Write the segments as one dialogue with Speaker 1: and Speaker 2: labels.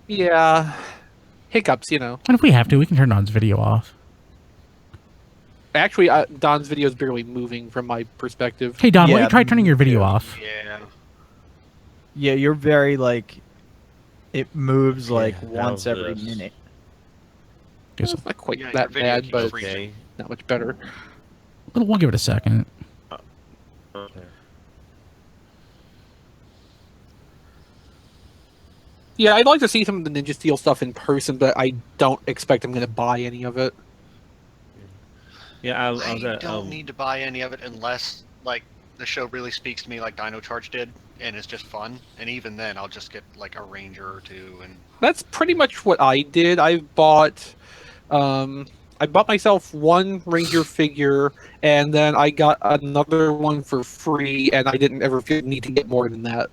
Speaker 1: Yeah, hiccups,
Speaker 2: And if we have to, we can turn Don's video off.
Speaker 1: Actually, Don's video is barely moving from my perspective.
Speaker 2: Hey, Don, why don't
Speaker 3: Yeah,
Speaker 2: you try turning
Speaker 3: me
Speaker 2: your video
Speaker 3: too.
Speaker 2: off?
Speaker 4: Yeah.
Speaker 3: Yeah, you're very like it moves like
Speaker 5: Okay,
Speaker 3: once
Speaker 5: how's
Speaker 3: every
Speaker 5: this?
Speaker 3: minute.
Speaker 2: Just
Speaker 1: It's not quite
Speaker 4: Yeah, your
Speaker 1: that
Speaker 4: video
Speaker 1: bad,
Speaker 4: keeps
Speaker 1: but
Speaker 4: freezing.
Speaker 5: Okay.
Speaker 1: not much better.
Speaker 2: we'll give it a second.
Speaker 5: Okay.
Speaker 1: Yeah, I'd like to see some of the Ninja Steel stuff in person, but I don't expect I'm going to buy any of it.
Speaker 5: Yeah, I was
Speaker 4: I
Speaker 5: at.
Speaker 4: don't need to buy any of it unless, like, the show really speaks to me like Dino Charge did, and it's just fun. And even then, I'll just get, like, a Ranger or two. And
Speaker 1: That's pretty much what I did. I bought myself one Ranger figure, and then I got another one for free, and I didn't ever feel the need to get more than that.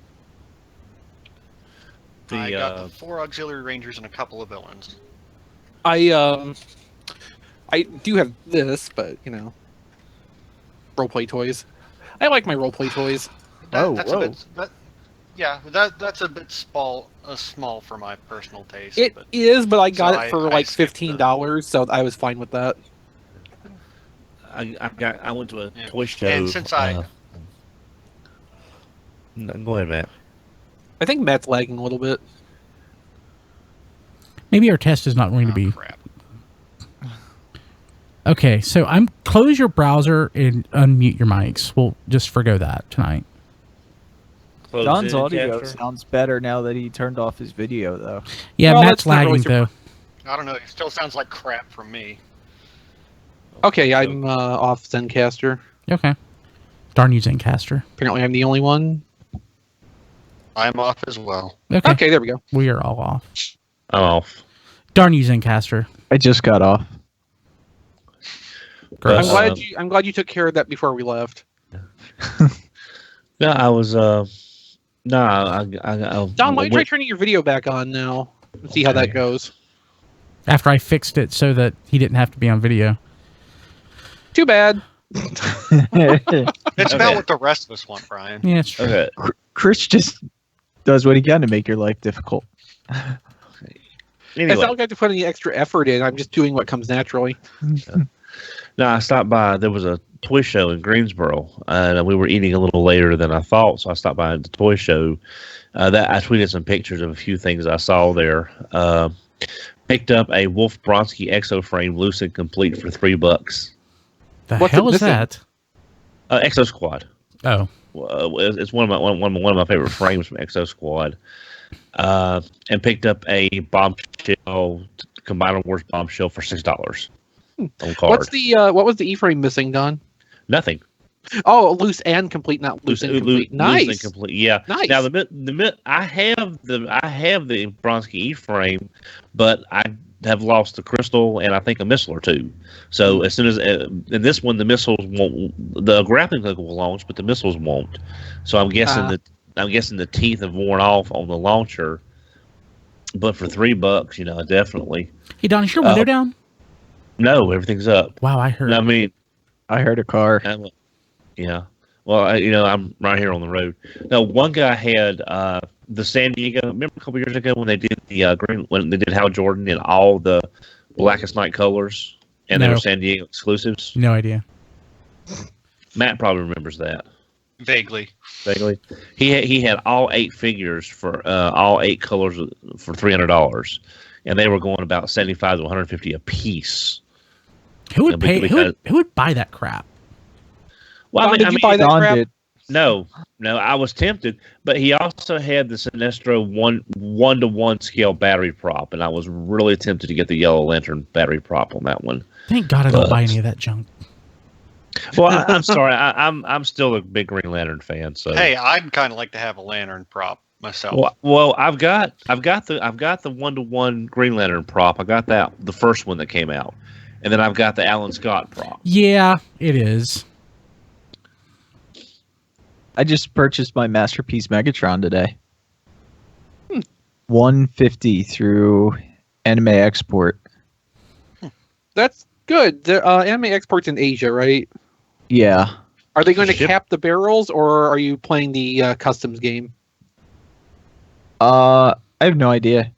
Speaker 4: I got the 4 Auxiliary Rangers and a couple of villains.
Speaker 1: I do have this, but roleplay toys. I like my roleplay toys.
Speaker 4: That's
Speaker 3: Whoa.
Speaker 4: a bit. That's a bit small for my personal taste.
Speaker 1: It
Speaker 4: but
Speaker 1: is, but I got
Speaker 4: So
Speaker 1: it for
Speaker 4: I
Speaker 1: like
Speaker 4: skipped
Speaker 1: $15, so I was fine with that.
Speaker 5: I went to a
Speaker 4: Yeah.
Speaker 5: toy show.
Speaker 4: And since
Speaker 5: no, go ahead, Matt.
Speaker 1: I think Matt's lagging a little bit.
Speaker 2: Maybe our test is not going to be.
Speaker 4: crap.
Speaker 2: Okay, so close your browser and unmute your mics. We'll just forgo that tonight.
Speaker 5: Close
Speaker 3: Don's
Speaker 5: in,
Speaker 3: audio
Speaker 5: Casper.
Speaker 3: sounds better now that he turned off his video, though.
Speaker 2: Yeah,
Speaker 1: Well,
Speaker 2: Matt's
Speaker 1: that's not really
Speaker 2: lagging though.
Speaker 4: I don't know. It still sounds like crap from me.
Speaker 1: Okay, I'm off Zencaster.
Speaker 2: Okay. Darn you, Zencaster.
Speaker 1: Apparently, I'm the only one.
Speaker 4: I'm off as well.
Speaker 2: Okay.
Speaker 1: Okay, there we go.
Speaker 2: We are all off.
Speaker 5: I'm off.
Speaker 2: Darn you, Zencaster.
Speaker 3: I just got off.
Speaker 2: Gross.
Speaker 1: I'm glad you took care of that before we left.
Speaker 5: No, I was. No, I
Speaker 1: Don, why don't you try turning your video back on now and see how that
Speaker 5: Okay.
Speaker 1: goes?
Speaker 2: After I fixed it so that he didn't have to be on video.
Speaker 1: Too bad.
Speaker 4: It's about
Speaker 5: Okay.
Speaker 4: what the rest of us want, Brian.
Speaker 2: Yeah, it's true.
Speaker 5: Okay.
Speaker 3: Chris just does what he can to make your life difficult.
Speaker 1: It's
Speaker 5: Anyway,
Speaker 1: not like I have to put any extra effort in. I'm just doing what comes naturally.
Speaker 5: no, I stopped by. There was a toy show in Greensboro, and we were eating a little later than I thought, so I stopped by the toy show. That I tweeted some pictures of a few things I saw there. Picked up a Wolf Bronsky Exo frame, loose and complete, for $3.
Speaker 2: The
Speaker 1: What's
Speaker 2: hell
Speaker 1: it
Speaker 2: is
Speaker 1: missing?
Speaker 2: that?
Speaker 5: Exo Squad.
Speaker 2: Oh.
Speaker 5: It's one of my favorite frames from Exo Squad. And picked up a bombshell, Combiner Wars bombshell, for $6 on card.
Speaker 1: What was the E-frame missing, Don?
Speaker 5: Nothing.
Speaker 1: Oh, loose and complete, not loose and complete. Nice.
Speaker 5: Loose and complete. Yeah.
Speaker 1: Nice.
Speaker 5: Now I have the Bronsky E frame, but I have lost the crystal and I think a missile or two. So as soon as in this one the missiles won't, the grappling hook will launch, but the missiles won't. So I'm guessing the teeth have worn off on the launcher. But for $3, definitely.
Speaker 2: Hey, Don, is your window down?
Speaker 5: No, everything's up.
Speaker 2: Wow, I heard.
Speaker 5: I mean,
Speaker 3: I heard a car.
Speaker 5: yeah. Well, I'm right here on the road. No, one guy had the San Diego. Remember a couple years ago when they did the when they did Hal Jordan in all the Blackest Night colors, and they
Speaker 2: No.
Speaker 5: were San Diego exclusives.
Speaker 2: No idea.
Speaker 5: Matt probably remembers that
Speaker 4: Vaguely.
Speaker 5: vaguely. He had all 8 figures for all 8 colors for $300, and they were going about 75 to 150 a piece.
Speaker 2: Who would
Speaker 5: Yeah,
Speaker 2: pay?
Speaker 5: because-
Speaker 2: Who would buy that crap?
Speaker 5: Well,
Speaker 1: Don, did you buy that
Speaker 3: Don
Speaker 1: crap?
Speaker 3: did.
Speaker 5: No, I was tempted, but he also had the Sinestro one to one scale battery prop, and I was really tempted to get the Yellow Lantern battery prop on that one.
Speaker 2: Thank God I don't
Speaker 5: But-
Speaker 2: buy any of that junk.
Speaker 5: Well, I'm sorry, I'm still a big Green Lantern fan. So
Speaker 4: Hey, I'd kind of like to have a lantern prop myself.
Speaker 5: well, I've got the one to one Green Lantern prop. I got the first one that came out, and then I've got the Alan Scott prop.
Speaker 2: Yeah, it is.
Speaker 3: I just purchased my Masterpiece Megatron today. 150 through Anime Export.
Speaker 1: That's good. The anime exports in Asia, right?
Speaker 3: Yeah.
Speaker 1: Are they going to
Speaker 5: Ship-
Speaker 1: cap the barrels, or are you playing the customs game?
Speaker 3: I have no idea.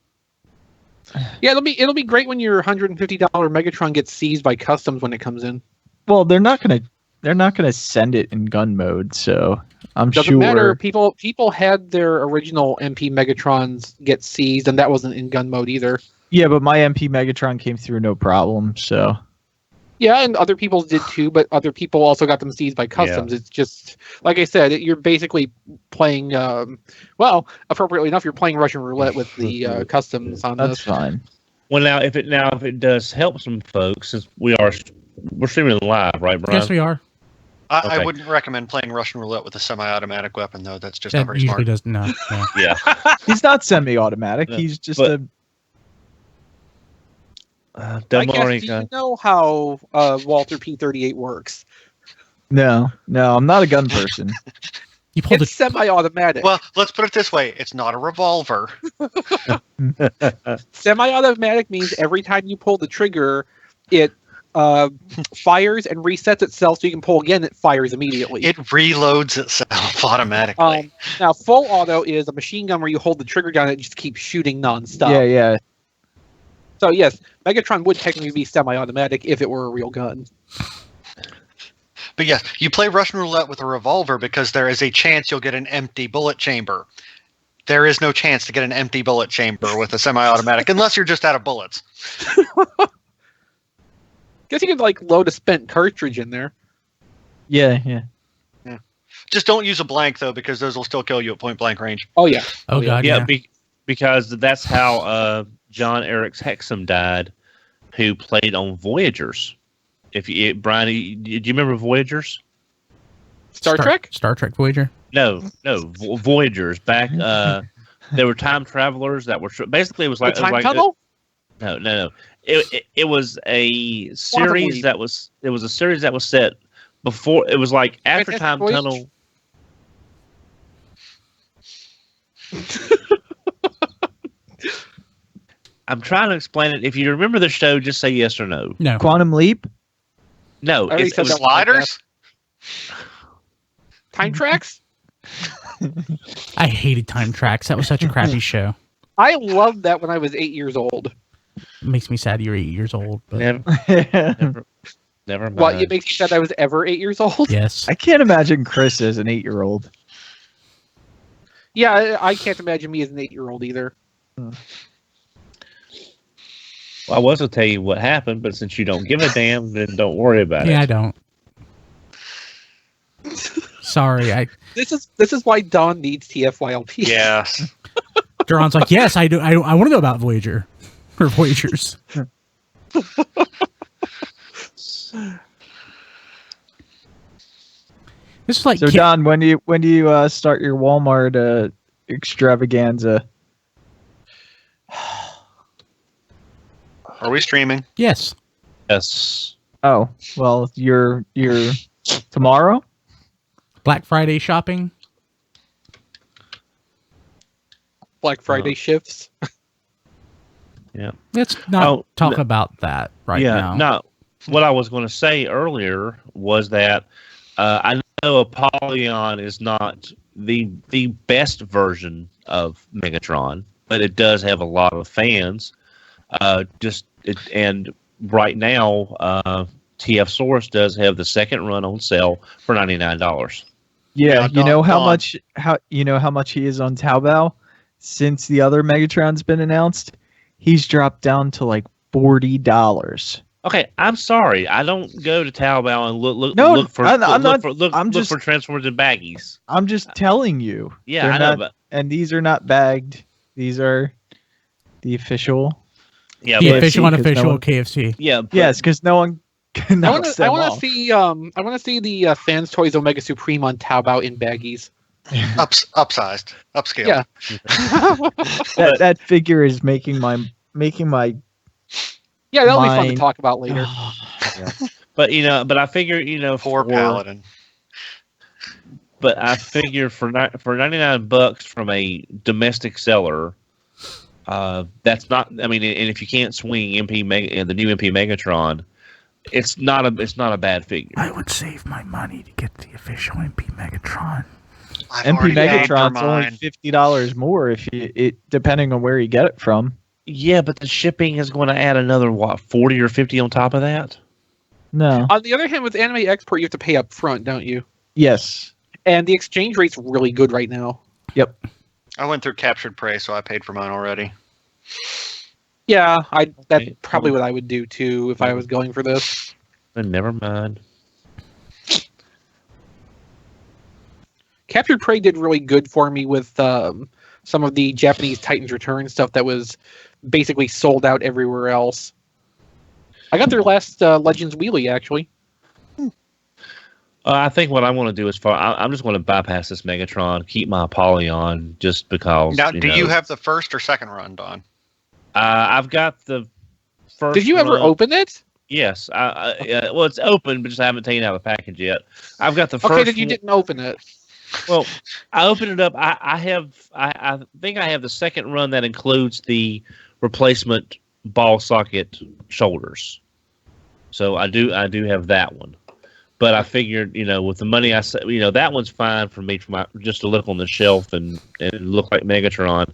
Speaker 1: Yeah, it'll be great when your $150 Megatron gets seized by customs when it comes in.
Speaker 3: Well, they're not gonna send it in gun mode, so I'm
Speaker 1: Doesn't
Speaker 3: sure.
Speaker 1: matter. People had their original MP Megatrons get seized, and that wasn't in gun mode either.
Speaker 3: Yeah, but my MP Megatron came through no problem. So
Speaker 1: Yeah, and other people's did too, but other people also got them seized by customs. It's just, like I said, you're basically playing, well, appropriately enough, you're playing Russian roulette with the customs on
Speaker 3: that's
Speaker 1: this.
Speaker 3: fine.
Speaker 5: Well, now if it does help some folks, since we're streaming live, right, Brian?
Speaker 2: Yes, we are.
Speaker 4: I
Speaker 5: Okay.
Speaker 4: wouldn't recommend playing Russian roulette with a semi-automatic weapon, though. That's just not
Speaker 2: That
Speaker 4: very
Speaker 2: usually
Speaker 4: smart.
Speaker 2: does no. Yeah.
Speaker 5: Yeah.
Speaker 3: He's not semi-automatic.
Speaker 5: No,
Speaker 3: He's just
Speaker 5: but-
Speaker 3: a.
Speaker 1: I
Speaker 5: Don't
Speaker 1: guess,
Speaker 5: worry,
Speaker 1: do you know how Walter P38 works?
Speaker 3: No, I'm not a gun person.
Speaker 2: You pulled
Speaker 1: It's semi-automatic.
Speaker 4: Well, let's put it this way: it's not a revolver.
Speaker 1: Semi-automatic means every time you pull the trigger, it fires and resets itself, so you can pull again. It fires immediately.
Speaker 4: It reloads itself automatically.
Speaker 1: Now, full auto is a machine gun where you hold the trigger down and it just keeps shooting nonstop.
Speaker 3: Yeah.
Speaker 1: So yes, Megatron would technically be semi-automatic if it were a real gun.
Speaker 4: But yes, you play Russian roulette with a revolver because there is a chance you'll get an empty bullet chamber. There is no chance to get an empty bullet chamber with a semi-automatic unless you're just out of bullets.
Speaker 1: Guess you could like load a spent cartridge in there.
Speaker 3: Yeah.
Speaker 4: Just don't use a blank though, because those will still kill you at point blank range.
Speaker 1: Oh yeah.
Speaker 2: Oh god,
Speaker 5: Yeah,
Speaker 2: yeah.
Speaker 5: because that's how John Eric Hexum died, who played on Voyagers. Brian, do you remember Voyagers?
Speaker 1: Star Trek?
Speaker 2: Star Trek Voyager.
Speaker 5: No, Voyagers. Back, there were time travelers that were basically it was like
Speaker 1: The time
Speaker 5: it was like
Speaker 1: tunnel?
Speaker 5: no. It was a series
Speaker 1: Leap.
Speaker 5: that was set before. It was like after
Speaker 1: Fantastic
Speaker 5: Time
Speaker 1: Voyage?
Speaker 5: Tunnel. I'm trying to explain it. If you remember the show, just say yes or no.
Speaker 2: No.
Speaker 3: Quantum Leap.
Speaker 5: No,
Speaker 1: I already
Speaker 5: it
Speaker 1: said
Speaker 5: was
Speaker 1: that.
Speaker 4: Sliders?
Speaker 1: Time tracks?
Speaker 2: I hated Time Tracks. That was such a crappy show.
Speaker 1: I loved that when I was 8 years old.
Speaker 2: It makes me sad you're 8 years old. But
Speaker 5: never mind.
Speaker 1: What, it makes you sad I was ever 8 years old?
Speaker 2: yes.
Speaker 3: I can't imagine Chris as an 8-year-old.
Speaker 1: Yeah, I can't imagine me as an 8-year-old either.
Speaker 5: Well, I was to tell you what happened, but since you don't give a damn, then don't worry about
Speaker 2: Yeah, I
Speaker 5: it.
Speaker 2: don't. Sorry,
Speaker 1: This is why Don needs TFYLP.
Speaker 4: Yes.
Speaker 2: Duran's like, yes, I do. I want to know about Voyager or Voyagers. This is like
Speaker 3: So Don, when do you start your Walmart extravaganza?
Speaker 4: Are we streaming?
Speaker 2: yes.
Speaker 5: Yes.
Speaker 3: Oh, well, you're tomorrow.
Speaker 2: Black Friday shopping.
Speaker 1: Black Friday shifts.
Speaker 2: Let's not
Speaker 5: Oh,
Speaker 2: talk
Speaker 5: no.
Speaker 2: about that right
Speaker 5: Yeah.
Speaker 2: now.
Speaker 5: No. What I was going to say earlier was that I know Apollyon is not the best version of Megatron, but it does have a lot of fans. And right now, TF Source does have the second run on sale for $99.
Speaker 3: Yeah,
Speaker 4: Yeah,
Speaker 3: you know how
Speaker 4: Don.
Speaker 3: much he is on Taobao since the other Megatron's been announced. He's dropped down to like $40.
Speaker 5: Okay, I'm sorry. I don't go to Taobao and look for Transformers and baggies.
Speaker 3: I'm just telling you.
Speaker 5: Yeah,
Speaker 3: They're
Speaker 5: I know,
Speaker 3: not-
Speaker 5: but
Speaker 3: and these are not bagged. These are the official.
Speaker 5: yeah,
Speaker 2: The
Speaker 3: KFC,
Speaker 5: but,
Speaker 2: official,
Speaker 3: 'cause no
Speaker 2: unofficial
Speaker 3: one-
Speaker 2: KFC.
Speaker 5: yeah, but,
Speaker 3: Yes, because no one can
Speaker 1: I
Speaker 3: knock
Speaker 1: want
Speaker 3: them
Speaker 1: to
Speaker 3: off.
Speaker 1: see the Fans Toys Omega Supreme on Taobao in baggies.
Speaker 4: Upsized, upscale.
Speaker 1: Yeah.
Speaker 3: That figure is making my
Speaker 1: Yeah, that'll be fun to
Speaker 3: Mine.
Speaker 1: talk about later.
Speaker 5: but I figure
Speaker 4: Poor Paladin.
Speaker 5: But I figure for $99 from a domestic seller, that's not. I mean, and if you can't swing the new MP Megatron, it's not a bad figure.
Speaker 2: I would save my money to get the official MP Megatron.
Speaker 4: I've
Speaker 3: MP
Speaker 4: already paid for
Speaker 3: Megatron's only
Speaker 4: mine.
Speaker 3: $50 more if you depending on where you get it from.
Speaker 5: Yeah, but the shipping is going to add another, what, 40 or 50 on top of that?
Speaker 3: No.
Speaker 1: On the other hand, with Anime Export, you have to pay up front, don't you?
Speaker 3: Yes.
Speaker 1: And the exchange rate's really good right now.
Speaker 3: Yep.
Speaker 4: I went through Captured Prey, so I paid for mine already.
Speaker 1: Yeah, that's
Speaker 5: Okay.
Speaker 1: probably what I would do too if I was going for this.
Speaker 5: Never mind.
Speaker 1: Captured Prey did really good for me with some of the Japanese Titans Return stuff that was basically sold out everywhere else. I got their last Legends Wheelie, actually.
Speaker 5: I think what I want to do is I'm just going to bypass this Megatron, keep my Apollyon just because.
Speaker 4: Now, do you have the first or second run, Don?
Speaker 5: I've got the first.
Speaker 1: Did you ever open it?
Speaker 5: Yes. Well, it's open, but just I haven't taken it out of the package yet. I've got the first.
Speaker 1: Okay, then you didn't open it.
Speaker 5: Well, I opened it up. I think I have the second run that includes the replacement ball socket shoulders. So I do have that one. But I figured, with the money that one's fine for me just to look on the shelf and look like Megatron.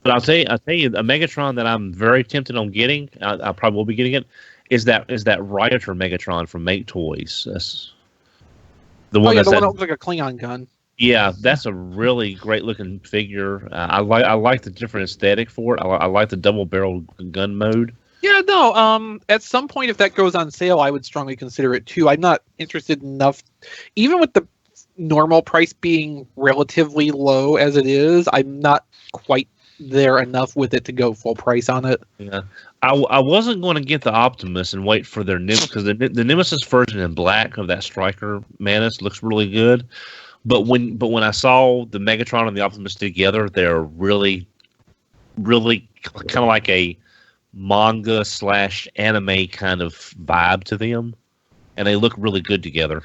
Speaker 5: But I'll tell you, a Megatron that I'm very tempted on getting, I probably will be getting it, is that Rioter Megatron from Make Toys. That's the one
Speaker 1: the one that looks like a Klingon gun.
Speaker 5: Yeah, that's a really great looking figure. I like the different aesthetic for it. I like the double barrel gun mode.
Speaker 1: Yeah, no. At some point, if that goes on sale, I would strongly consider it too. I'm not interested enough, even with the normal price being relatively low as it is. I'm not quite there enough with it to go full price on it.
Speaker 5: Yeah, I wasn't going to get the Optimus and wait for their Nemesis because the Nemesis version in black of that Striker Manus looks really good. But when I saw the Megatron and the Optimus together, they're really, really kind of like a manga / anime kind of vibe to them, and they look really good together.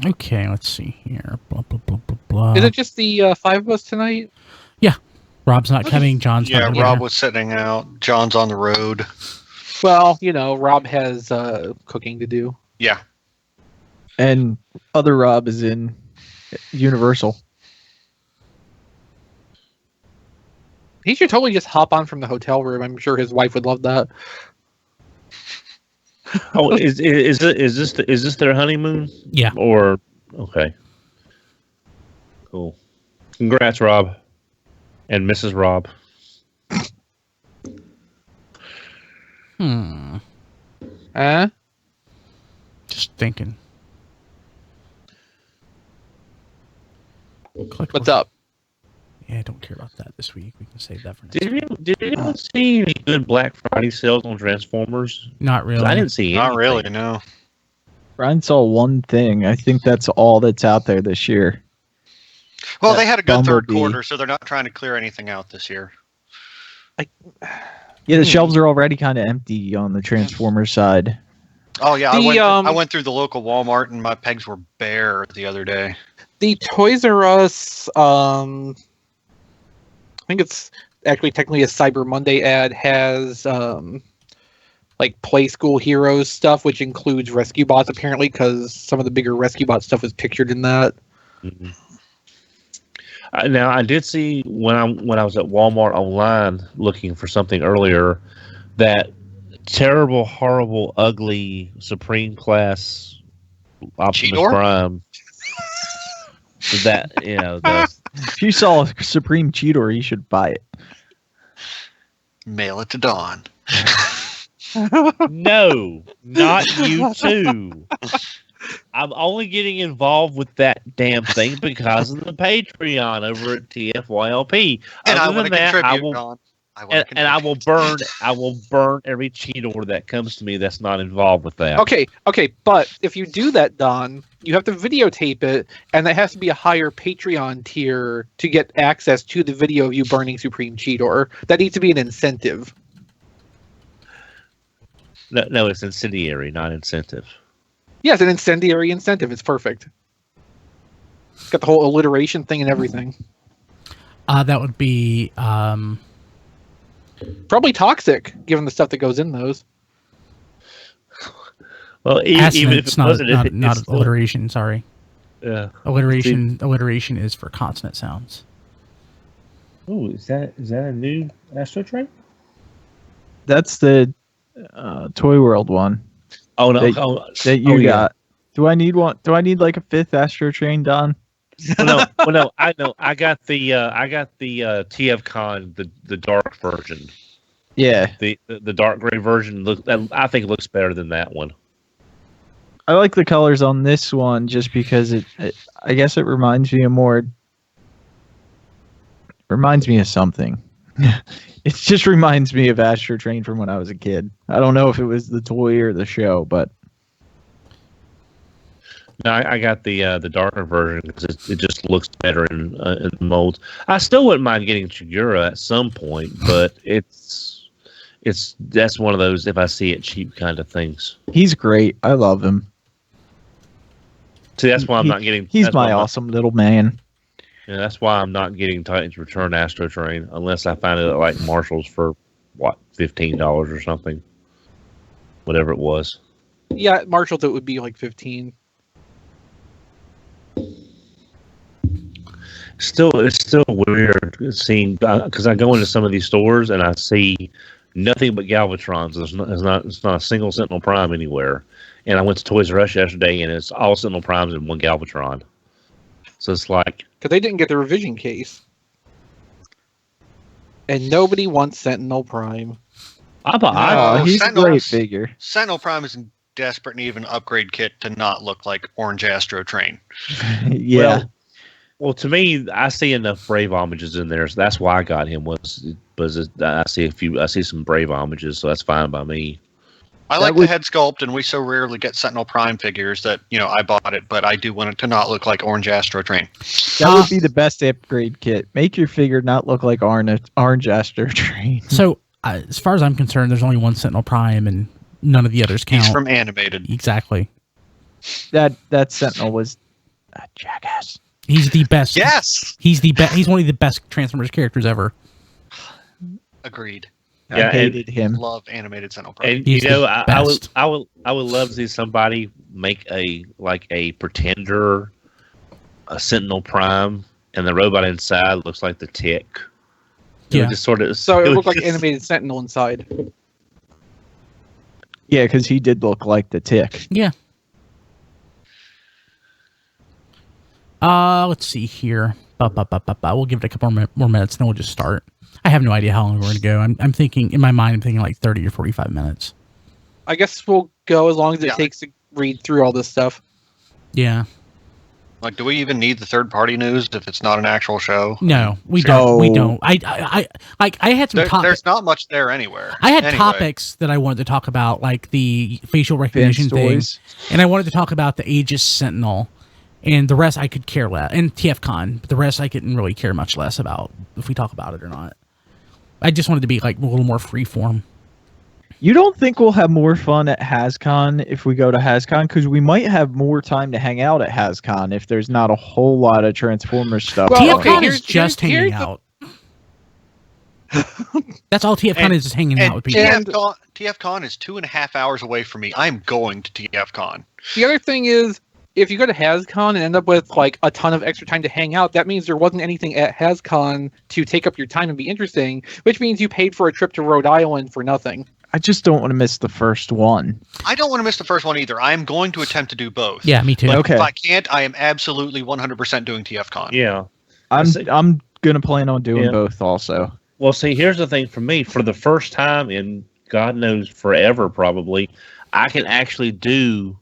Speaker 2: Okay, let's see here. Blah blah blah blah blah.
Speaker 1: Is it just the 5 of us tonight?
Speaker 2: Yeah. Rob's not coming. John's not
Speaker 4: Yeah, Rob
Speaker 2: here.
Speaker 4: was sitting out. John's on the road.
Speaker 1: Well, Rob has cooking to do.
Speaker 4: Yeah.
Speaker 3: And other Rob is in Universal.
Speaker 1: He should totally just hop on from the hotel room. I'm sure his wife would love that.
Speaker 5: Oh, is this their honeymoon?
Speaker 2: Yeah.
Speaker 5: Or okay, cool. Congrats, Rob, and Mrs. Rob.
Speaker 2: Just thinking.
Speaker 1: What's up?
Speaker 2: Yeah, I don't care about that this week. We can save that for next
Speaker 5: Did
Speaker 2: week.
Speaker 5: anyone see any good Black Friday sales on Transformers?
Speaker 2: Not really.
Speaker 5: I didn't see anything.
Speaker 4: Not really, no.
Speaker 3: Brian saw one thing. I think that's all that's out there this year.
Speaker 4: Well, they had a good third
Speaker 3: Bumblebee.
Speaker 4: quarter, so they're not trying to clear anything out this year.
Speaker 3: Yeah, the shelves are already kind of empty on the Transformers side.
Speaker 4: Oh, yeah.
Speaker 1: The,
Speaker 4: I went through the local Walmart, and my pegs were bare the other day.
Speaker 1: The Toys R Us, I think it's actually technically a Cyber Monday ad, has like Play School Heroes stuff, which includes Rescue Bots apparently, because some of the bigger Rescue Bot stuff is pictured in that.
Speaker 5: Mm-hmm. Now I did see when I was at Walmart online looking for something earlier that terrible, horrible, ugly Supreme class Optimus
Speaker 4: Cheetor?
Speaker 5: Prime. That
Speaker 3: If you saw a Supreme Cheetor, you should buy it.
Speaker 4: Mail it to Dawn.
Speaker 5: no, not you too. I'm only getting involved with that damn thing because of the Patreon over at TFYLP.
Speaker 4: And I
Speaker 5: Other
Speaker 4: want to
Speaker 5: than that,
Speaker 4: contribute, Dawn.
Speaker 5: and I will burn every Cheetor that comes to me that's not involved with that.
Speaker 1: Okay, but if you do that, Don, you have to videotape it, and that has to be a higher Patreon tier to get access to the video of you burning Supreme Cheetor. That needs to be an incentive.
Speaker 5: No, it's incendiary, not incentive.
Speaker 1: Yes, an incendiary incentive. It's perfect. It's got the whole alliteration thing and everything.
Speaker 2: That would be
Speaker 1: Probably toxic, given the stuff that goes in those.
Speaker 5: Well, even if
Speaker 2: it's
Speaker 5: it
Speaker 2: not
Speaker 5: wasn't,
Speaker 2: not
Speaker 5: it's
Speaker 2: not
Speaker 5: still-
Speaker 2: alliteration. Sorry.
Speaker 5: Yeah.
Speaker 2: Alliteration is for consonant sounds.
Speaker 5: Oh, is that a new Astro Train?
Speaker 3: That's the Toy World one
Speaker 5: Oh no!
Speaker 3: that you
Speaker 5: yeah.
Speaker 3: got. Do I need one? Do I need like a 5th Astro Train, Don?
Speaker 5: Well, no. I know. I got the TFcon, the dark version.
Speaker 3: Yeah,
Speaker 5: The dark gray version. I think it looks better than that one.
Speaker 3: I like the colors on this one just because I guess it reminds me of more. Reminds me of something. It just reminds me of Astro Train from when I was a kid. I don't know if it was the toy or the show, but
Speaker 5: No, I got the darker version because it just looks better in the molds. I still wouldn't mind getting Chigura at some point, but that's one of those if I see it cheap kind of things.
Speaker 3: he's great. I love him.
Speaker 5: See, that's why I'm not getting.
Speaker 3: He's my awesome little man.
Speaker 5: Yeah, that's why I'm not getting Titans Return Astro Train unless I find it at like Marshall's for what $15 or something, whatever it was.
Speaker 1: Yeah, at Marshall's it would be like 15.
Speaker 5: It's still weird seeing because I go into some of these stores and I see nothing but Galvatrons. It's not a single Sentinel Prime anywhere. And I went to Toys R Us yesterday and it's all Sentinel Primes and one Galvatron. So it's like
Speaker 1: Because they didn't get the revision case. And nobody wants Sentinel Prime.
Speaker 3: He's a great
Speaker 4: Sentinel's-
Speaker 3: figure.
Speaker 4: Sentinel Prime is in desperate need of an upgrade kit to not look like Orange Astro Train.
Speaker 3: Yeah.
Speaker 5: Well, to me, I see enough Brave homages in there, so that's why I got him. I see some Brave homages, so that's fine by me.
Speaker 4: I like the head sculpt, and we so rarely get Sentinel Prime figures that, I bought it, but I do want it to not look like Orange Astro Train.
Speaker 3: That would be the best upgrade kit. Make your figure not look like Orange Astro Train.
Speaker 2: So, as far as I'm concerned, there's only one Sentinel Prime, and none of the others count.
Speaker 4: He's from Animated.
Speaker 2: Exactly.
Speaker 3: That Sentinel was a jackass.
Speaker 2: He's the best.
Speaker 4: Yes!
Speaker 2: He's one of the best Transformers characters ever.
Speaker 4: Agreed.
Speaker 3: I hated him.
Speaker 4: Love Animated Sentinel Prime.
Speaker 5: And
Speaker 2: He's the
Speaker 5: I
Speaker 2: best.
Speaker 5: would love to see somebody make a Pretender, a Sentinel Prime, and the robot inside looks like the Tick.
Speaker 2: Yeah.
Speaker 5: Just sort of.
Speaker 1: So it looked like animated Sentinel inside.
Speaker 3: Yeah, because he did look like the Tick.
Speaker 2: Yeah. Let's see here. We'll give it a couple more minutes, and then we'll just start. I have no idea how long we're going to go. I'm thinking, in my mind, I'm thinking like 30 or 45 minutes.
Speaker 1: I guess we'll go as long as it takes to read through all this stuff.
Speaker 2: Yeah.
Speaker 4: Like, do we even need the third-party news if it's not an actual show?
Speaker 2: No, we don't. We don't. I had some topics.
Speaker 4: There's not much there anywhere.
Speaker 2: I had topics that I wanted to talk about, like the facial recognition things, and I wanted to talk about the Aegis Sentinel, and the rest I could care less, and TFcon, but the rest I couldn't really care much less about if we talk about it or not. I just wanted to be like a little more free form.
Speaker 3: You don't think we'll have more fun at Hascon if we go to Hascon? Because we might have more time to hang out at Hascon if there's not a whole lot of Transformers stuff.
Speaker 1: Well,
Speaker 2: TFcon
Speaker 1: okay,
Speaker 2: is just hanging out. That's all TFcon is hanging out with people.
Speaker 4: TFcon is 2.5 hours away from me. I'm going to TFcon.
Speaker 1: The other thing is, if you go to Hascon and end up with like a ton of extra time to hang out, that means there wasn't anything at Hascon to take up your time and be interesting, which means you paid for a trip to Rhode Island for nothing.
Speaker 3: I just don't want to miss the first one.
Speaker 4: I don't want to miss the first one either. I am going to attempt to do both.
Speaker 2: Yeah, me too.
Speaker 4: But
Speaker 3: Okay.
Speaker 4: if I can't, I am absolutely 100% doing TFcon.
Speaker 5: Yeah.
Speaker 3: I'm gonna plan on doing both also.
Speaker 5: Well, see, here's the thing for me. For the first time in God knows forever, probably, I can actually do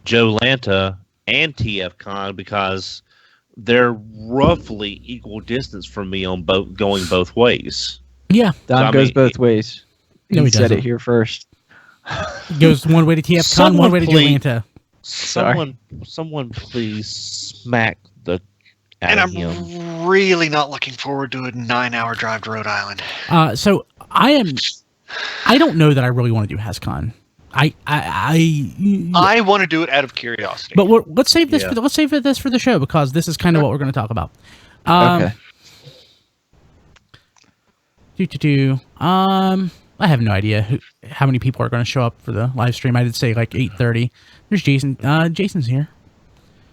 Speaker 5: Joe Lanta and TFcon because they're roughly equal distance from me on going both ways.
Speaker 2: Yeah.
Speaker 3: Don goes both ways.
Speaker 2: No, he
Speaker 3: said
Speaker 2: doesn't.
Speaker 3: it here first.
Speaker 2: Goes one way to TFcon, one way to Atlanta.
Speaker 5: Someone please smack the
Speaker 4: And
Speaker 5: out
Speaker 4: I'm
Speaker 5: of him.
Speaker 4: really not looking forward to a 9-hour drive to Rhode Island.
Speaker 2: So I don't know that I really want to do Hascon. I
Speaker 4: want to do it out of curiosity.
Speaker 2: But let's save this. Let's save this for the show because this is kind of what we're going to talk about.
Speaker 3: Okay.
Speaker 2: I have no idea how many people are going to show up for the live stream. I did say like 8:30. There's Jason. Jason's here.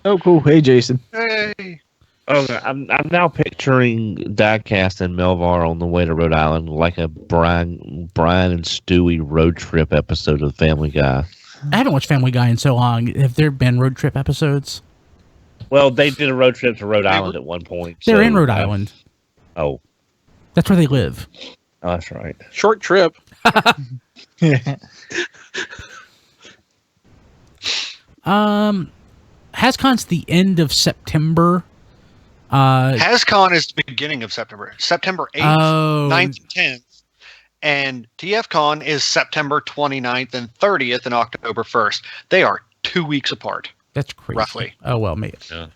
Speaker 3: Oh, cool. Hey, Jason.
Speaker 4: Hey.
Speaker 5: Okay, I'm now picturing Diecast and Melvar on the way to Rhode Island like a Brian and Stewie road trip episode of Family Guy.
Speaker 2: I haven't watched Family Guy in so long. Have there been road trip episodes?
Speaker 5: Well, they did a road trip to Rhode Island at one point.
Speaker 2: They're in Rhode Island.
Speaker 5: Oh.
Speaker 2: That's where they live.
Speaker 5: Oh, that's right.
Speaker 1: Short trip.
Speaker 2: Hascon's the end of September.
Speaker 4: Hascon is the beginning of September. September 8th, 9th, and 10th. And TFcon is September 29th and 30th and October 1st. They are 2 weeks apart.
Speaker 2: That's crazy.
Speaker 4: Roughly.
Speaker 2: Oh, well, maybe.
Speaker 5: Yeah.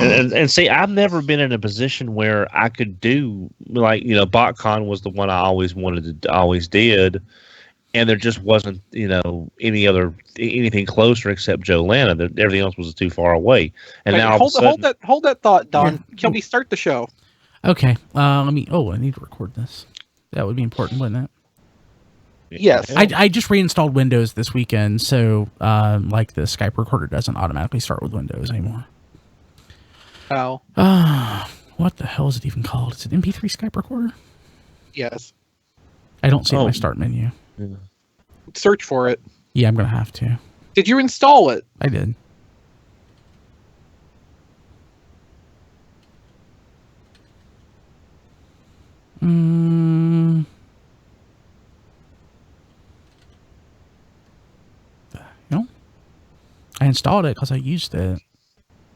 Speaker 5: And see, I've never been in a position where I could do, like, BotCon was the one I always wanted to, always did. And there just wasn't, anything closer except Joe Lana. Everything else was too far away. And
Speaker 1: Wait,
Speaker 5: now
Speaker 1: hold that thought, Don. Can we start the show?
Speaker 2: Okay. I need to record this. That would be important, wouldn't it?
Speaker 1: Yes.
Speaker 2: I just reinstalled Windows this weekend, so like the Skype recorder doesn't automatically start with Windows anymore.
Speaker 1: Oh.
Speaker 2: What the hell is it even called? Is it MP3 Skype recorder?
Speaker 1: Yes.
Speaker 2: I don't see it in my start menu.
Speaker 5: Yeah.
Speaker 1: Search for it.
Speaker 2: Yeah, I'm going to have to.
Speaker 1: Did you install it?
Speaker 2: I did. I installed it because I used it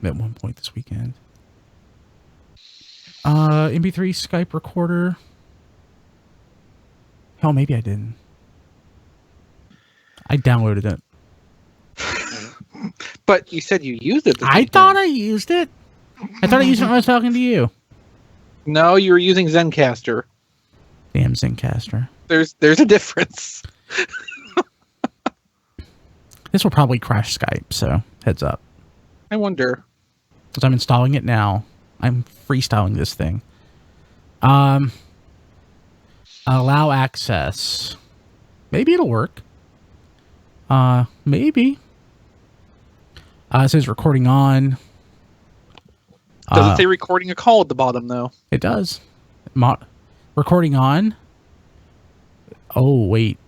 Speaker 2: at one point this weekend. MP3 Skype recorder. Hell, maybe I didn't. I downloaded it.
Speaker 1: But you said you used it.
Speaker 2: I thought I used it. I thought I used it when I was talking to you.
Speaker 1: No, you were using Zencaster.
Speaker 2: Damn Zencaster.
Speaker 1: There's a difference.
Speaker 2: This will probably crash Skype, so heads up.
Speaker 1: I wonder.
Speaker 2: Because I'm installing it now. I'm freestyling this thing. Allow access. Maybe it'll work. Maybe. It says recording on.
Speaker 1: Does it say recording a call at the bottom, though?
Speaker 2: It does. Recording on. Oh, wait.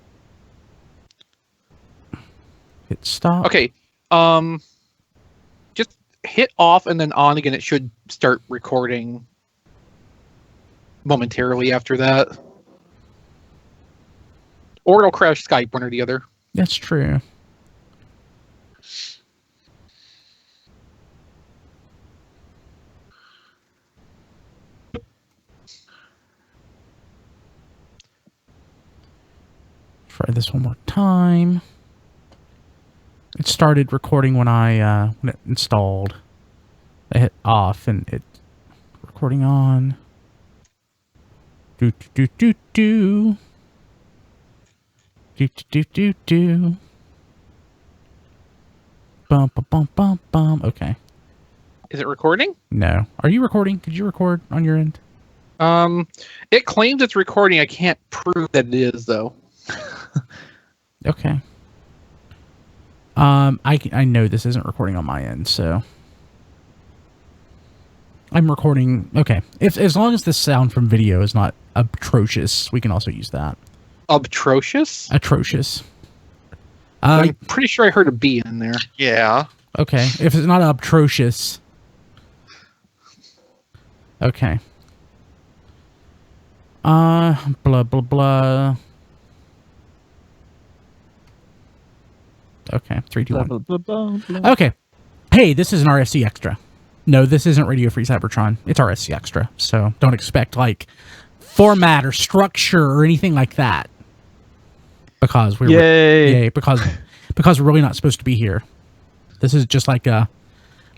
Speaker 2: Hit stop.
Speaker 1: Okay. Just hit off and then on again. It should start recording momentarily after that. Or it'll crash Skype, one or the other.
Speaker 2: That's true. Try this one more time. It started recording when when it installed. I hit off and it recording on. Do do do do do do do do do. Bum bum bum bum bum. Okay.
Speaker 1: Is it recording?
Speaker 2: No. Are you recording? Could you record on your end?
Speaker 1: It claims it's recording. I can't prove that it is, though.
Speaker 2: Okay. I know this isn't recording on my end, so I'm recording. Okay. As long as the sound from video is not atrocious, we can also use that.
Speaker 1: Atrocious?
Speaker 2: Atrocious.
Speaker 1: I'm pretty sure I heard a B in there.
Speaker 4: Yeah.
Speaker 2: Okay. If it's not atrocious. Okay. Blah blah blah. Okay, 3, 2, 1. Okay. Hey, this is an RFC Extra. No, this isn't Radio Free Cybertron. It's RFC Extra. So don't expect like format or structure or anything like that. Because we're because we're really not supposed to be here. This is just like a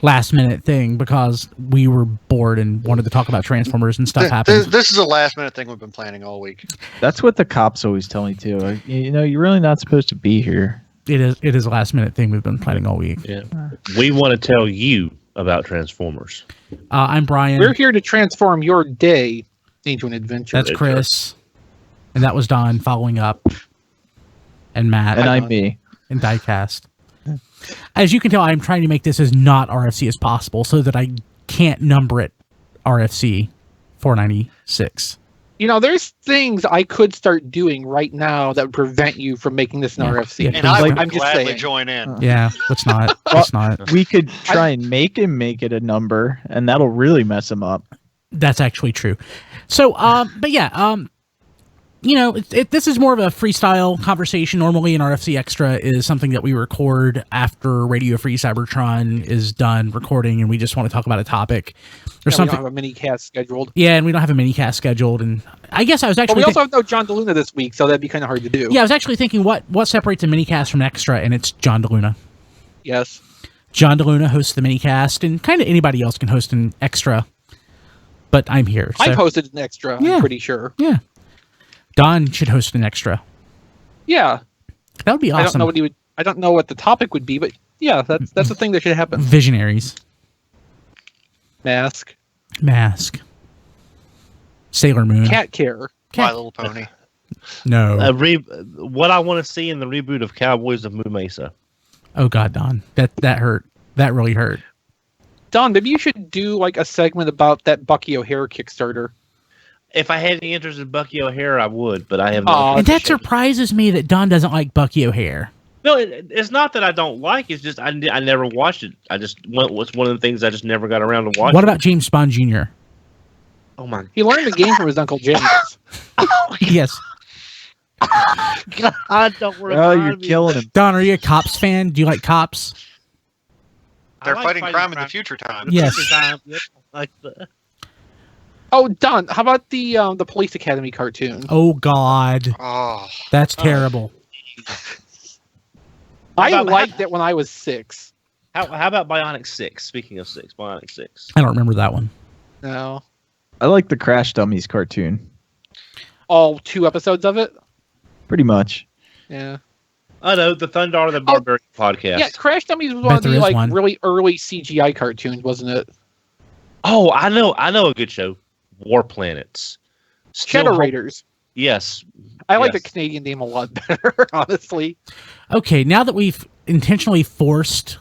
Speaker 2: last minute thing because we were bored and wanted to talk about Transformers and stuff happened.
Speaker 4: This is a last minute thing we've been planning all week.
Speaker 3: That's what the cops always tell me too. You're really not supposed to be here.
Speaker 2: It is a last minute thing we've been planning all week.
Speaker 5: Yeah. We want to tell you about Transformers.
Speaker 2: I'm Brian.
Speaker 1: We're here to transform your day into an adventure.
Speaker 2: That's Chris. And that was Don following up. And Matt.
Speaker 3: And I'm me.
Speaker 2: And Diecast. As you can tell, I'm trying to make this as not RFC as possible so that I can't number it RFC 496.
Speaker 1: There's things I could start doing right now that would prevent you from making this an RFC.
Speaker 2: Yeah,
Speaker 4: And I would
Speaker 1: I'm just
Speaker 4: gladly
Speaker 1: saying.
Speaker 4: join in.
Speaker 2: Yeah, let's not. Let's not.
Speaker 3: We could try and make him make it a number, and that'll really mess him up.
Speaker 2: That's actually true. So, but yeah, this is more of a freestyle conversation. Normally, an RFC Extra is something that we record after Radio Free Cybertron is done recording, and we just want to talk about a topic or something.
Speaker 1: We don't have a mini cast scheduled.
Speaker 2: Yeah, and we don't have a mini cast scheduled. And I guess I was actually.
Speaker 1: But we also have no John DeLuna this week, so that'd be kind of hard to do.
Speaker 2: Yeah, I was actually thinking what separates a mini cast from an extra, and it's John DeLuna.
Speaker 1: Yes.
Speaker 2: John DeLuna hosts the mini cast, and kind of anybody else can host an extra. But I'm here. So.
Speaker 1: I've hosted an extra.
Speaker 2: Yeah.
Speaker 1: I'm pretty sure.
Speaker 2: Yeah. Don should host an extra.
Speaker 1: Yeah.
Speaker 2: That would be awesome.
Speaker 1: I don't know what the topic would be, but yeah, that's the thing that should happen.
Speaker 2: Visionaries.
Speaker 1: Mask.
Speaker 2: Sailor Moon.
Speaker 1: Cat care.
Speaker 4: My Little Pony.
Speaker 2: No.
Speaker 5: What I want to see in the reboot of Cowboys of Moo Mesa.
Speaker 2: Oh God, Don. That hurt. That really hurt.
Speaker 1: Don, maybe you should do like a segment about that Bucky O'Hare Kickstarter.
Speaker 5: If I had any interest in Bucky O'Hare, I would, but I have no.
Speaker 2: And that surprises me that Don doesn't like Bucky O'Hare.
Speaker 5: No, it's not that I don't like. It's just I never watched it. It's one of the things I just never got around to watching.
Speaker 2: What about James Bond Jr.?
Speaker 5: Oh my!
Speaker 1: He learned the game from his Uncle James.
Speaker 2: Yes.
Speaker 5: God, don't worry.
Speaker 3: Oh, you're killing him.
Speaker 2: Don, are you a Cops fan? Do you like Cops?
Speaker 4: They're fighting crime in the future time.
Speaker 2: Yes.
Speaker 1: Oh, Don, how about the Police Academy cartoon?
Speaker 2: Oh God.
Speaker 4: Oh.
Speaker 2: That's terrible.
Speaker 1: I liked it when I was 6.
Speaker 5: How about Bionic 6? Speaking of 6, Bionic 6.
Speaker 2: I don't remember that one.
Speaker 1: No.
Speaker 3: I like the Crash Dummies cartoon.
Speaker 1: All 2 episodes of it?
Speaker 3: Pretty much.
Speaker 1: Yeah.
Speaker 5: I know, the Thundar the Barbarian podcast.
Speaker 1: Yeah, Crash Dummies was one of the really early CGI cartoons, wasn't it?
Speaker 5: Oh, I know a good show. War Planets.
Speaker 1: Shadow Raiders.
Speaker 5: Yes.
Speaker 1: I like the Canadian name a lot better, honestly.
Speaker 2: Okay, now that we've intentionally forced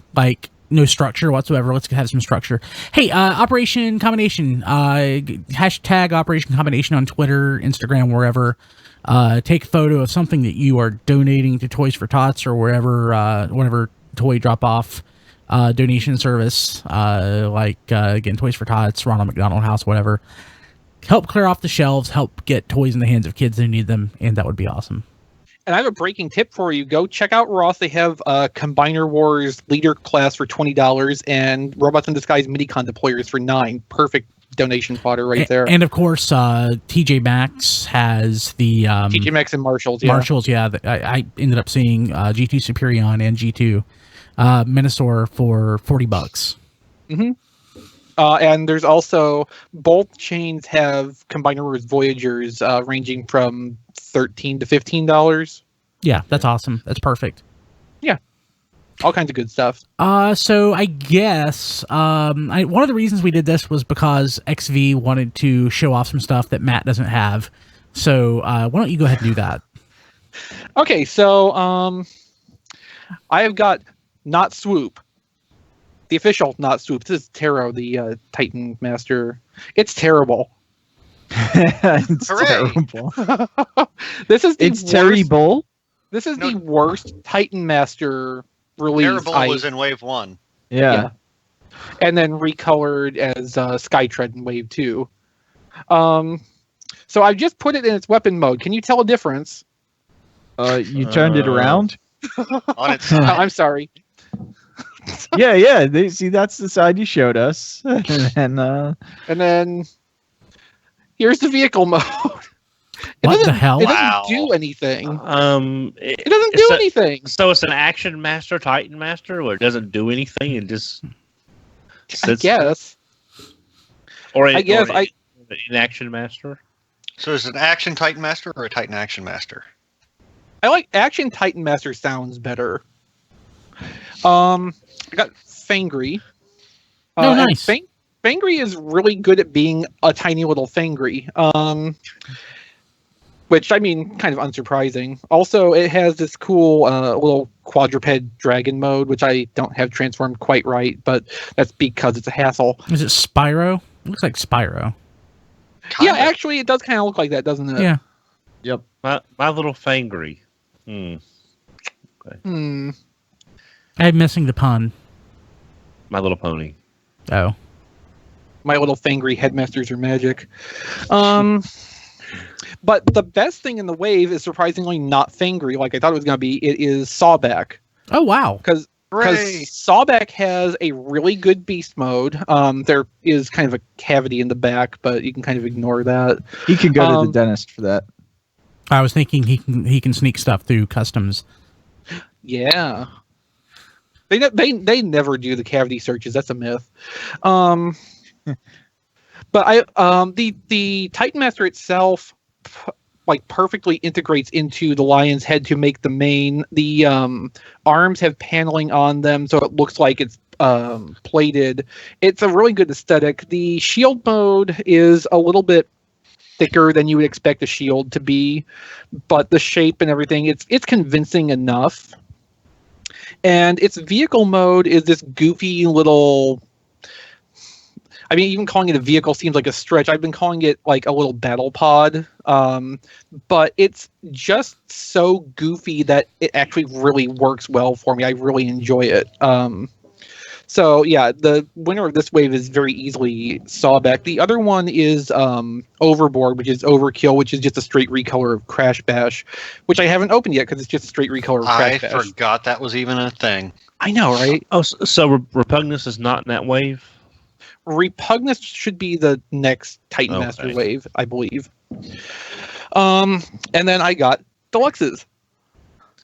Speaker 2: no structure whatsoever, let's have some structure. Hey, Operation Combination, hashtag Operation Combination on Twitter, Instagram, wherever. Take a photo of something that you are donating to Toys for Tots or wherever, whatever toy drop-off donation service, again, Toys for Tots, Ronald McDonald House, whatever. Help clear off the shelves, help get toys in the hands of kids who need them, and that would be awesome.
Speaker 1: And I have a breaking tip for you. Go check out Ross. They have Combiner Wars Leader Class for $20 and Robots in Disguise Minicon deployers for $9. Perfect donation fodder right there.
Speaker 2: And of course, TJ Maxx has the...
Speaker 1: TJ Maxx and Marshalls, yeah.
Speaker 2: Marshalls, yeah. I ended up seeing G2 Superion and G2 Minosaur for $40.
Speaker 1: Mm-hmm. And there's also, both chains have Combiner Wars Voyagers ranging from $13 to $15.
Speaker 2: Yeah, that's awesome. That's perfect.
Speaker 1: Yeah. All kinds of good stuff.
Speaker 2: So I guess one of the reasons we did this was because XV wanted to show off some stuff that Matt doesn't have. So why don't you go ahead and do that?
Speaker 1: Okay, so I have got Not Swoop. The official Not Swoop. This is Taro, the Titan Master. It's terrible.
Speaker 3: It's terrible.
Speaker 1: It's
Speaker 3: terrible.
Speaker 1: This is the worst Titan Master release.
Speaker 4: Terrible was in Wave 1.
Speaker 3: Yeah.
Speaker 1: And then recolored as Skytread in Wave 2. So I've just put it in its weapon mode. Can you tell a difference?
Speaker 3: You turned it around?
Speaker 4: On its side.
Speaker 1: I'm sorry.
Speaker 3: Yeah. See, that's the side you showed us. And
Speaker 1: then here's the vehicle mode.
Speaker 2: What the hell?
Speaker 1: It doesn't do anything.
Speaker 5: It
Speaker 1: doesn't do anything.
Speaker 5: So it's an Action Master, Titan Master, where it doesn't do anything and just sits.
Speaker 1: I guess.
Speaker 5: An Action Master.
Speaker 4: So is it an Action Titan Master or a Titan Action Master?
Speaker 1: I like Action Titan Master sounds better. I got Fangry.
Speaker 2: Nice.
Speaker 1: Fangry is really good at being a tiny little Fangry. which I mean, kind of unsurprising. Also, it has this cool little quadruped dragon mode, which I don't have transformed quite right, but that's because it's a hassle.
Speaker 2: Is it Spyro? It looks like Spyro.
Speaker 1: Yeah, actually, it does kind of look like that, doesn't it?
Speaker 2: Yeah.
Speaker 3: Yep.
Speaker 5: My little Fangry.
Speaker 2: I'm missing the pun.
Speaker 5: My Little Pony.
Speaker 2: Oh.
Speaker 1: My Little Fangry Headmasters are magic. But the best thing in the wave is surprisingly not Fangry like I thought it was going to be. It is Sawback.
Speaker 2: Oh, wow.
Speaker 1: Because Sawback has a really good beast mode. There is kind of a cavity in the back, but you can kind of ignore that.
Speaker 3: He can go to the dentist for that.
Speaker 2: I was thinking he can sneak stuff through customs.
Speaker 1: Yeah. They never do the cavity searches. That's a myth. But the Titan Master itself like perfectly integrates into the lion's head to make the mane. The arms have paneling on them, so it looks like it's plated. It's a really good aesthetic. The shield mode is a little bit thicker than you would expect a shield to be, but the shape and everything, it's convincing enough. And its vehicle mode is this goofy little... I mean, even calling it a vehicle seems like a stretch. I've been calling it like a little battle pod. But it's just so goofy that it actually really works well for me. I really enjoy it. So yeah, the winner of this wave is very easily Sawback. The other one is Overboard, which is Overkill, which is just a straight recolor of Crash Bash, which I haven't opened yet because it's just a straight recolor of Crash Bash.
Speaker 4: I forgot that was even a thing.
Speaker 1: I know, right?
Speaker 5: Oh, so Repugnance is not in that wave?
Speaker 1: Repugnance should be the next Titan Master wave, I believe. And then I got Deluxes.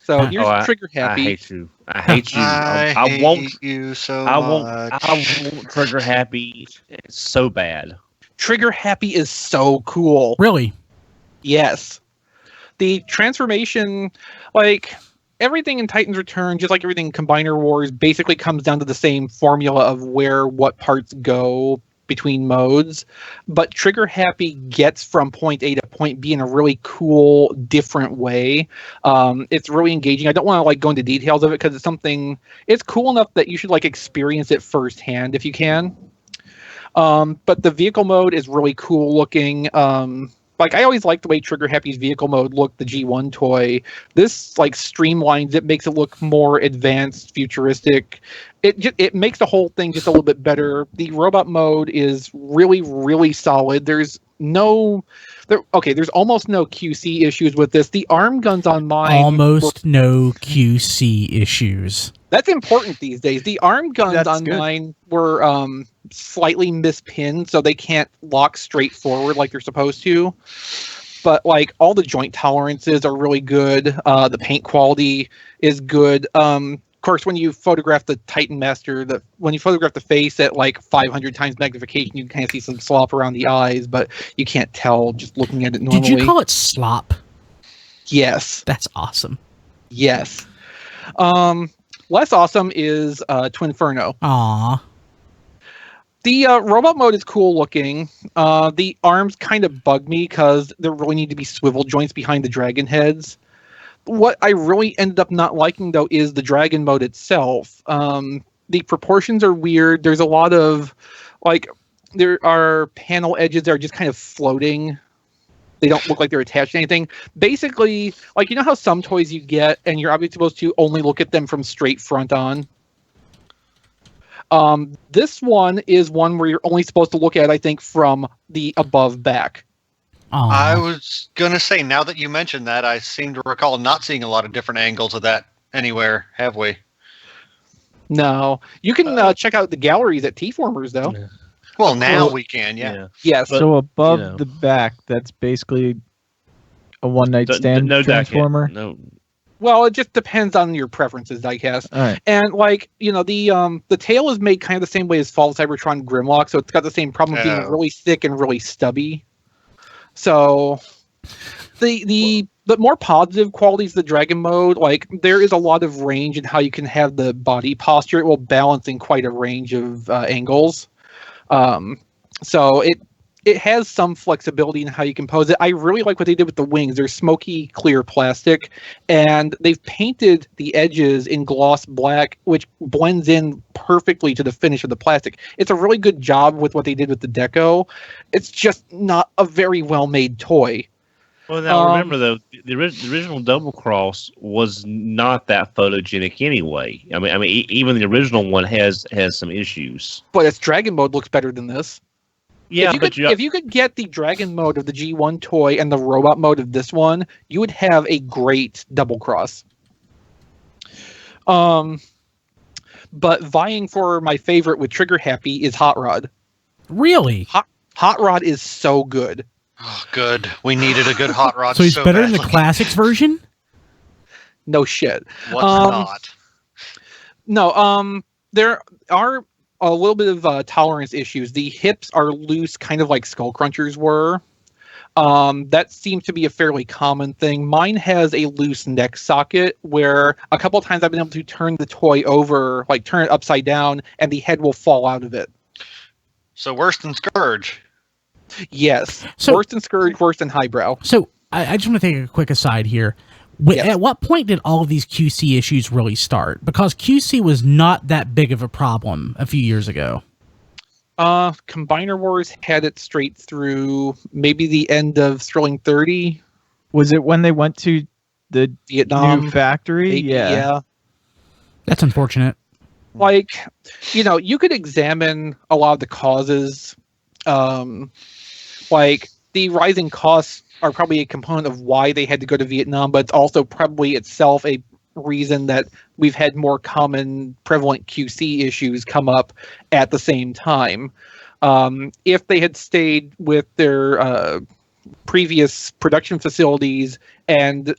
Speaker 1: So here's Trigger Happy.
Speaker 5: I hate you. I hate you. I won't
Speaker 4: you so
Speaker 5: I
Speaker 4: much.
Speaker 5: I won't Trigger Happy. It's so bad.
Speaker 1: Trigger Happy is so cool.
Speaker 2: Really?
Speaker 1: Yes. The transformation, like everything in Titan's Return, just like everything in Combiner Wars, basically comes down to the same formula of where what parts go between modes. But Trigger Happy gets from point A to point B in a really cool, different way. It's really engaging. I don't want to like go into details of it because it's cool enough that you should like experience it firsthand if you can. But the vehicle mode is really cool looking. Like I always liked the way Trigger Happy's vehicle mode looked, the G1 toy. This like streamlines it, makes it look more advanced, futuristic. It makes the whole thing just a little bit better. The robot mode is really, really solid. There's almost no QC issues with this. The arm guns on mine
Speaker 2: no QC issues.
Speaker 1: That's important these days. The arm guns mine were slightly mispinned, so they can't lock straight forward like they're supposed to. But like all the joint tolerances are really good. The paint quality is good. Of course, when you photograph the Titan Master, when you photograph the face at like 500 times magnification, you can kind of see some slop around the eyes, but you can't tell just looking at it normally.
Speaker 2: Did you call it slop?
Speaker 1: Yes.
Speaker 2: That's awesome.
Speaker 1: Yes. Less awesome is Twinferno.
Speaker 2: Aww.
Speaker 1: The robot mode is cool looking. The arms kind of bug me because there really need to be swivel joints behind the dragon heads. What I really ended up not liking, though, is the dragon mode itself. The proportions are weird. There's a lot of, like, there are panel edges that are just kind of floating. They don't look like they're attached to anything. Basically, like, you know how some toys you get and you're obviously supposed to only look at them from straight front on? This one is one where you're only supposed to look at, I think, from the above back.
Speaker 2: Aww.
Speaker 4: I was going to say, now that you mentioned that, I seem to recall not seeing a lot of different angles of that anywhere, have we?
Speaker 1: No. You can check out the galleries at T-Formers, though.
Speaker 5: Yeah.
Speaker 4: Well, now we can, yeah.
Speaker 1: Yes.
Speaker 5: But,
Speaker 3: so above the back, that's basically a one-night stand transformer?
Speaker 5: No.
Speaker 1: Well, it just depends on your preferences, I guess.
Speaker 3: All right.
Speaker 1: And like, you know, the tail is made kind of the same way as Fall Cybertron Grimlock, so it's got the same problem of being really thick and really stubby. So the more positive qualities of the Dragon mode, like there is a lot of range in how you can have the body posture. It will balance in quite a range of angles. So it has some flexibility in how you compose it. I really like what they did with the wings. They're smoky, clear plastic, and they've painted the edges in gloss black, which blends in perfectly to the finish of the plastic. It's a really good job with what they did with the deco. It's just not a very well-made toy.
Speaker 5: Well, now remember though, the original Double Cross was not that photogenic anyway. I mean, even the original one has some issues.
Speaker 1: But its dragon mode looks better than this.
Speaker 5: Yeah,
Speaker 1: if you could get the dragon mode of the G1 toy and the robot mode of this one, you would have a great Double Cross. But vying for my favorite with Trigger Happy is Hot Rod.
Speaker 2: Really?
Speaker 1: Hot Rod is so good.
Speaker 4: Oh, good. We needed a good Hot Rod.
Speaker 2: So he's better than the Classics version?
Speaker 1: No shit.
Speaker 4: What's not?
Speaker 1: No, there are a little bit of tolerance issues. The hips are loose, kind of like Skull Crunchers were. That seems to be a fairly common thing. Mine has a loose neck socket where a couple of times I've been able to turn the toy over, like turn it upside down, and the head will fall out of it.
Speaker 4: So worse than Scourge.
Speaker 1: Yes.
Speaker 2: So,
Speaker 1: worse than Scourge, worse than Highbrow.
Speaker 2: So I just want to take a quick aside here.
Speaker 1: Yes.
Speaker 2: At what point did all of these QC issues really start? Because QC was not that big of a problem a few years ago.
Speaker 1: Combiner Wars had it straight through maybe the end of Sterling 30.
Speaker 3: Was it when they went to the
Speaker 1: Vietnam
Speaker 3: new factory?
Speaker 1: maybe,
Speaker 3: Yeah.
Speaker 2: That's unfortunate.
Speaker 1: Like, you could examine a lot of the causes. Like, the rising costs are probably a component of why they had to go to Vietnam, but it's also probably itself a reason that we've had more common prevalent QC issues come up at the same time. If they had stayed with their previous production facilities and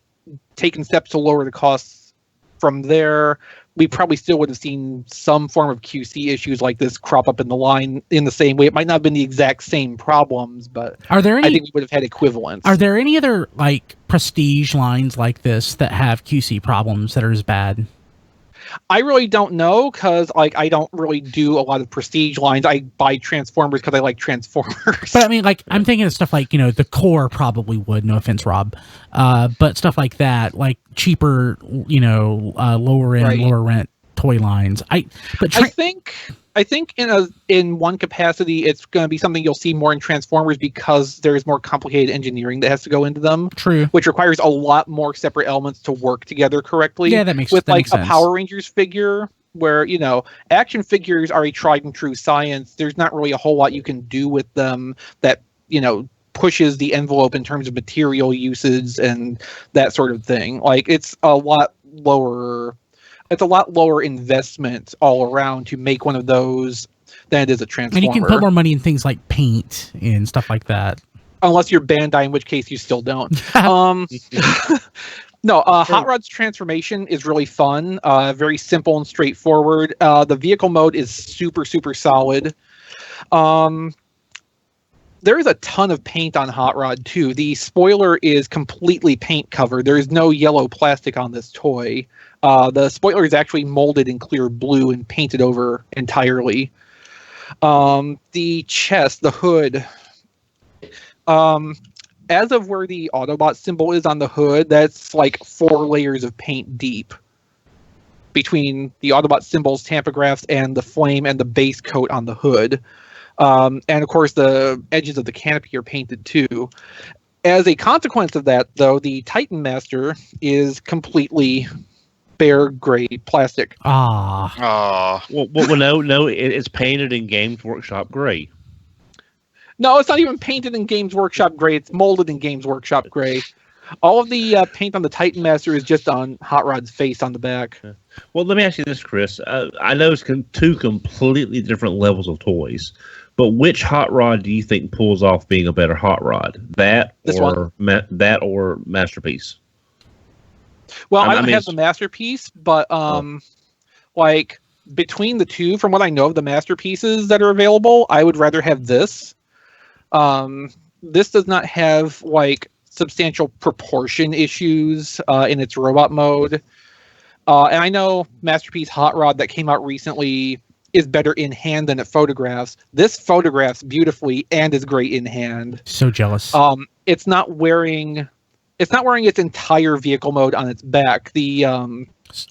Speaker 1: taken steps to lower the costs from there, we probably still would have seen some form of QC issues like this crop up in the line in the same way. It might not have been the exact same problems, but I think we would have had equivalents.
Speaker 2: Are there any other like prestige lines like this that have QC problems that are as bad?
Speaker 1: I really don't know because I don't really do a lot of prestige lines. I buy Transformers because I like Transformers.
Speaker 2: But I mean, like, I'm thinking of stuff like, the core probably would, no offense, Rob. But stuff like that, like cheaper, lower end,
Speaker 1: Right.
Speaker 2: lower rent toy lines. I
Speaker 1: think in one capacity, it's going to be something you'll see more in Transformers because there's more complicated engineering that has to go into them.
Speaker 2: True.
Speaker 1: Which requires a lot more separate elements to work together correctly.
Speaker 2: Yeah, that makes
Speaker 1: with
Speaker 2: that
Speaker 1: like
Speaker 2: makes
Speaker 1: a
Speaker 2: sense.
Speaker 1: Power Rangers figure where, action figures are a tried and true science. There's not really a whole lot you can do with them that, pushes the envelope in terms of material usage and that sort of thing. Like, it's a lot lower investment all around to make one of those than it is a Transformer.
Speaker 2: And you can put more money in things like paint and stuff like that.
Speaker 1: Unless you're Bandai, in which case you still don't. No, Hot Rod's transformation is really fun. Very simple and straightforward. The vehicle mode is super, super solid. There is a ton of paint on Hot Rod, too. The spoiler is completely paint covered. There is no yellow plastic on this toy. The spoiler is actually molded in clear blue and painted over entirely. The chest, the hood, as of where the Autobot symbol is on the hood, that's like 4 layers of paint deep between the Autobot symbols, tampograph, and the flame and the base coat on the hood. And of course, the edges of the canopy are painted too. As a consequence of that, though, the Titan Master is completely bare gray plastic.
Speaker 2: Ah.
Speaker 5: Well, no, it's painted in Games Workshop gray.
Speaker 1: No, it's not even painted in Games Workshop gray. It's molded in Games Workshop gray. All of the paint on the Titan Master is just on Hot Rod's face on the back.
Speaker 5: Well, let me ask you this, Chris. I know it's two completely different levels of toys, but which Hot Rod do you think pulls off being a better Hot Rod? That or Masterpiece?
Speaker 1: Well, I don't have the Masterpiece, but like between the two, from what I know of the Masterpieces that are available, I would rather have this. This does not have like substantial proportion issues in its robot mode. And I know Masterpiece Hot Rod that came out recently is better in hand than it photographs. This photographs beautifully and is great in hand.
Speaker 2: So jealous.
Speaker 1: It's not wearing its entire vehicle mode on its back. The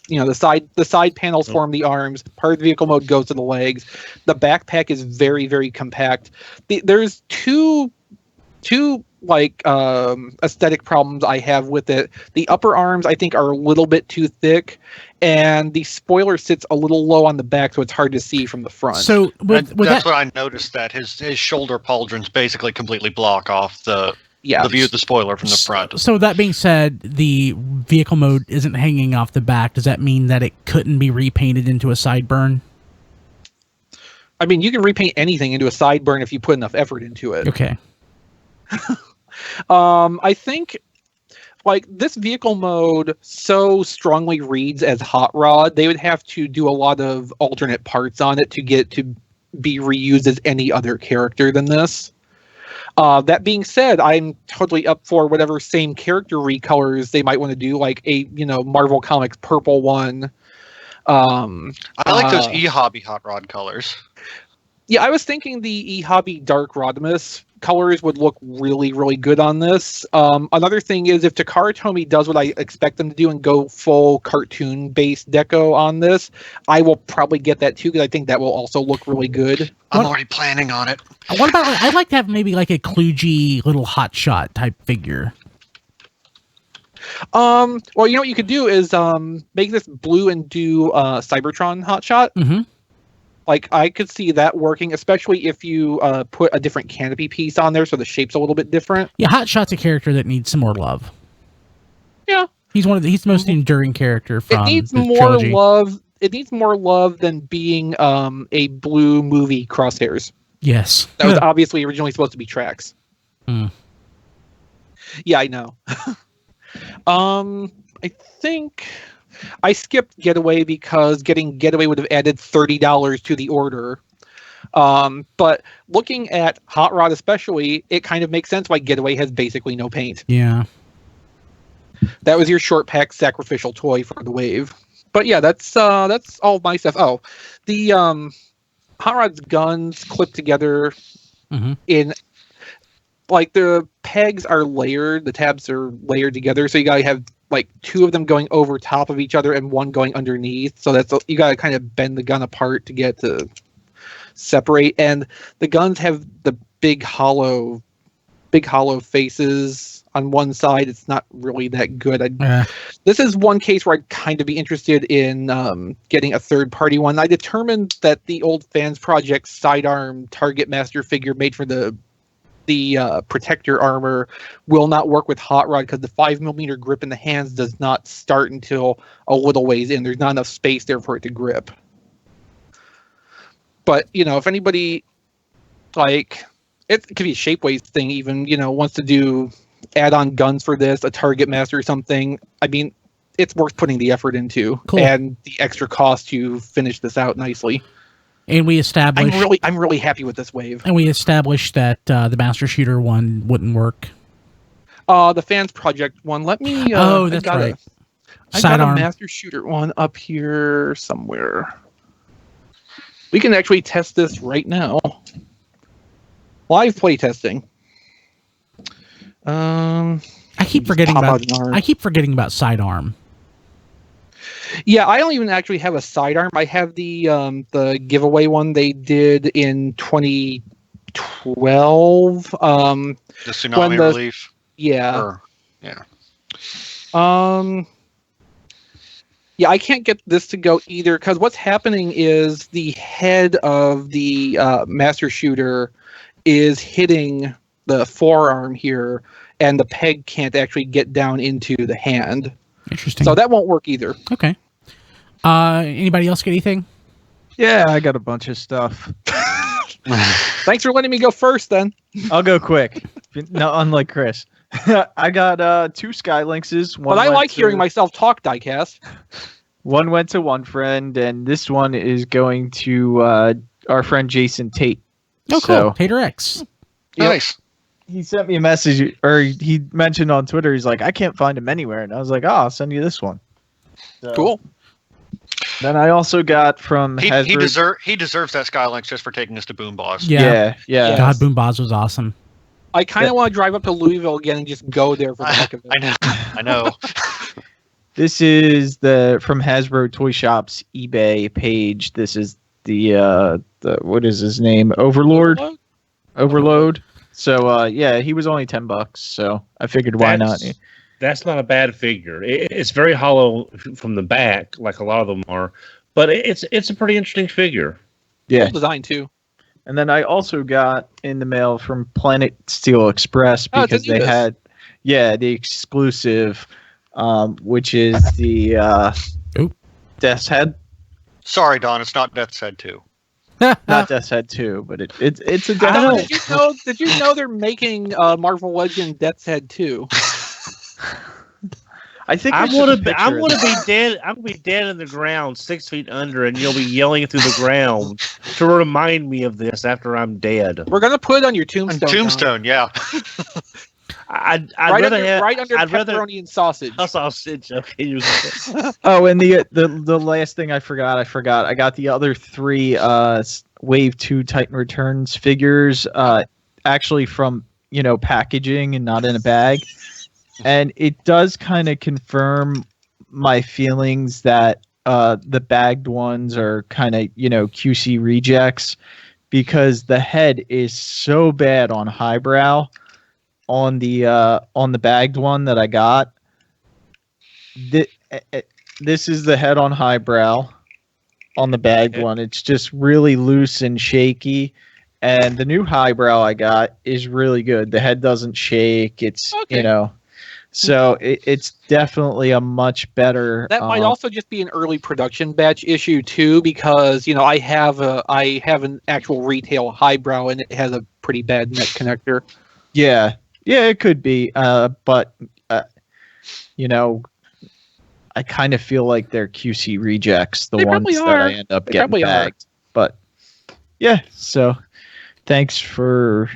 Speaker 1: the side panels form the arms. Part of the vehicle mode goes to the legs. The backpack is very, very compact. There's two aesthetic problems I have with it. The upper arms I think are a little bit too thick, and the spoiler sits a little low on the back, so it's hard to see from the front.
Speaker 2: So
Speaker 4: that's what I noticed, that his shoulder pauldrons basically completely block off the view of the spoiler from the front.
Speaker 2: So that being said, the vehicle mode isn't hanging off the back. Does that mean that it couldn't be repainted into a sideburn?
Speaker 1: I mean, you can repaint anything into a sideburn if you put enough effort into it.
Speaker 2: Okay.
Speaker 1: I think this vehicle mode so strongly reads as hot rod, they would have to do a lot of alternate parts on it to get to be reused as any other character than this. That being said, I'm totally up for whatever same character recolors they might want to do, like a Marvel Comics purple one.
Speaker 4: I like those eHobby hot rod colors.
Speaker 1: Yeah, I was thinking the eHobby Dark Rodimus colors would look really, really good on this. Another thing is, if Takara Tomy does what I expect them to do and go full cartoon-based deco on this, I will probably get that too, because I think that will also look really good.
Speaker 4: I'm already planning on it.
Speaker 2: What about, I'd like to have maybe like a kludgy little hotshot type figure.
Speaker 1: Well, what you could do is make this blue and do Cybertron hotshot.
Speaker 2: Mm-hmm.
Speaker 1: I could see that working, especially if you put a different canopy piece on there, so the shape's a little bit different.
Speaker 2: Yeah, Hotshot's a character that needs some more love.
Speaker 1: Yeah,
Speaker 2: he's the most enduring character from
Speaker 1: it needs
Speaker 2: the
Speaker 1: more
Speaker 2: trilogy.
Speaker 1: love. It needs more love than being a blue movie Crosshairs.
Speaker 2: Yes,
Speaker 1: that was obviously originally supposed to be Trax. Yeah, I know. I think I skipped Getaway because getting Getaway would have added $30 to the order. But looking at Hot Rod especially, it kind of makes sense why Getaway has basically no paint.
Speaker 2: Yeah.
Speaker 1: That was your short pack sacrificial toy for the wave. But yeah, that's all my stuff. Oh, the Hot Rod's guns clip together in the pegs are layered, the tabs are layered together, so you gotta have two of them going over top of each other and one going underneath. So you gotta kind of bend the gun apart to get to separate. And the guns have the big hollow faces on one side. It's not really that good. This is one case where I'd kind of be interested in getting a third-party one. I determined that the old Fans Project sidearm Target Master figure made for the protector armor will not work with Hot Rod because the 5mm grip in the hands does not start until a little ways in. There's not enough space there for it to grip. But if anybody it could be a Shapeways thing even, wants to do add-on guns for this, a Target Master or something, I mean, it's worth putting the effort into. Cool. And the extra cost to finish this out nicely.
Speaker 2: And we established...
Speaker 1: I'm really happy with this wave.
Speaker 2: And we established that the Master Shooter one wouldn't work.
Speaker 1: The Fans Project one. Let me...
Speaker 2: that's right.
Speaker 1: I got a Master Shooter one up here somewhere. We can actually test this right now. Live play testing.
Speaker 2: I keep forgetting about sidearm.
Speaker 1: Yeah, I don't even actually have a sidearm. I have the giveaway one they did in 2012.
Speaker 4: The tsunami relief.
Speaker 1: Yeah.
Speaker 4: Yeah.
Speaker 1: Yeah, I can't get this to go either because what's happening is the head of the Master Shooter is hitting the forearm here, and the peg can't actually get down into the hand.
Speaker 2: Interesting.
Speaker 1: So that won't work either.
Speaker 2: Okay. Anybody else get anything?
Speaker 3: Yeah, I got a bunch of stuff.
Speaker 1: Thanks for letting me go first, then.
Speaker 3: I'll go quick. No, unlike Chris. I got 2 Skylinxes.
Speaker 1: But I like hearing myself talk, Diecast.
Speaker 3: One went to one friend, and this one is going to our friend Jason Tate.
Speaker 2: Oh, cool. Tater X.
Speaker 4: Nice.
Speaker 3: He sent me a message, or he mentioned on Twitter, he's like, I can't find him anywhere. And I was like, I'll send you this one. So.
Speaker 1: Cool.
Speaker 3: Then I also got from
Speaker 4: He
Speaker 3: Hasbro.
Speaker 4: he deserves that Skylinks just for taking us to Boom Boss.
Speaker 2: Yeah.
Speaker 3: Yeah.
Speaker 2: God, Boom Boss was awesome.
Speaker 1: I kind of want to drive up to Louisville again and just go there for the heck of it.
Speaker 4: I know.
Speaker 3: This is from Hasbro Toy Shop's eBay page. This is the what is his name? Overload. So yeah, he was only $10. So I figured why not?
Speaker 5: That's not a bad figure. It's very hollow from the back, like a lot of them are, but it's a pretty interesting figure.
Speaker 3: Yeah,
Speaker 1: Cool design too.
Speaker 3: And then I also got in the mail from Planet Steel Express because they had, the exclusive, which is the Death's Head.
Speaker 4: Sorry, Don, it's not Death's Head 2.
Speaker 3: Not Death's Head 2, but it's a Death's Head.
Speaker 1: Did you know they're making Marvel Legend Death's Head 2?
Speaker 3: I think
Speaker 5: I'm gonna be dead. I'm gonna be dead in the ground, 6 feet under, and you'll be yelling through the ground to remind me of this after I'm dead.
Speaker 1: We're gonna put it on your tombstone.
Speaker 4: Tombstone, yeah.
Speaker 5: I'd
Speaker 1: right
Speaker 5: rather
Speaker 1: under,
Speaker 5: have
Speaker 1: right under pepperoni and sausage.
Speaker 5: a sausage. Okay.
Speaker 3: Oh, and the last thing I forgot. I got the other 3 Wave 2 Titan Returns figures, actually from packaging and not in a bag. And it does kind of confirm my feelings that the bagged ones are kind of, QC rejects, because the head is so bad on highbrow on the bagged one that I got. This is the head on highbrow on the bagged one. It's just really loose and shaky. And the new highbrow I got is really good. The head doesn't shake. It's, so it's definitely a much better.
Speaker 1: That might also just be an early production batch issue too, because I have an actual retail highbrow and it has a pretty bad neck connector.
Speaker 3: Yeah, it could be. But I kind of feel like they're QC rejects, the ones that I end up getting bagged. But yeah, so thanks for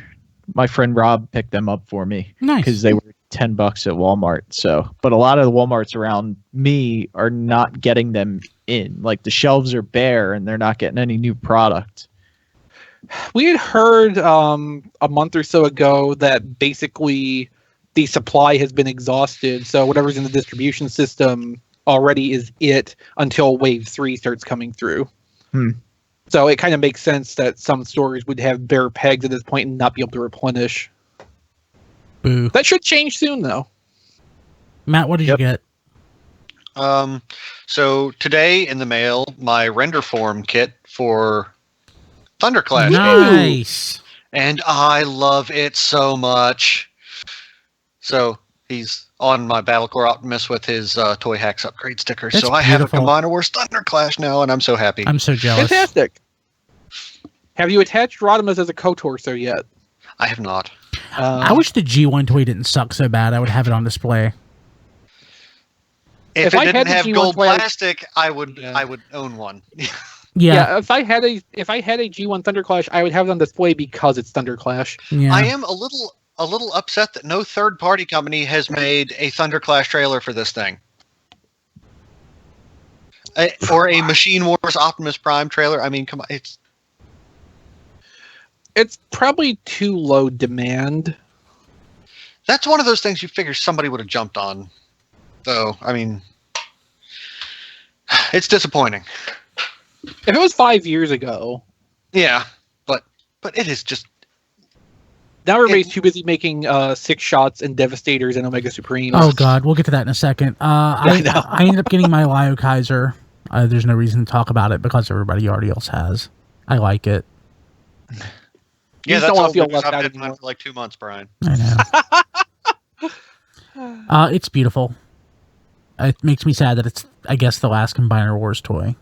Speaker 3: my friend Rob picked them up for me.
Speaker 2: Nice,
Speaker 3: because they were $10 at Walmart. So, but a lot of the Walmarts around me are not getting them in. Like the shelves are bare and they're not getting any new product.
Speaker 1: We had heard a month or so ago that basically the supply has been exhausted. So whatever's in the distribution system already is it until Wave 3 starts coming through. So it kind of makes sense that some stores would have bare pegs at this point and not be able to replenish.
Speaker 2: Boo.
Speaker 1: That should change soon, though.
Speaker 2: Matt, what did you get?
Speaker 4: So today in the mail, my render form kit for Thunderclash.
Speaker 2: Nice.
Speaker 4: And I love it so much. So he's on my Battlecore Optimus with his Toy Hacks upgrade sticker.
Speaker 2: That's
Speaker 4: so I have a
Speaker 2: beautiful.
Speaker 4: Combiner Wars Thunderclash now, and I'm so happy.
Speaker 2: I'm so jealous.
Speaker 1: Fantastic. Have you attached Rodimus as a co-torso yet?
Speaker 4: I have not.
Speaker 2: I wish the G1 toy didn't suck so bad. I would have it on display.
Speaker 4: If it
Speaker 1: I
Speaker 4: didn't
Speaker 1: had the
Speaker 4: have
Speaker 1: G1
Speaker 4: gold
Speaker 1: toy,
Speaker 4: plastic, I would own one.
Speaker 2: Yeah.
Speaker 1: If I had a G1 Thunderclash, I would have it on display because it's Thunderclash.
Speaker 2: Yeah.
Speaker 4: I am a little upset that no third-party company has made a Thunderclash trailer for this thing. Or a Machine Wars Optimus Prime trailer. I mean, come on,
Speaker 1: It's probably too low demand.
Speaker 4: that's one of those things you figure somebody would have jumped on. So, I mean, it's disappointing.
Speaker 1: If it was 5 years ago.
Speaker 4: Yeah, but it is just.
Speaker 1: Now everybody's too busy making Sixshots and Devastators and Omega Supremes.
Speaker 2: Oh God, we'll get to that in a second. I ended up getting my Lio Kaiser. There's no reason to talk about it because everybody already else has. I like it.
Speaker 4: Yeah,
Speaker 1: just
Speaker 4: that's
Speaker 1: don't wanna
Speaker 4: all
Speaker 1: feel
Speaker 4: I've
Speaker 1: left out
Speaker 4: had
Speaker 1: anymore.
Speaker 4: for like 2 months, Brian.
Speaker 2: I know. It's beautiful. It makes me sad that it's, I guess, the last Combiner Wars toy.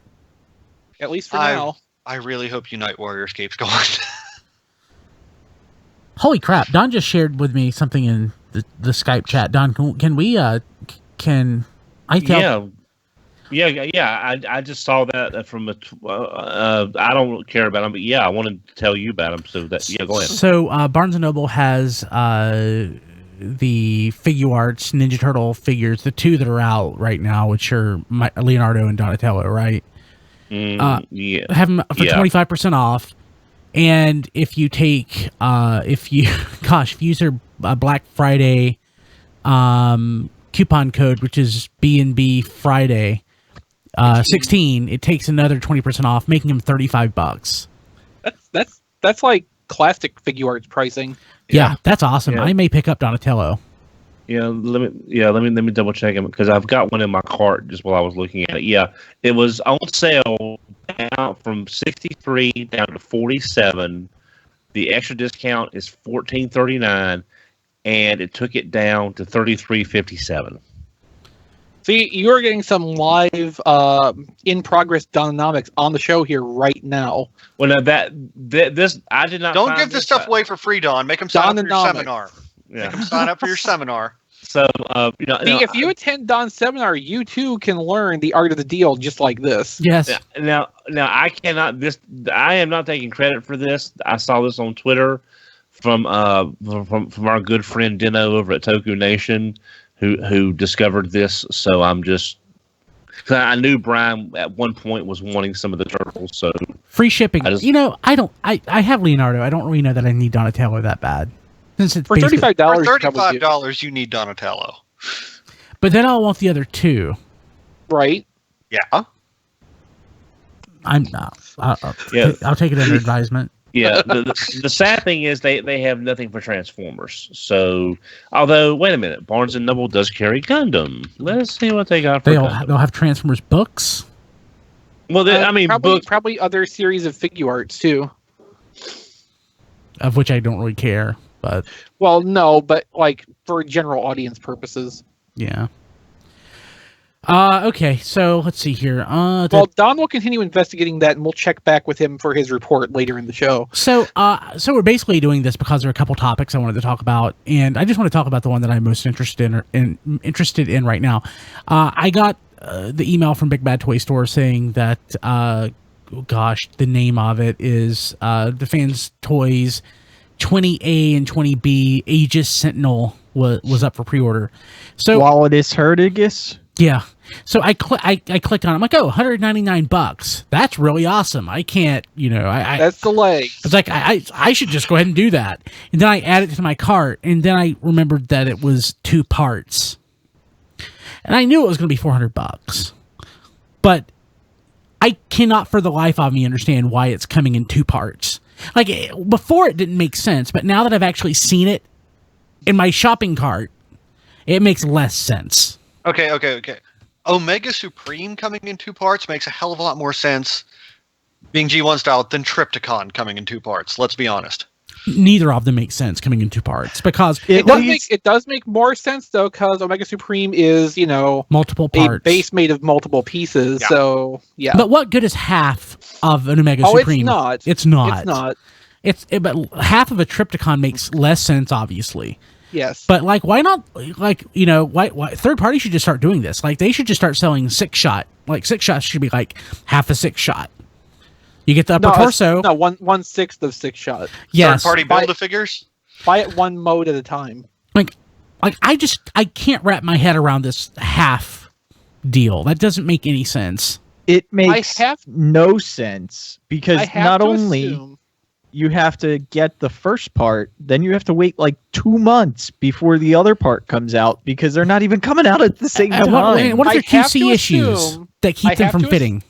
Speaker 1: At least for now.
Speaker 4: I really hope Unite Warriors keeps going.
Speaker 2: Holy crap! Don just shared with me something in the Skype chat. Don, can we? Can I tell?
Speaker 5: Yeah. I just saw that from a. I don't care about them, but yeah, I wanted to tell you about them. So that go ahead.
Speaker 2: So Barnes and Noble has the Figuarts Ninja Turtle figures, the 2 that are out right now, which are Leonardo and Donatello, right?
Speaker 5: Yeah.
Speaker 2: have them for 25% off. And if you take, if you use their Black Friday coupon code, which is B&B Friday 16, it takes another 20% off, making them $35.
Speaker 1: That's like classic figure arts pricing.
Speaker 2: Yeah, that's awesome.
Speaker 5: Yeah.
Speaker 2: I may pick up Donatello.
Speaker 5: Let me double check them because I've got one in my cart just while I was looking at it. Yeah, it was on sale down from 63 down to 47. The extra discount is $14.39, and it took it down to $33.57.
Speaker 1: See, you're getting some live in progress Donomics on the show here right now.
Speaker 5: Well, now this I did not.
Speaker 4: Don't give this stuff away for free, Don. Make them sign up for your seminar.
Speaker 5: Yeah.
Speaker 4: Make them sign up for your seminar.
Speaker 5: So,
Speaker 1: if you attend Don's seminar, you too can learn the art of the deal just like this.
Speaker 2: Yes.
Speaker 5: Now I cannot. I am not taking credit for this. I saw this on Twitter from our good friend Dino over at Toku Nation, who discovered this. So I'm just. Cause I knew Brian at one point was wanting some of the turtles. So
Speaker 2: Free shipping. I have Leonardo. I don't really know that I need Donatello that bad. Since it's
Speaker 1: For $35,
Speaker 4: For $35, you need Donatello.
Speaker 2: But then I'll want the other two.
Speaker 1: Right?
Speaker 4: Yeah.
Speaker 2: I'll take it under advisement.
Speaker 5: Yeah, the sad thing is they have nothing for Transformers. So, although wait a minute, Barnes and Noble does carry Gundam. Let's see what they got for Gundam.
Speaker 2: They'll have Transformers books.
Speaker 5: Well, books.
Speaker 1: Probably other series of figure arts too.
Speaker 2: Of which I don't really care, but
Speaker 1: well, no, but like for general audience purposes.
Speaker 2: Yeah. Okay, so let's see here.
Speaker 1: Well, Don will continue investigating that, and we'll check back with him for his report later in the show.
Speaker 2: So we're basically doing this because there are a couple topics I wanted to talk about, and I just want to talk about the one that I'm most interested in right now. I got the email from Big Bad Toy Store saying that, the name of it is the Fans Toys 20A and 20B Aegis Sentinel was up for pre-order. So
Speaker 3: Walidus Herdigus.
Speaker 2: Yeah. So I clicked on it. I'm like, oh, $199. That's really awesome. I can't,
Speaker 1: that's the leg.
Speaker 2: I was like, I should just go ahead and do that. And then I added it to my cart, and then I remembered that it was 2 parts. And I knew it was going to be $400. But I cannot for the life of me understand why it's coming in 2 parts. Like, before it didn't make sense, but now that I've actually seen it in my shopping cart, it makes less sense.
Speaker 4: Okay. Omega Supreme coming in 2 parts makes a hell of a lot more sense, being G1 style, than Trypticon coming in 2 parts. Let's be honest.
Speaker 2: Neither of them make sense coming in 2 parts because
Speaker 1: it does make more sense though, because Omega Supreme is
Speaker 2: multiple parts,
Speaker 1: a base made of multiple pieces. Yeah. So yeah.
Speaker 2: But what good is half of an Omega Supreme?
Speaker 1: It's not.
Speaker 2: But half of a Trypticon makes less sense, obviously.
Speaker 1: Yes.
Speaker 2: But why not? Why third party should just start doing this? Like, they should just start selling 6-shot. Like, 6-shots should be like half a 6-shot. You get the upper torso.
Speaker 1: No, 1/6 of 6-shot.
Speaker 2: Yes.
Speaker 4: Third party Build-A-Figures.
Speaker 1: Buy it one mode at a time.
Speaker 2: Like I can't wrap my head around this half deal. That doesn't make any sense.
Speaker 3: It makes no sense because not only you have to get the first part, then you have to wait like 2 months before the other part comes out because they're not even coming out at the same time.
Speaker 2: What if there are QC issues that keep them from fitting?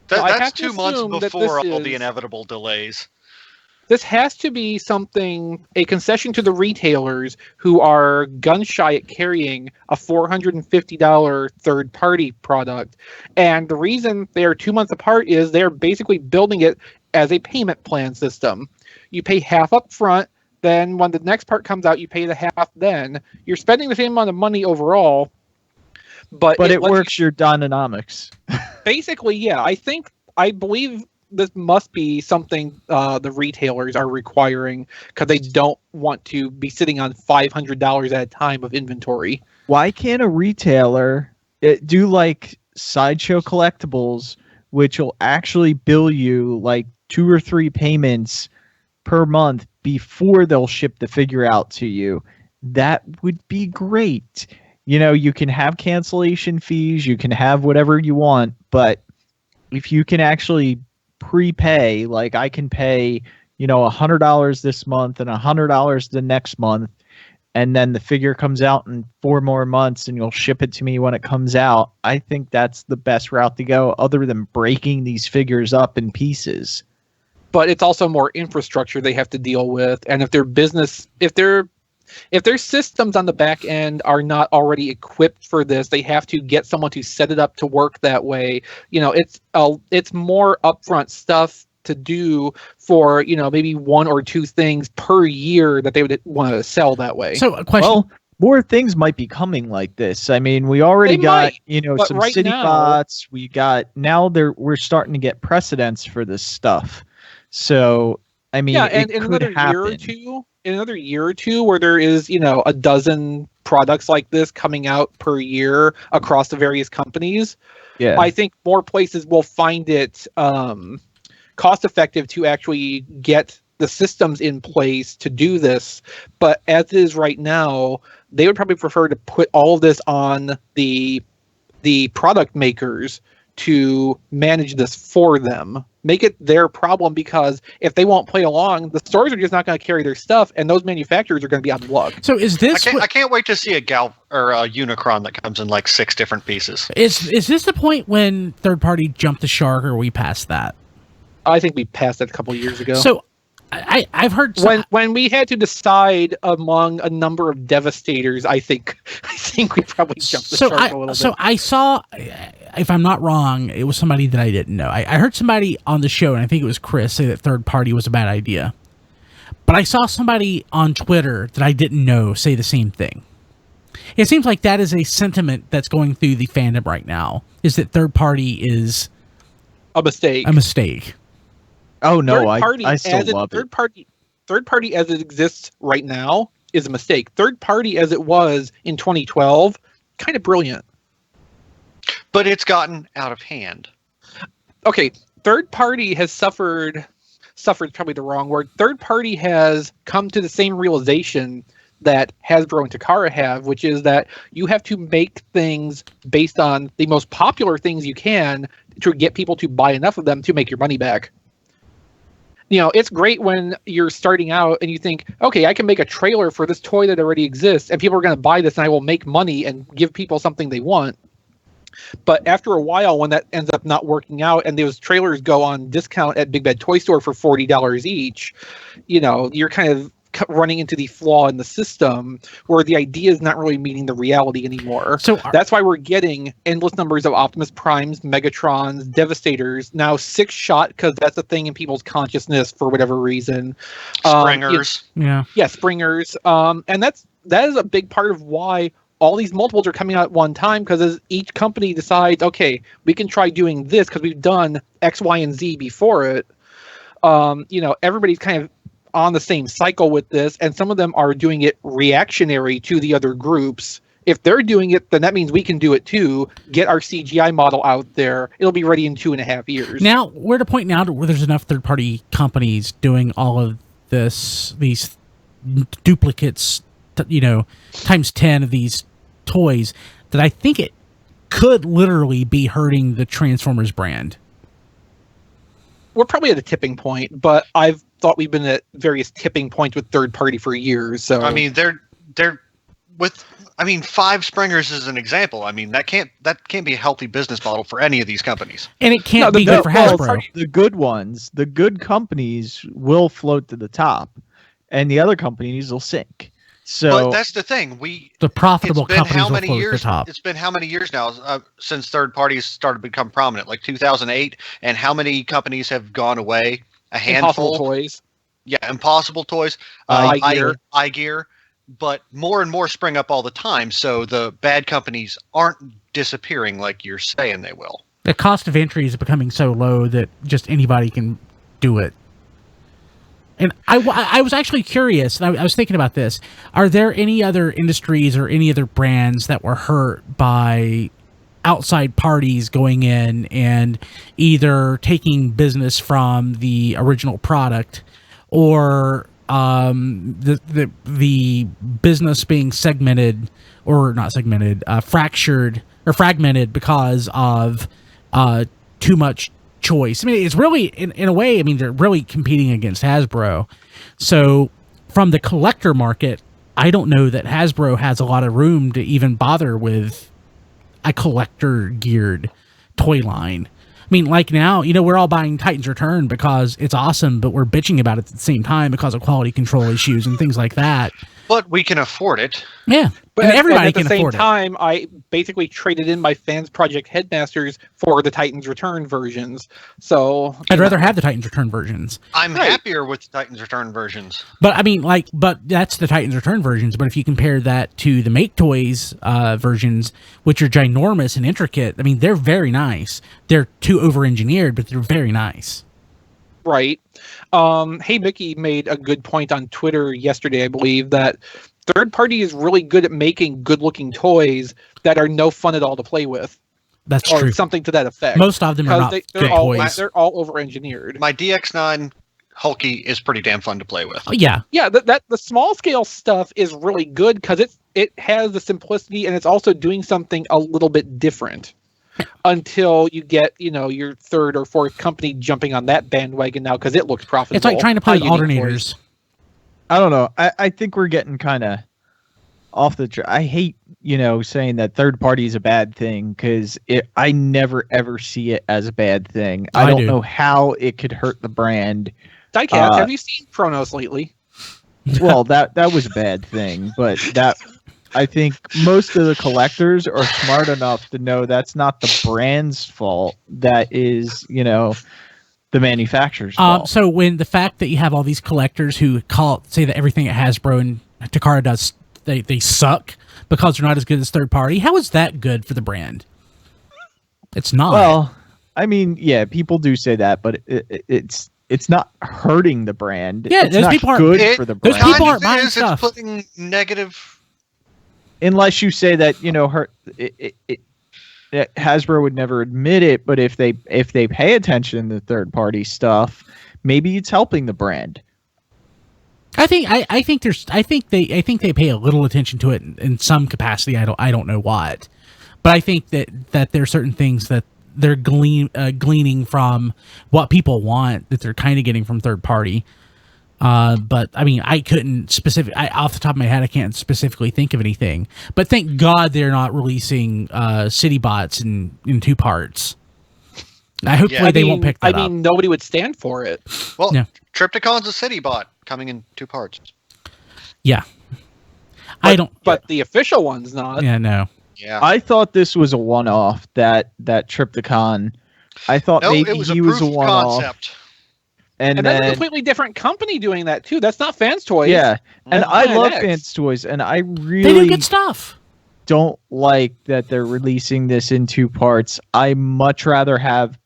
Speaker 4: That's 2 months before all the inevitable delays.
Speaker 1: This has to be a concession to the retailers who are gun shy at carrying a $450 third-party product. And the reason they are 2 months apart is they're basically building it as a payment plan system. You pay half up front, then when the next part comes out, you pay the half then. You're spending the same amount of money overall, but
Speaker 3: it works your Donomics.
Speaker 1: Basically, yeah. I believe this must be something the retailers are requiring because they don't want to be sitting on $500 at a time of inventory.
Speaker 3: Why can't a retailer do like Sideshow Collectibles, which will actually bill you like 2 or 3 payments per month before they'll ship the figure out to you? That would be great. You can have cancellation fees, you can have whatever you want, but if you can actually prepay, like I can pay, $100 this month and $100 the next month, and then the figure comes out in 4 more months and you'll ship it to me when it comes out. I think that's the best route to go, other than breaking these figures up in pieces.
Speaker 1: But it's also more infrastructure they have to deal with, and if their systems on the back end are not already equipped for this, they have to get someone to set it up to work that way. It's more upfront stuff to do for maybe 1 or 2 things per year that they would want to sell that way.
Speaker 2: So a question.
Speaker 3: Well, more things might be coming like this. I mean, we already got some
Speaker 1: right
Speaker 3: city
Speaker 1: now,
Speaker 3: bots. We got we're starting to get precedents for this stuff. So I mean,
Speaker 1: and
Speaker 3: it
Speaker 1: in
Speaker 3: could
Speaker 1: another
Speaker 3: happen.
Speaker 1: year or two, where there is a dozen products like this coming out per year across the various companies, I think more places will find it cost effective to actually get the systems in place to do this. But as it is right now, they would probably prefer to put all of this on the product makers to manage this for them. Make it their problem, because if they won't play along, the stores are just not going to carry their stuff, and those manufacturers are going to be out of luck.
Speaker 2: So is this?
Speaker 4: I can't wait to see a Unicron that comes in like 6 different pieces.
Speaker 2: Is this the point when third party jumped the shark, or are we past that?
Speaker 1: I think we passed that a couple of years ago.
Speaker 2: So I've heard
Speaker 1: when we had to decide among a number of devastators, I think we probably jumped the shark a little bit.
Speaker 2: So I saw, if I'm not wrong, it was somebody that I didn't know. I heard somebody on the show, and I think it was Chris, say that third party was a bad idea. But I saw somebody on Twitter that I didn't know say the same thing. It seems like that is a sentiment that's going through the fandom right now, is that third party is
Speaker 1: a mistake.
Speaker 3: Oh no, I still love it.
Speaker 1: Third party as it exists right now is a mistake. Third party as it was in 2012, kind of brilliant.
Speaker 4: But it's gotten out of hand.
Speaker 1: Okay, third party has suffered probably the wrong word. Third party has come to the same realization that Hasbro and Takara have, which is that you have to make things based on the most popular things you can to get people to buy enough of them to make your money back. It's great when you're starting out and you think, okay, I can make a trailer for this toy that already exists, and people are going to buy this, and I will make money and give people something they want. But after a while, when that ends up not working out and those trailers go on discount at Big Bad Toy Store for $40 each, you're kind of running into the flaw in the system where the idea is not really meeting the reality anymore. So that's why we're getting endless numbers of Optimus Primes, Megatrons, Devastators, now 6-shot, because that's a thing in people's consciousness for whatever reason.
Speaker 4: Springers.
Speaker 1: Springers. And that is a big part of why all these multiples are coming out at one time, because as each company decides, okay, we can try doing this because we've done X, Y, and Z before it. Everybody's kind of on the same cycle with this, and some of them are doing it reactionary to the other groups. If they're doing it, then that means we can do it too. Get our CGI model out there. It'll be ready in 2.5 years.
Speaker 2: Now, we're at a point now where there's enough third-party companies doing all of these duplicates, times 10 of these toys, that I think it could literally be hurting the Transformers brand.
Speaker 1: We're probably at a tipping point, but I've thought we've been at various tipping points with third party for years. So
Speaker 4: I mean, they're with. I mean, 5 Springers is an example. I mean, that can't be a healthy business model for any of these companies.
Speaker 2: And it can't be good for Hasbro.
Speaker 3: The good ones, the good companies will float to the top, and the other companies will sink. So,
Speaker 4: but that's the thing.
Speaker 2: The profitable companies will float to the top.
Speaker 4: It's been how many years now since third parties started to become prominent? Like 2008, and how many companies have gone away? A handful.
Speaker 1: Impossible Toys.
Speaker 4: Yeah, Impossible Toys. iGear. But more and more spring up all the time, so the bad companies aren't disappearing like you're saying they will.
Speaker 2: The cost of entry is becoming so low that just anybody can do it. And I was actually curious, and I was thinking about this. Are there any other industries or any other brands that were hurt by outside parties going in and either taking business from the original product, or the business being segmented, or not segmented, fractured or fragmented because of too much choice. I mean, it's really in a way. I mean, they're really competing against Hasbro. So from the collector market, I don't know that Hasbro has a lot of room to even bother with a collector geared toy line. I mean, like now, we're all buying Titans Return because it's awesome, but we're bitching about it at the same time because of quality control issues and things like that.
Speaker 4: But we can afford it.
Speaker 2: Yeah.
Speaker 1: But
Speaker 2: and everybody
Speaker 1: at the
Speaker 2: can
Speaker 1: same
Speaker 2: afford it.
Speaker 1: time, I basically traded in my Fans Project Headmasters for the Titans Return versions. So
Speaker 2: I'd rather have the Titans Return versions.
Speaker 4: I'm happier with the Titans Return versions.
Speaker 2: But I mean, but that's the Titans Return versions. But if you compare that to the Make Toys versions, which are ginormous and intricate, I mean, they're very nice. They're too over-engineered, but they're very nice.
Speaker 1: Right. Hey, Mickey made a good point on Twitter yesterday, I believe, that third party is really good at making good-looking toys that are no fun at all to play with.
Speaker 2: That's
Speaker 1: or
Speaker 2: true.
Speaker 1: Something to that effect.
Speaker 2: Most of them are not good toys.
Speaker 1: They're all over-engineered.
Speaker 4: My DX9 Hulky is pretty damn fun to play with.
Speaker 2: Oh, yeah.
Speaker 1: Yeah, the small scale stuff is really good because it has the simplicity and it's also doing something a little bit different. Until you get, your third or fourth company jumping on that bandwagon now because it looks profitable.
Speaker 2: It's like trying to play with alternators.
Speaker 3: I don't know. I think we're getting kind of off the track. I hate, saying that third party is a bad thing because I never ever see it as a bad thing. I don't know how it could hurt the brand.
Speaker 1: Diecast, have you seen Chronos lately?
Speaker 3: Well, that was a bad thing, but I think most of the collectors are smart enough to know that's not the brand's fault. That is, the manufacturer's fault.
Speaker 2: So when the fact that you have all these collectors who say that everything at Hasbro and Takara does, they suck because they're not as good as third party, how is that good for the brand? It's not.
Speaker 3: Well, I mean, yeah, people do say that, but it's not hurting the brand.
Speaker 2: Yeah,
Speaker 3: it's
Speaker 2: those
Speaker 3: not
Speaker 2: people aren't
Speaker 3: good for the brand.
Speaker 2: Those people aren't buying stuff.
Speaker 4: It's putting negative.
Speaker 3: Unless you say that Hasbro would never admit it, but if they pay attention to third party stuff, maybe it's helping the brand.
Speaker 2: I think they pay a little attention to it in some capacity. I don't know what, but I think that there are certain things that they're gleaning from what people want that they're kind of getting from third party. But I mean, I couldn't off the top of my head, I can't specifically think of anything. But thank God they're not releasing City Bots in 2 parts. Hopefully they won't pick that up.
Speaker 1: I mean, nobody would stand for it.
Speaker 4: Well, yeah. Triptychon's a City Bot coming in 2 parts.
Speaker 2: Yeah,
Speaker 1: But the official one's not.
Speaker 2: Yeah, no.
Speaker 4: Yeah,
Speaker 3: I thought this was a one-off. That Triptychon. I thought maybe he was a one-off.
Speaker 4: Concept.
Speaker 1: And that's a completely different company doing that too. That's not Fans Toys.
Speaker 3: Yeah, and I love Fans Toys, and I really
Speaker 2: they do good stuff.
Speaker 3: Don't like that they're releasing this in 2 parts. I much rather have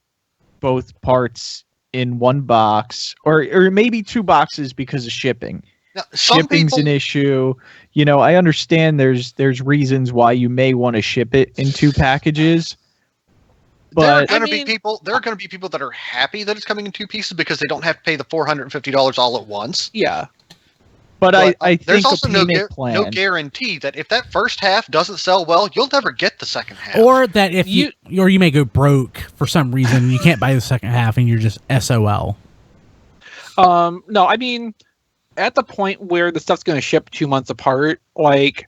Speaker 3: both parts in 1 box, or maybe 2 boxes because of shipping.
Speaker 4: Now,
Speaker 3: Shipping's an issue. I understand there's reasons why you may want to ship it in 2 packages. But
Speaker 4: there are going to be people that are happy that it's coming in 2 pieces because they don't have to pay the $450 all at once.
Speaker 1: Yeah.
Speaker 3: But I think
Speaker 4: there's also no
Speaker 3: guarantee
Speaker 4: that if that first half doesn't sell well, you'll never get the second half.
Speaker 2: Or that if you may go broke for some reason, you can't buy the second half and you're just SOL.
Speaker 1: No, I mean, at the point where the stuff's going to ship 2 months apart, like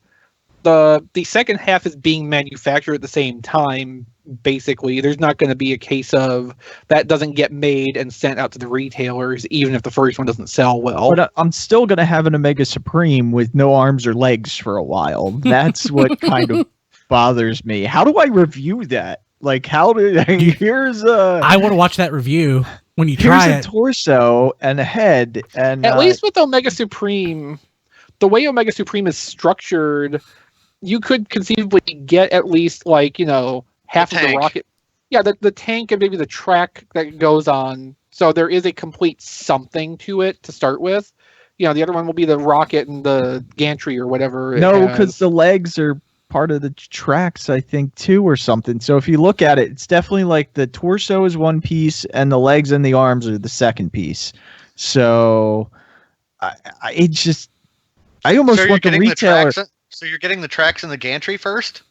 Speaker 1: the second half is being manufactured at the same time. Basically, there's not going to be a case of that doesn't get made and sent out to the retailers, even if the first one doesn't sell well.
Speaker 3: But I'm still going to have an Omega Supreme with no arms or legs for a while. That's what kind of bothers me. How do I review that? Like, here's a...
Speaker 2: I want to watch that review when you try it.
Speaker 3: Here's a torso and a head. And
Speaker 1: at least with Omega Supreme, the way Omega Supreme is structured, you could conceivably get at least, half of the rocket. Yeah, the tank and maybe the track that goes on. So there is a complete something to it to start with. The other one will be the rocket and the gantry or whatever.
Speaker 3: No, because the legs are part of the tracks, I think, too, or something. So if you look at it, it's definitely like the torso is 1 piece and the legs and the arms are the second piece. So I almost want the retailer.
Speaker 4: So you're getting the tracks and the gantry first?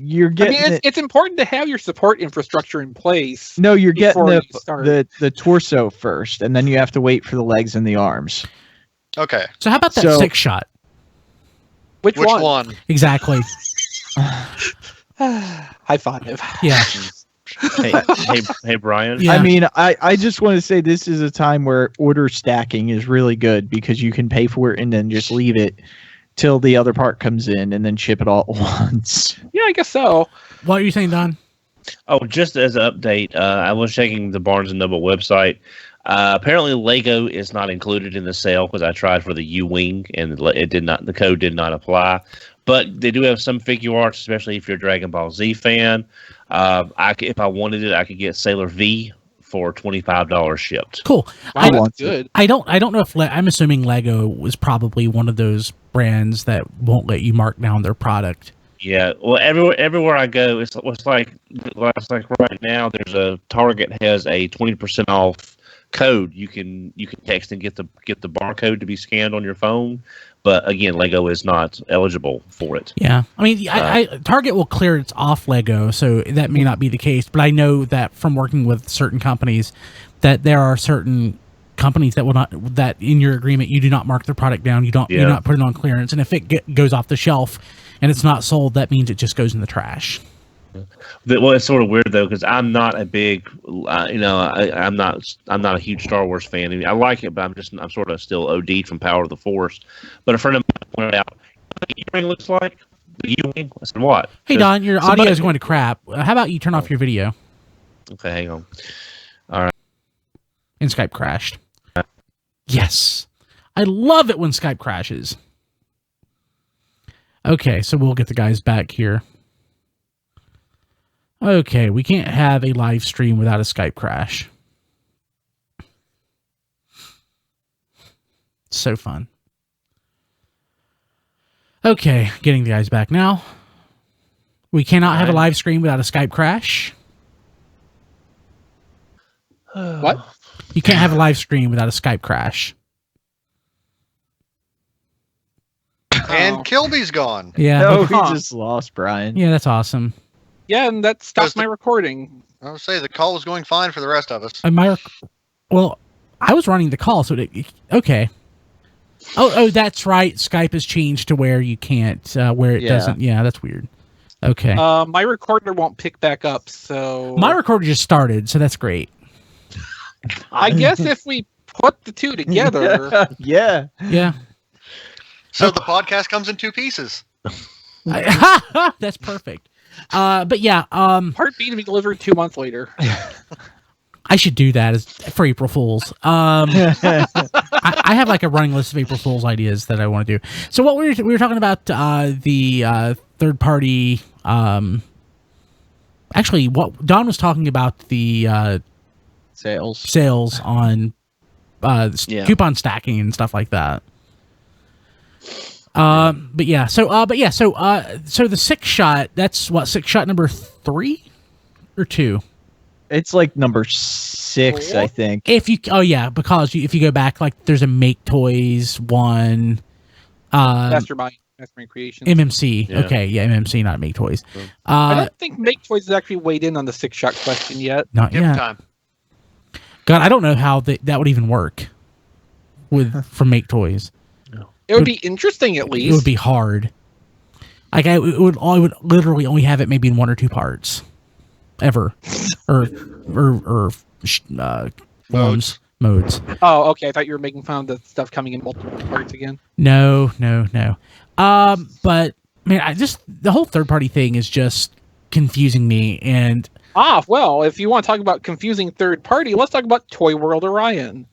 Speaker 3: you're getting.
Speaker 1: I mean, it's important to have your support infrastructure in place.
Speaker 3: No, you're getting
Speaker 1: before
Speaker 3: the torso first, and then you have to wait for the legs and the arms.
Speaker 4: Okay.
Speaker 2: So how about that six shot?
Speaker 1: Which
Speaker 4: Which
Speaker 1: one?
Speaker 4: one?
Speaker 2: Exactly.
Speaker 1: High five.
Speaker 2: Yeah.
Speaker 5: Hey, Brian.
Speaker 2: Yeah.
Speaker 3: I mean, I just want to say this is a time where order stacking is really good because you can pay for it and then just leave it till the other part comes in and then ship it all at once.
Speaker 1: Yeah, I guess so.
Speaker 2: What are you saying, Don?
Speaker 5: Oh, just as an update, I was checking the Barnes & Noble website. Apparently, Lego is not included in the sale because I tried for the U-Wing and it did not. The code did not apply. But they do have some figure arts, especially if you're a Dragon Ball Z fan. If I wanted it, I could get Sailor V for $25 shipped.
Speaker 2: Cool.
Speaker 1: Wow, that's good.
Speaker 2: I don't know if I'm assuming Lego was probably one of those brands that won't let you mark down their product.
Speaker 5: Yeah, well, everywhere I go, it's like right now. There's a Target has a 20% off code. You can text and get the barcode to be scanned on your phone. But again, Lego is not eligible for it.
Speaker 2: Yeah, I mean, Target will clear its off Lego, so that may not be the case. But I know that from working with certain companies, that there are certain companies that will not, that in your agreement you do not mark their product down. You do not put it on clearance, and if it goes off the shelf and it's not sold, that means it just goes in the trash.
Speaker 5: Well, it's sort of weird though because I'm not a big, I'm not a huge Star Wars fan. I mean, I like it, but I'm sort of still OD'd from Power of the Force. But a friend of mine pointed out, what the earring looks like the U-Wing. I said, what?
Speaker 2: Hey Don, your audio is going to crap. How about you turn off your video?
Speaker 5: Okay, hang on. All right.
Speaker 2: And Skype crashed. Yes, I love it when Skype crashes. Okay, so we'll get the guys back here. Okay, we can't have a live stream without a Skype crash. So fun. Okay, getting the guys back now. We cannot have a live stream without a Skype crash.
Speaker 1: What?
Speaker 2: You can't have a live stream without a Skype crash.
Speaker 4: And Kilby's gone.
Speaker 2: Yeah.
Speaker 3: No,
Speaker 2: but-
Speaker 3: we just lost Brian.
Speaker 2: yeah, that's awesome.
Speaker 1: Yeah, and that stopped my recording.
Speaker 4: I would say the call was going fine for the rest of us.
Speaker 2: Well, I was running the call, so okay. Oh, that's right. Skype has changed to where you can't, where it doesn't. Yeah, that's weird. Okay.
Speaker 1: My recorder won't pick back up, so
Speaker 2: My recorder just started, so that's great.
Speaker 1: I guess if we put the two together,
Speaker 3: Yeah.
Speaker 2: Yeah.
Speaker 4: So the podcast comes in two pieces.
Speaker 2: That's perfect. But yeah,
Speaker 1: part B to be delivered 2 months later.
Speaker 2: I should do that for April Fools. I have like a running list of April Fools ideas that I want to do. So what we were talking about the third party. Actually, what Don was talking about the sales on coupon stacking and stuff like that. So the six shot, that's what, six shot number 3 or 2?
Speaker 3: It's like number 6, I think.
Speaker 2: Because if you go back, like there's a Make Toys one,
Speaker 1: Mastermind Creations.
Speaker 2: MMC.
Speaker 5: Yeah.
Speaker 2: Okay, yeah, MMC, not Make Toys.
Speaker 1: I don't think Make Toys has actually weighed in on the 6-shot question yet.
Speaker 2: Not
Speaker 4: Give
Speaker 2: yet.
Speaker 4: time.
Speaker 2: God, I don't know how that would even work from Make Toys.
Speaker 1: It would be interesting, at least.
Speaker 2: It would be hard. Like I would literally only have it maybe in 1 or 2 parts, ever, or modes.
Speaker 1: Oh, okay. I thought you were making fun of the stuff coming in multiple parts again.
Speaker 2: No. But man, the whole third party thing is just confusing me. And
Speaker 1: well, if you want to talk about confusing third party, let's talk about Toy World Orion.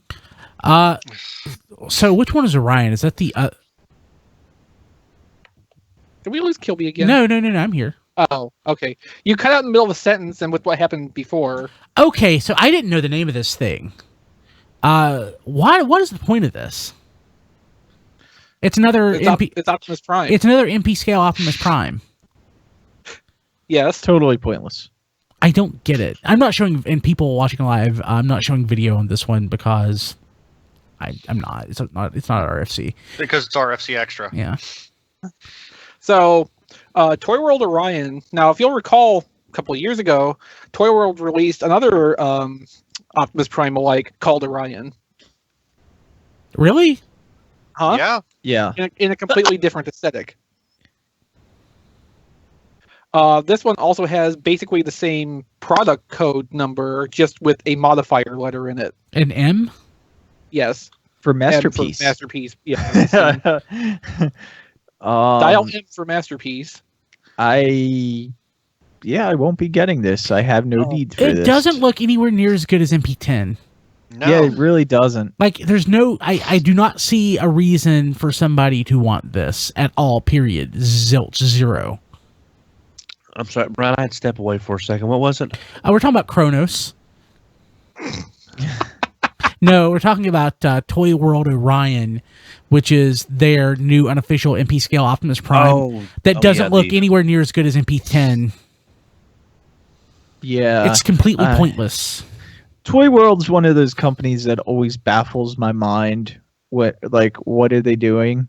Speaker 2: So which one is Orion? Is that the?
Speaker 1: Did we lose Kilby again?
Speaker 2: No. I'm here.
Speaker 1: Oh, okay. You cut out in the middle of a sentence, and with what happened before.
Speaker 2: Okay, so I didn't know the name of this thing. What is the point of this? It's another
Speaker 1: It's Optimus Prime.
Speaker 2: It's another MP scale Optimus Prime.
Speaker 3: Yes. Totally pointless.
Speaker 2: I don't get it. I'm not showing, and people watching live, I'm not showing video on this one because I'm not. It's not RFC.
Speaker 4: Because it's RFC Extra.
Speaker 2: Yeah.
Speaker 1: So Toy World Orion. Now, if you'll recall, a couple of years ago, Toy World released another Optimus Prime alike called Orion.
Speaker 2: Really?
Speaker 1: Huh?
Speaker 3: Yeah.
Speaker 1: In a completely different aesthetic. This one also has basically the same product code number, just with a modifier letter in it.
Speaker 2: An M?
Speaker 1: Yes.
Speaker 3: For Masterpiece.
Speaker 1: For Masterpiece. Yeah. Dial M for Masterpiece.
Speaker 3: I won't be getting this. I have no need for this.
Speaker 2: It doesn't look anywhere near as good as MP10.
Speaker 4: No.
Speaker 3: Yeah, it really doesn't.
Speaker 2: Like, there's no... I do not see a reason for somebody to want this at all, period. Zilch. Zero.
Speaker 5: I'm sorry, Brian, I had to step away for a second. What was it?
Speaker 2: We're talking about Kronos. No, we're talking about Toy World Orion, which is their new unofficial MP scale Optimus Prime that doesn't look anywhere near as good as MP10.
Speaker 3: Yeah.
Speaker 2: It's completely pointless.
Speaker 3: Toy World's one of those companies that always baffles my mind. What are they doing?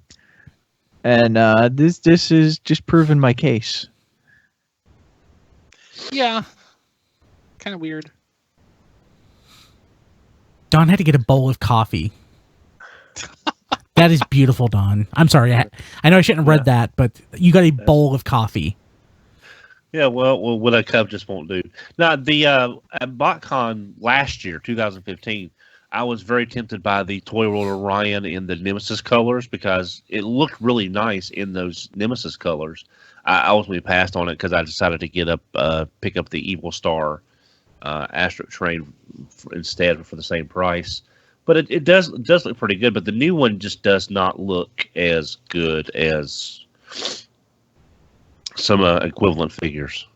Speaker 3: And this is just proving my case.
Speaker 1: Yeah. Kind of weird.
Speaker 2: Don had to get a bowl of coffee. That is beautiful, Don. I'm sorry. I know I shouldn't have read that, but you got a bowl of coffee.
Speaker 5: Yeah, well, what a cup just won't do. Now, the at BotCon last year, 2015, I was very tempted by the Toy World Orion in the Nemesis colors because it looked really nice in those Nemesis colors. I ultimately passed on it because I decided to pick up the Evil Star Astro Train instead for the same price. But it does look pretty good, but the new one just does not look as good as some equivalent figures.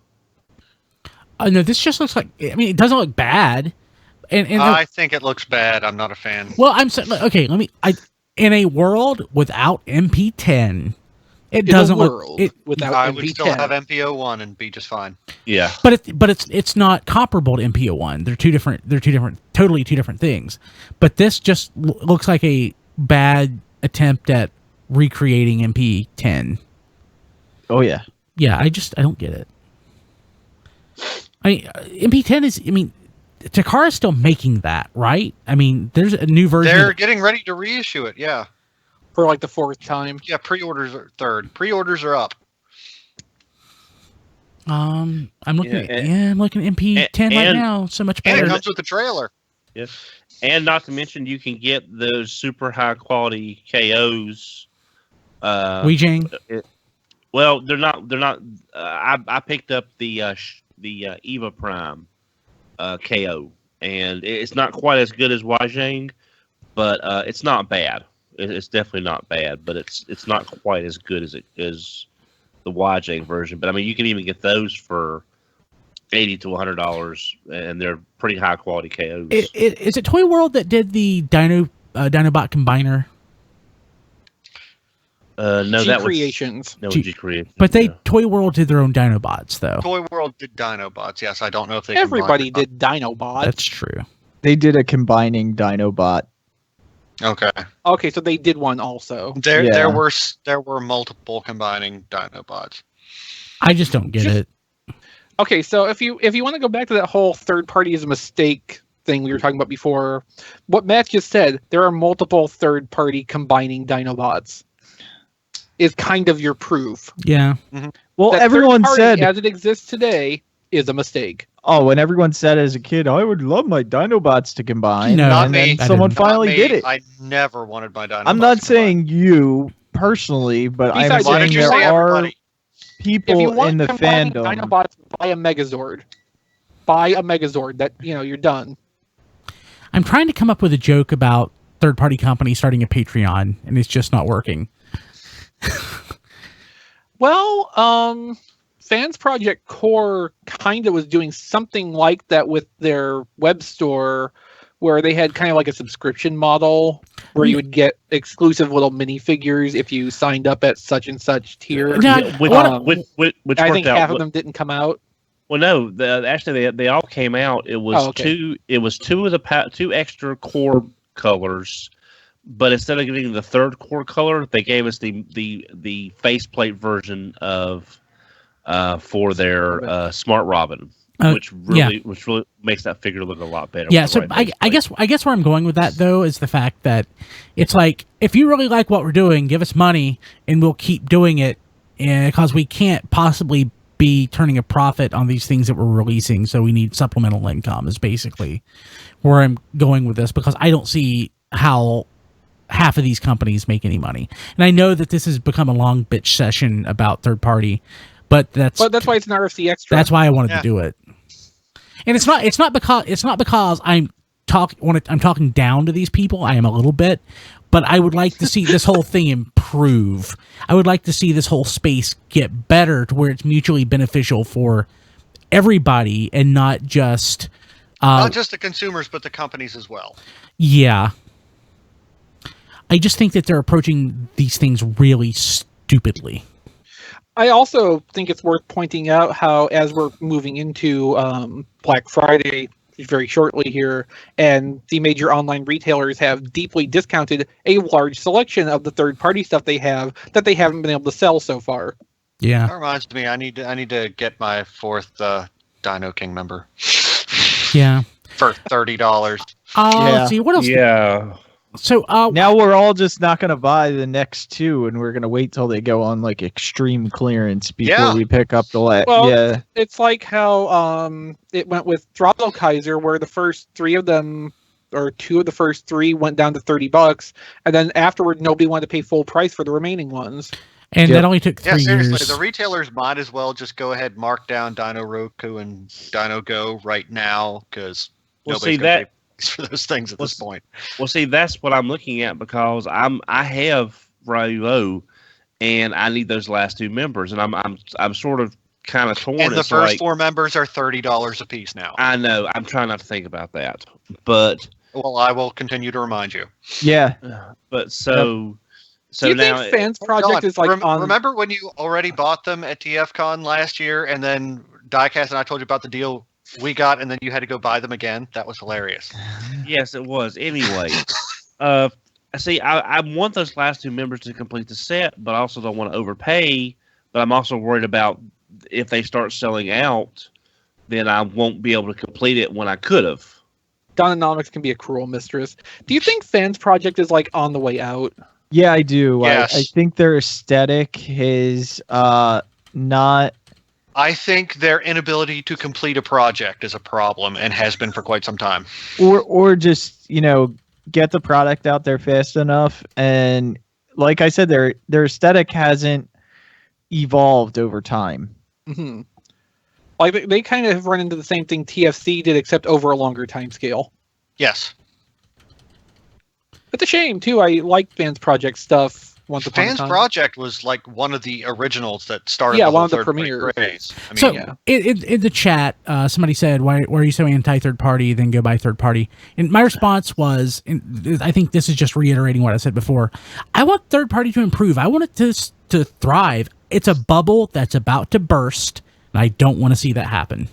Speaker 2: No, this just looks like... I mean, it doesn't look bad. And
Speaker 4: I think it looks bad. I'm not a fan.
Speaker 2: Well, I'm saying... Okay, in a world without MP10... It doesn't look
Speaker 1: without
Speaker 4: I
Speaker 1: MP10.
Speaker 4: would still have MPO1 and be just fine.
Speaker 5: Yeah,
Speaker 2: but it's not comparable to MPO1. They're two different, totally two different things. But this just looks like a bad attempt at recreating MP10.
Speaker 3: Oh yeah,
Speaker 2: yeah. I don't get it. MP10 is. Takara's still making that, right? There's a new version.
Speaker 4: They're getting ready to reissue it. Yeah.
Speaker 1: For like the fourth time.
Speaker 4: Yeah, pre-orders are third. Pre-orders are up.
Speaker 2: I'm looking at MP10 right now. So much better.
Speaker 4: And it comes with the trailer.
Speaker 5: Yes. And not to mention, you can get those super high quality KOs.
Speaker 2: Weijing.
Speaker 5: Well, they're not. I picked up the Eva Prime KO, and it's not quite as good as Weijing, but it's not bad. It's definitely not bad, but it's not quite as good as the Weijing version. But you can even get those for $80 to $100, and they're pretty high quality KOs.
Speaker 2: Is it Toy World that did the Dinobot Combiner?
Speaker 5: No, that
Speaker 1: Creations.
Speaker 5: was G Creations.
Speaker 2: But Toy World did their own Dinobots, though.
Speaker 4: Toy World did Dinobots. Yes, I don't know if they.
Speaker 1: Everybody did Dinobots.
Speaker 2: That's true.
Speaker 3: They did a combining Dinobot.
Speaker 4: Okay,
Speaker 1: so they did one also.
Speaker 4: There were multiple combining Dinobots.
Speaker 2: I just don't get it.
Speaker 1: Okay, so if you want to go back to that whole third party is a mistake thing we were talking about before, what Matt just said, there are multiple third party combining Dinobots. Is kind of your proof.
Speaker 2: Yeah.
Speaker 4: Mm-hmm.
Speaker 3: Well,
Speaker 1: that
Speaker 3: everyone
Speaker 1: third party,
Speaker 3: said
Speaker 1: as it exists today is a mistake.
Speaker 3: Oh, and everyone said as a kid, I would love my Dinobots to combine.
Speaker 2: No,
Speaker 3: and then someone finally did it.
Speaker 4: I never wanted my Dinobots.
Speaker 3: I'm not saying you personally, but I'm saying there are people in the fandom.
Speaker 1: Dinobots, buy a Megazord. Buy a Megazord. That you're done.
Speaker 2: I'm trying to come up with a joke about third-party companies starting a Patreon, and it's just not working.
Speaker 1: Well, Fans Project Core kind of was doing something like that with their web store, where they had kind of like a subscription model where you would get exclusive little minifigures if you signed up at such and such tier.
Speaker 5: Which
Speaker 1: I think half of them didn't come out.
Speaker 5: Well, no, actually they all came out. It was two. It was two extra core colors, but instead of getting the third core color, they gave us the faceplate version of for their Smart Robin, which really makes that figure look a lot better.
Speaker 2: Yeah, so I guess where I'm going with that though is the fact that it's like, if you really like what we're doing, give us money and we'll keep doing it, because we can't possibly be turning a profit on these things that we're releasing, so we need supplemental income is basically where I'm going with this, because I don't see how half of these companies make any money. And I know that this has become a long bitch session about third party, but that's
Speaker 1: why it's an RFC Extra.
Speaker 2: That's why I wanted to do it. And it's not because I'm talking down to these people. I am a little bit, but I would like to see this whole thing improve. I would like to see this whole space get better to where it's mutually beneficial for everybody and not just
Speaker 4: the consumers, but the companies as well.
Speaker 2: Yeah. I just think that they're approaching these things really stupidly.
Speaker 1: I also think it's worth pointing out how, as we're moving into Black Friday very shortly here, and the major online retailers have deeply discounted a large selection of the third-party stuff they have that they haven't been able to sell so far.
Speaker 2: Yeah,
Speaker 4: that reminds me, I need to get my 4th Dino King member.
Speaker 2: Yeah,
Speaker 4: for $30.
Speaker 2: Let's see what else.
Speaker 5: Yeah.
Speaker 2: So
Speaker 3: now we're all just not going to buy the next 2, and we're going to wait till they go on like extreme clearance before we pick up the last.
Speaker 1: Well, it's like how it went with Throttle Kaiser, where the first 3 of them, or 2 of the first 3, went down to $30, and then afterward nobody wanted to pay full price for the remaining ones.
Speaker 2: And that only took 3 years.
Speaker 4: Seriously, the retailers might as well just go ahead and mark down Dino Roku and Dino Go right now, because nobody's going to pay for those things at this point.
Speaker 5: Well, see, that's what I'm looking at, because I have Ryo, and I need those last 2 members, and I'm sort of kind of torn.
Speaker 4: And the first 4 members are $30 a piece now.
Speaker 5: I know. I'm trying not to think about that, but
Speaker 4: I will continue to remind you.
Speaker 3: Yeah,
Speaker 5: but so.
Speaker 1: Do you
Speaker 5: now
Speaker 1: think Fans Project is like
Speaker 4: remember when you already bought them at TFcon last year, and then Diecast and I told you about the deal we got, and then you had to go buy them again? That was hilarious.
Speaker 5: Yes, it was. Anyway, see, I want those last 2 members to complete the set, but I also don't want to overpay. But I'm also worried about if they start selling out, then I won't be able to complete it when I could have.
Speaker 1: Dononomics can be a cruel mistress. Do you think Fans Project is like on the way out?
Speaker 3: Yeah, I do.
Speaker 4: Yes.
Speaker 3: I think their aesthetic is not.
Speaker 4: I think their inability to complete a project is a problem, and has been for quite some time.
Speaker 3: Or just, get the product out there fast enough. And like I said, their aesthetic hasn't evolved over time.
Speaker 1: Mm-hmm. Like they kind of have run into the same thing TFC did, except over a longer time scale.
Speaker 4: Yes.
Speaker 1: It's a shame too. I like Fans Project stuff.
Speaker 4: Fans Project was like one of the originals that started.
Speaker 1: Yeah, one of the premieres.
Speaker 2: In the chat, somebody said, "Why are you so anti third party? Then go buy third party." And my response was, and I think this is just reiterating what I said before. I want third party to improve. I want it to thrive. It's a bubble that's about to burst, and I don't want to see that happen.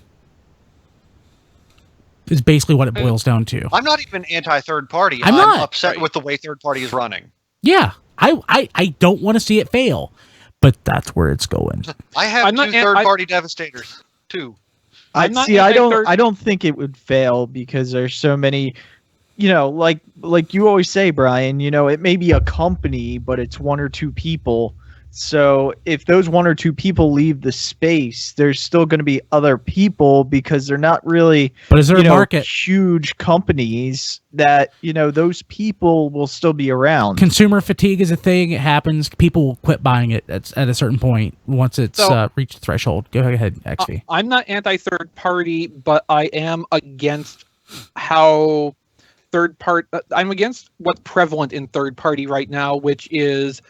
Speaker 2: Is basically what it boils down to.
Speaker 4: I'm not even anti-third party. I'm upset with the way third party is running.
Speaker 2: Yeah, I don't want to see it fail, but that's where it's going.
Speaker 4: I have 2 third-party Devastators, 2.
Speaker 3: I don't think it would fail, because there's so many, like you always say, Brian. It may be a company, but it's 1 or 2 people. So if those 1 or 2 people leave the space, there's still going to be other people, because they're not really,
Speaker 2: but is there a market?
Speaker 3: Huge companies that, those people will still be around.
Speaker 2: Consumer fatigue is a thing. It happens. People will quit buying it at a certain point once it's reached the threshold. Go ahead, XV.
Speaker 1: I'm not anti-third party, but I am against how I'm against what's prevalent in third party right now, which is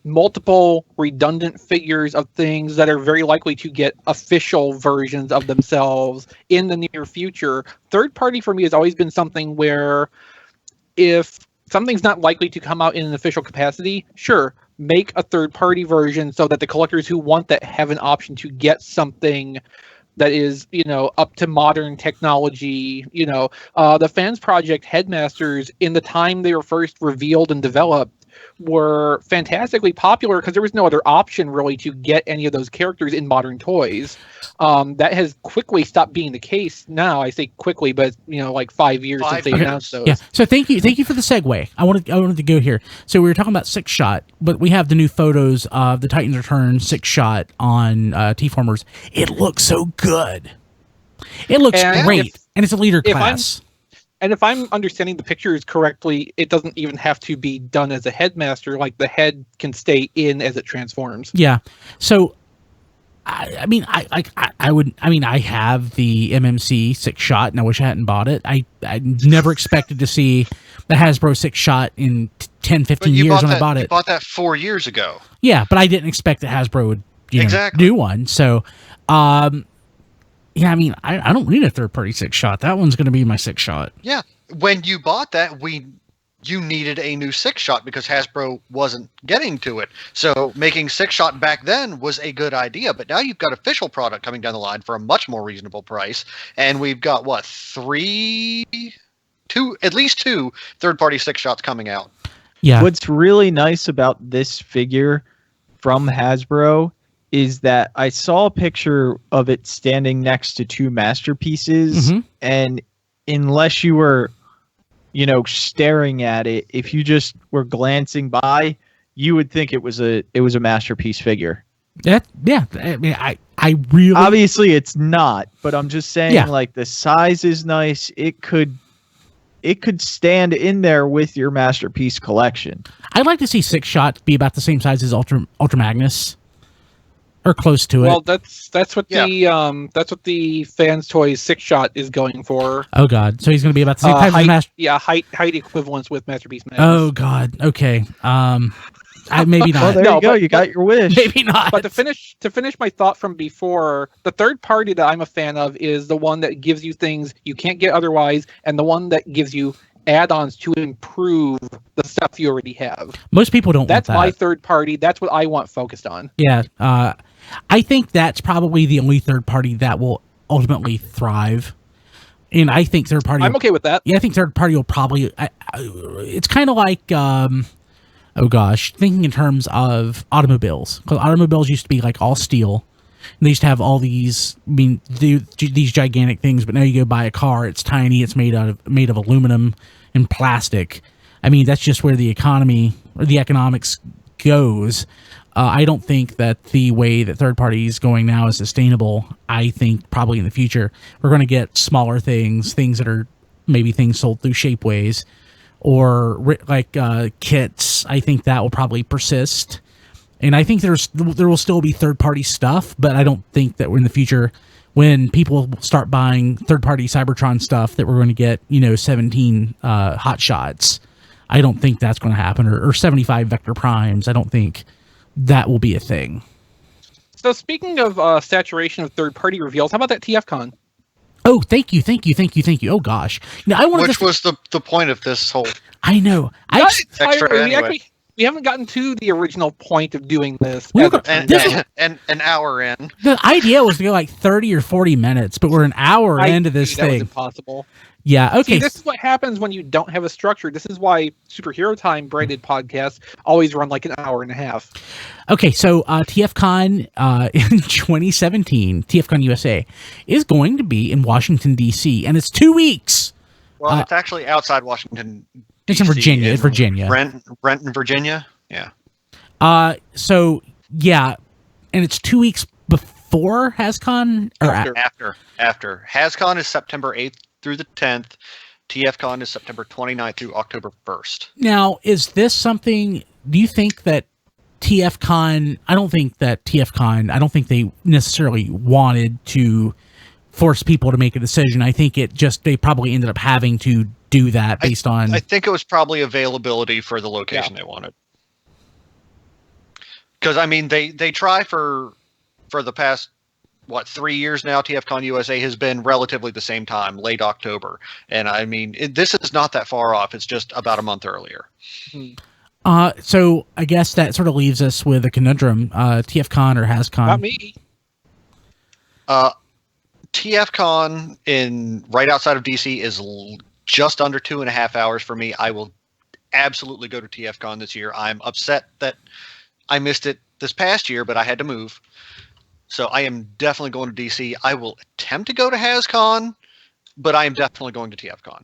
Speaker 1: multiple redundant figures of things that are very likely to get official versions of themselves in the near future. Third party for me has always been something where if something's not likely to come out in an official capacity, sure, make a third party version so that the collectors who want that have an option to get something that is, up to modern technology. The Fans Project Headmasters, in the time they were first revealed and developed, were fantastically popular because there was no other option really to get any of those characters in modern toys. That has quickly stopped being the case now. I say quickly, but like 5 years since they announced those.
Speaker 2: Yeah. So thank you for the segue. I wanted to go here. So we were talking about Sixshot, but we have the new photos of the Titans Return Sixshot on T-Formers. It looks so good. It looks great, and it's a leader class.
Speaker 1: And if I'm understanding the pictures correctly, it doesn't even have to be done as a headmaster. Like, the head can stay in as it transforms.
Speaker 2: Yeah. So, I have the MMC Sixshot, and I wish I hadn't bought it. I never expected to see the Hasbro Sixshot in 10, 15 years when I bought it.
Speaker 4: You bought that 4 years ago.
Speaker 2: Yeah, but I didn't expect that Hasbro would do one. So, yeah, I don't need a third-party Sixshot. That one's going to be my Sixshot.
Speaker 4: Yeah. When you bought that, you needed a new Sixshot because Hasbro wasn't getting to it. So making Sixshot back then was a good idea. But now you've got official product coming down the line for a much more reasonable price. And we've got, at least two third-party Sixshots coming out.
Speaker 3: Yeah. What's really nice about this figure from Hasbro is that I saw a picture of it standing next to two masterpieces, and unless you were, staring at it, if you just were glancing by, you would think it was a masterpiece figure.
Speaker 2: Yeah. I really,
Speaker 3: obviously it's not, but I'm just saying, like, the size is nice. It could stand in there with your masterpiece collection.
Speaker 2: I'd like to see Sixshot be about the same size as Ultra Magnus. Or close to it.
Speaker 1: Well, that's what the Fans Toys Sixshot is going for.
Speaker 2: Oh God! So he's going to be about the same type of
Speaker 1: height equivalence with Masterpiece Magnus.
Speaker 2: Oh God! Okay. Maybe not.
Speaker 3: Well, there you go. You got your wish.
Speaker 2: Maybe not.
Speaker 1: But to finish my thought from before, the third party that I'm a fan of is the one that gives you things you can't get otherwise, and the one that gives you add-ons to improve the stuff you already have.
Speaker 2: Most people don't.
Speaker 1: That's
Speaker 2: want that.
Speaker 1: My third party. That's what I want focused on.
Speaker 2: Yeah. I think that's probably the only third party that will ultimately thrive. And I think third party.
Speaker 1: I'm okay with that.
Speaker 2: Yeah, I think third party will probably. It's kind of like, thinking in terms of automobiles. Because automobiles used to be like all steel. And they used to have all these, these gigantic things. But now you go buy a car, it's tiny. It's made of aluminum and plastic. That's just where the economy or the economics goes. I don't think that the way that third party is going now is sustainable. I think probably in the future we're going to get smaller things that are maybe things sold through Shapeways or like kits. I think that will probably persist, and I think there will still be third party stuff, but I don't think that we're in the future when people start buying third party Cybertron stuff that we're going to get 17 hot shots. I don't think that's going to happen, or 75 Vector Primes. I don't think that will be a thing.
Speaker 1: So speaking of saturation of third-party reveals, how about that TFcon?
Speaker 2: Oh, thank you. Oh gosh,
Speaker 4: which was the point of this whole.
Speaker 2: I know.
Speaker 1: We haven't gotten to the original point of doing this.
Speaker 4: And an hour in.
Speaker 2: The idea was to go like 30 or 40 minutes, but we're an hour into this thing. That was
Speaker 1: impossible.
Speaker 2: Yeah, okay.
Speaker 1: See, this is what happens when you don't have a structure. This is why Superhero Time branded podcasts always run like an hour and a half.
Speaker 2: Okay, so TFcon in 2017, TFcon USA, is going to be in Washington, D.C., and it's 2 weeks.
Speaker 4: Well, it's actually outside Washington, D.C.
Speaker 2: It's in Virginia.
Speaker 4: Renton, Virginia? Yeah.
Speaker 2: So, yeah, and it's 2 weeks before Hascon? Or
Speaker 4: After. Hascon is September 8th through the 10th. TFcon is September 29th through October 1st.
Speaker 2: Now, is this something, do you think that TFcon, I don't think they necessarily wanted to force people to make a decision. I think they probably ended up having to do that based on...
Speaker 4: I think it was probably availability for the location they wanted. Because, they try for the past... 3 years now, TFcon USA has been relatively the same time, late October. And this is not that far off. It's just about a month earlier.
Speaker 2: So I guess that sort of leaves us with a conundrum, TFcon or Hascon.
Speaker 1: Not me.
Speaker 4: TFcon right outside of DC is just under 2.5 hours for me. I will absolutely go to TFcon this year. I'm upset that I missed it this past year, but I had to move. So I am definitely going to DC. I will attempt to go to Hascon, but I am definitely going to TFcon.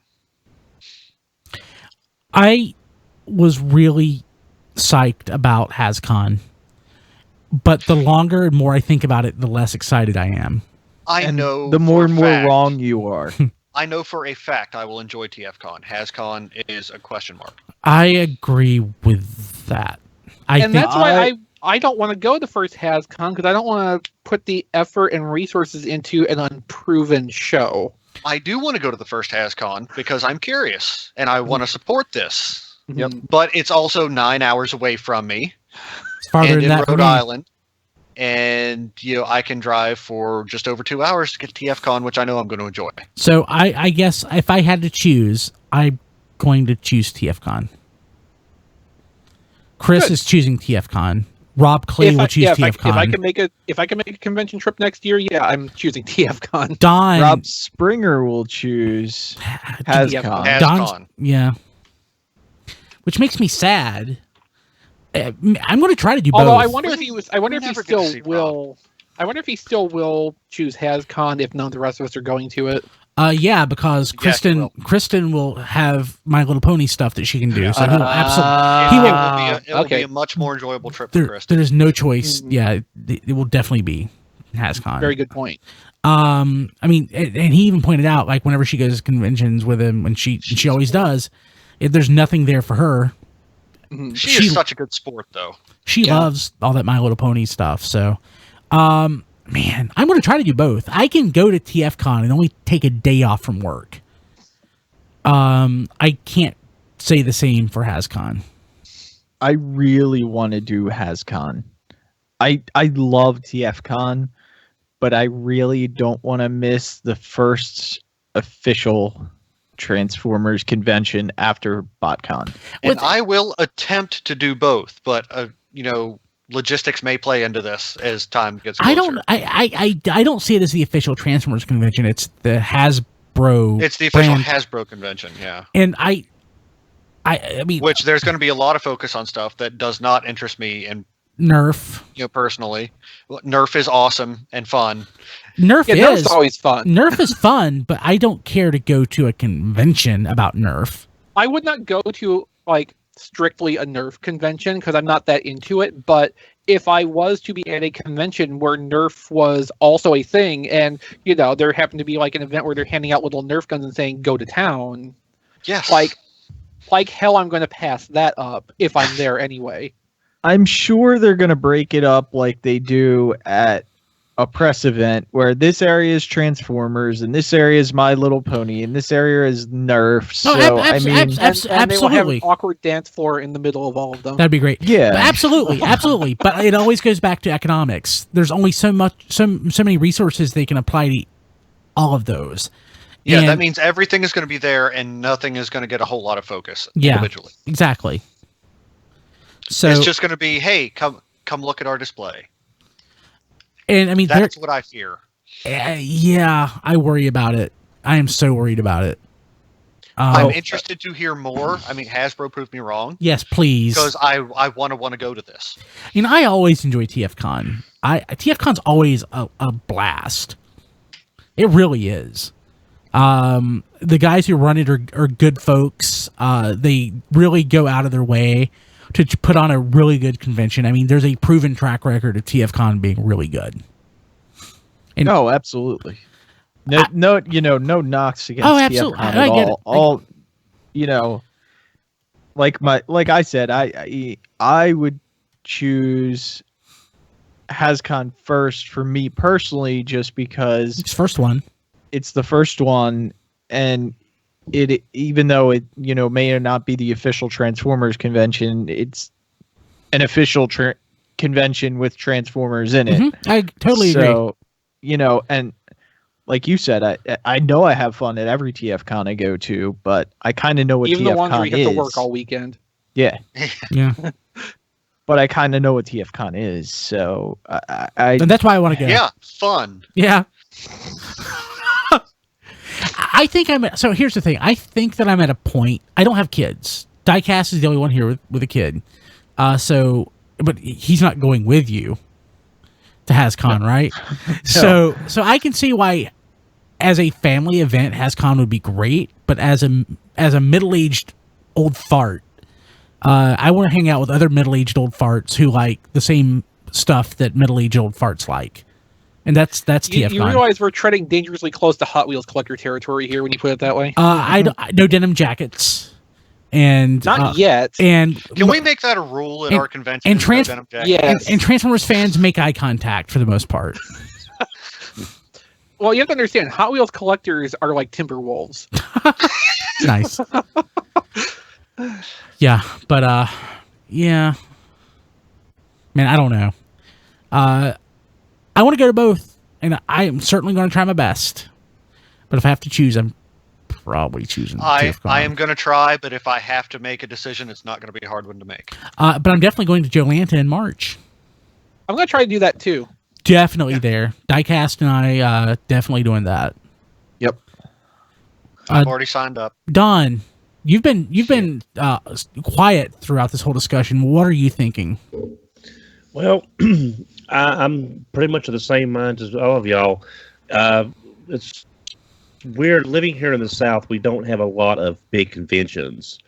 Speaker 2: I was really psyched about Hascon, but the longer and more I think about it, the less excited I am.
Speaker 4: I know
Speaker 3: the more and more wrong you are.
Speaker 4: I know for a fact I will enjoy TFcon. Hascon is a question mark.
Speaker 2: I agree with that.
Speaker 1: That's why I don't want to go the first Hascon, because I don't want to put the effort and resources into an unproven show.
Speaker 4: I do want to go to the first Hascon because I'm curious and I want to support this.
Speaker 1: Yep.
Speaker 4: But it's also 9 hours away from me.
Speaker 2: It's farther
Speaker 4: and
Speaker 2: than
Speaker 4: in
Speaker 2: that
Speaker 4: Rhode
Speaker 2: for me.
Speaker 4: Island. And I can drive for just over 2 hours to get to TFcon, which I know I'm going to enjoy.
Speaker 2: So I guess if I had to choose, I'm going to choose TFcon. Chris is choosing TFcon. Rob Clay will choose TFcon.
Speaker 1: If I can make a convention trip next year, I'm choosing TFcon.
Speaker 2: Don
Speaker 3: Rob Springer will choose Hascon.
Speaker 4: Hascon.
Speaker 2: Yeah. Which makes me sad. I'm going to try to do both.
Speaker 1: Although I wonder if he still will choose Hascon if none of the rest of us are going to it.
Speaker 2: Yeah, because Kristen will have My Little Pony stuff that she can do. So
Speaker 4: It will be a much more enjoyable trip for Kristen.
Speaker 2: There's no choice. Yeah, it will definitely be Hascon.
Speaker 1: Very good point.
Speaker 2: I mean, and he even pointed out, like, whenever she goes to conventions with him, and she always does, if there's nothing there for her.
Speaker 4: She is such a good sport, though.
Speaker 2: She loves all that My Little Pony stuff. So, man, I'm going to try to do both. I can go to TFcon and only take a day off from work. I can't say the same for Hascon.
Speaker 3: I really want to do Hascon. I love TFcon, but I really don't want to miss the first official Transformers convention after BotCon.
Speaker 4: And I will attempt to do both, but logistics may play into this as time gets closer.
Speaker 2: I don't see it as the official Transformers convention. It's the Hasbro.
Speaker 4: It's the official Hasbro convention, yeah.
Speaker 2: And I mean,
Speaker 4: which there's going to be a lot of focus on stuff that does not interest me in
Speaker 2: Nerf.
Speaker 4: Personally, Nerf is awesome and fun.
Speaker 1: Nerf's always fun.
Speaker 2: Nerf is fun, but I don't care to go to a convention about Nerf.
Speaker 1: I would not go to strictly a Nerf convention because I'm not that into it. But if I was to be at a convention where Nerf was also a thing, and there happened to be an event where they're handing out little Nerf guns and saying "Go to town,"
Speaker 4: yes,
Speaker 1: like hell, I'm going to pass that up if I'm there anyway.
Speaker 3: I'm sure they're going to break it up like they do at a press event where this area is Transformers and this area is My Little Pony and this area is Nerf. So
Speaker 1: and they will have an awkward dance floor in the middle of all of them.
Speaker 2: That'd be great.
Speaker 3: Yeah,
Speaker 2: absolutely. But it always goes back to economics. There's only so many resources they can apply to all of those.
Speaker 4: Yeah, and that means everything is going to be there and nothing is going to get a whole lot of focus individually.
Speaker 2: Exactly. So
Speaker 4: it's just going to be, hey, come look at our display.
Speaker 2: And I mean,
Speaker 4: that's what I fear.
Speaker 2: Yeah, I worry about it. I am so worried about it.
Speaker 4: I'm interested to hear more. I mean, Hasbro proved me wrong.
Speaker 2: Yes, please.
Speaker 4: Because I want to go to this.
Speaker 2: I always enjoy TFcon. TFcon's always a blast. It really is. The guys who run it are good folks. They really go out of their way to put on a really good convention. I mean, there's a proven track record of TFcon being really good. And,
Speaker 3: absolutely. No knocks against
Speaker 2: absolutely.
Speaker 3: TFcon at all. Like I said, I would choose Hascon first for me personally, just because
Speaker 2: it's first one.
Speaker 3: It's the first one, and it even though it may not be the official Transformers convention, it's an official convention with Transformers in it.
Speaker 2: Mm-hmm. I totally agree.
Speaker 3: So, and like you said, I know I have fun at every TFcon I go to, but I kind of know what
Speaker 1: even
Speaker 3: TFcon
Speaker 1: the ones where you have
Speaker 3: is.
Speaker 1: to work all weekend.
Speaker 3: Yeah.
Speaker 2: Yeah.
Speaker 3: But I kind of know what TFcon is, so
Speaker 2: and that's why I want to go.
Speaker 4: Yeah, fun.
Speaker 2: Yeah. I think so here's the thing. I think that I'm at a point. I don't have kids. Diecast is the only one here with a kid. But he's not going with you to Hascon, right? No. So I can see why, as a family event, Hascon would be great. But as a middle-aged old fart, I want to hang out with other middle-aged old farts who like the same stuff that middle-aged old farts like. And that's TFcon.
Speaker 1: You realize we're treading dangerously close to Hot Wheels collector territory here when you put it that way?
Speaker 2: No denim jackets. And
Speaker 1: not yet.
Speaker 2: And
Speaker 4: can we make that a rule at our convention?
Speaker 2: And Transformers fans make eye contact for the most part.
Speaker 1: Well, you have to understand, Hot Wheels collectors are like Timberwolves.
Speaker 2: Nice. Yeah, but yeah. Man, I don't know. I want to go to both, and I am certainly going to try my best. But if I have to choose, I'm probably choosing TFcon.
Speaker 4: I am going to try, but if I have to make a decision, it's not going to be a hard one to make.
Speaker 2: But I'm definitely going to Jolanta in March.
Speaker 1: I'm going to try to do that too.
Speaker 2: Definitely there. Diecast and I definitely doing that.
Speaker 1: Yep.
Speaker 4: I've already signed up.
Speaker 2: Don, you've been quiet throughout this whole discussion. What are you thinking?
Speaker 5: Well, I'm pretty much of the same mind as all of y'all. It's weird living here in the South. We don't have a lot of big conventions.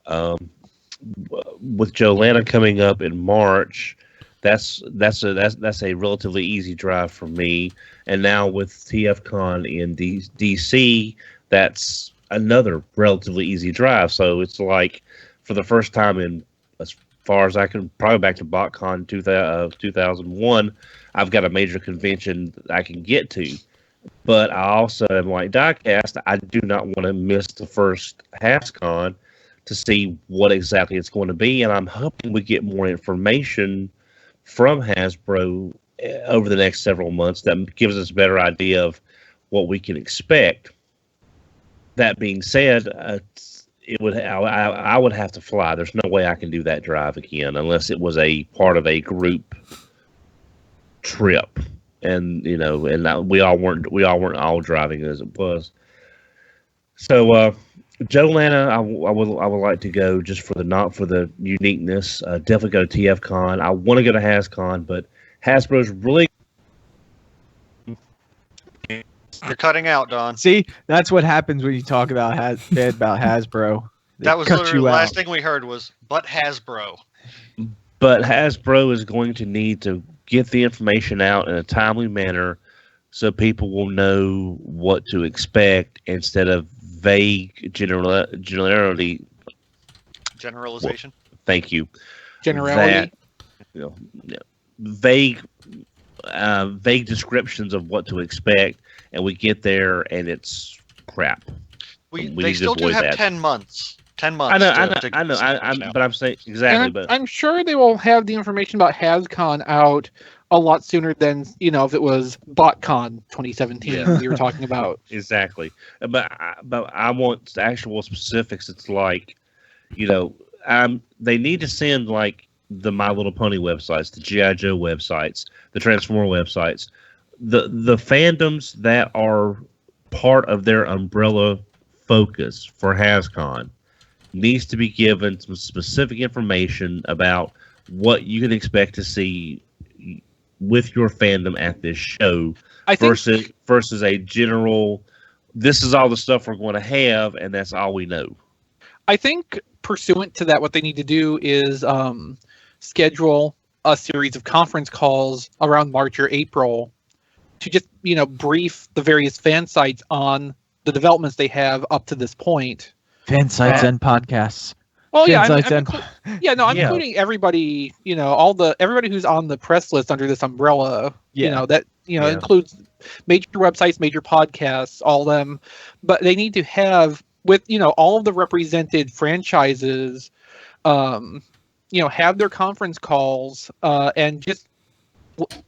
Speaker 5: With Jolanta coming up in March, that's a relatively easy drive for me. And now with TFcon in DC, that's another relatively easy drive. So it's like for the first time in as far as I can, probably back to BotCon 2001, I've got a major convention I can get to. But I also am like Diecast, I do not want to miss the first Hascon to see what exactly it's going to be. And I'm hoping we get more information from Hasbro over the next several months that gives us a better idea of what we can expect. That being said, I would have to fly. There's no way I can do that drive again unless it was a part of a group trip, and we all weren't all driving as it was. So Jolanta, I would like to go just for the uniqueness. Definitely go to TFcon. I want to go to Hascon, but Hasbro's really.
Speaker 4: You're cutting out, Don.
Speaker 3: See, that's what happens when you talk about bad about Hasbro.
Speaker 4: That was literally the last thing we heard was, but Hasbro.
Speaker 5: But Hasbro is going to need to get the information out in a timely manner so people will know what to expect instead of vague generalization. Thank you.
Speaker 1: Generality.
Speaker 5: Vague descriptions of what to expect, and we get there and it's crap.
Speaker 4: They still do have 10 months. 10 months.
Speaker 5: I know. But I'm saying exactly. But
Speaker 1: I'm sure they will have the information about Hascon out a lot sooner than if it was BotCon 2017 we were talking about.
Speaker 5: Exactly. But I want actual specifics. It's like, they need to send like the My Little Pony websites, the G.I. Joe websites, the Transformer websites, the fandoms that are part of their umbrella focus for Hascon needs to be given some specific information about what you can expect to see with your fandom at this show versus a general, this is all the stuff we're going to have and that's all we know.
Speaker 1: I think pursuant to that, what they need to do is schedule a series of conference calls around March or April to just, brief the various fan sites on the developments they have up to this point.
Speaker 3: Fan sites and podcasts.
Speaker 1: Oh yeah, I'm including everybody. Everybody who's on the press list under this umbrella. Includes major websites, major podcasts, all of them. But they need to have with all of the represented franchises, have their conference calls and just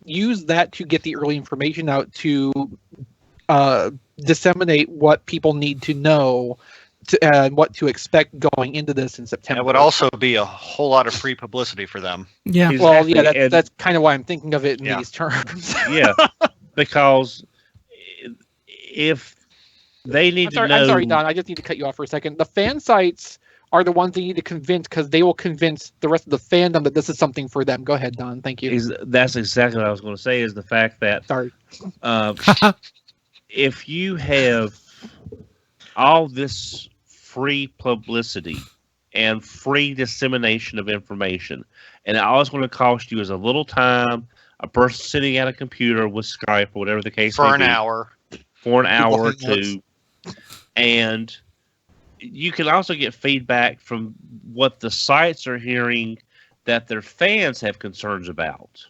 Speaker 1: use that to get the early information out to disseminate what people need to know. And what to expect going into this in September.
Speaker 4: It would also be a whole lot of free publicity for them.
Speaker 1: Yeah, exactly. Well, yeah, that's kind of why I'm thinking of it in these terms.
Speaker 5: Yeah, because if they need to know.
Speaker 1: I'm sorry, Don. I just need to cut you off for a second. The fan sites are the ones they need to convince because they will convince the rest of the fandom that this is something for them. Go ahead, Don. Thank you.
Speaker 5: That's exactly what I was going to say. Is the fact that if you have all this free publicity and free dissemination of information, and all it's going to cost you is a little time, a person sitting at a computer with Skype or whatever the case
Speaker 4: for
Speaker 5: may
Speaker 4: an
Speaker 5: be,
Speaker 4: hour,
Speaker 5: for an hour or two, and you can also get feedback from what the sites are hearing that their fans have concerns about.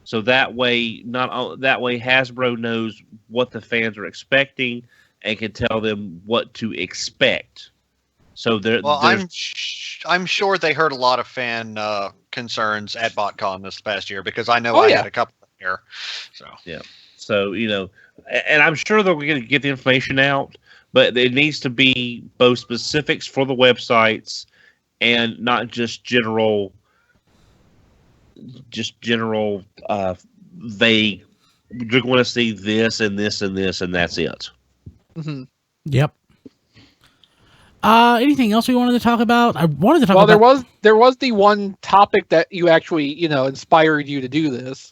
Speaker 5: So that way, Hasbro knows what the fans are expecting and can tell them what to expect. So
Speaker 4: I'm sure they heard a lot of fan concerns at BotCon this past year because I know I had a couple here. So
Speaker 5: yeah, so and I'm sure they're going to get the information out, but it needs to be both specifics for the websites and not just general. Vague. You're going to see this and this and this, and that's it.
Speaker 2: Mm-hmm. Yep. Anything else we wanted to talk about? I wanted to talk about.
Speaker 1: Well, there was the one topic that you actually, inspired you to do this.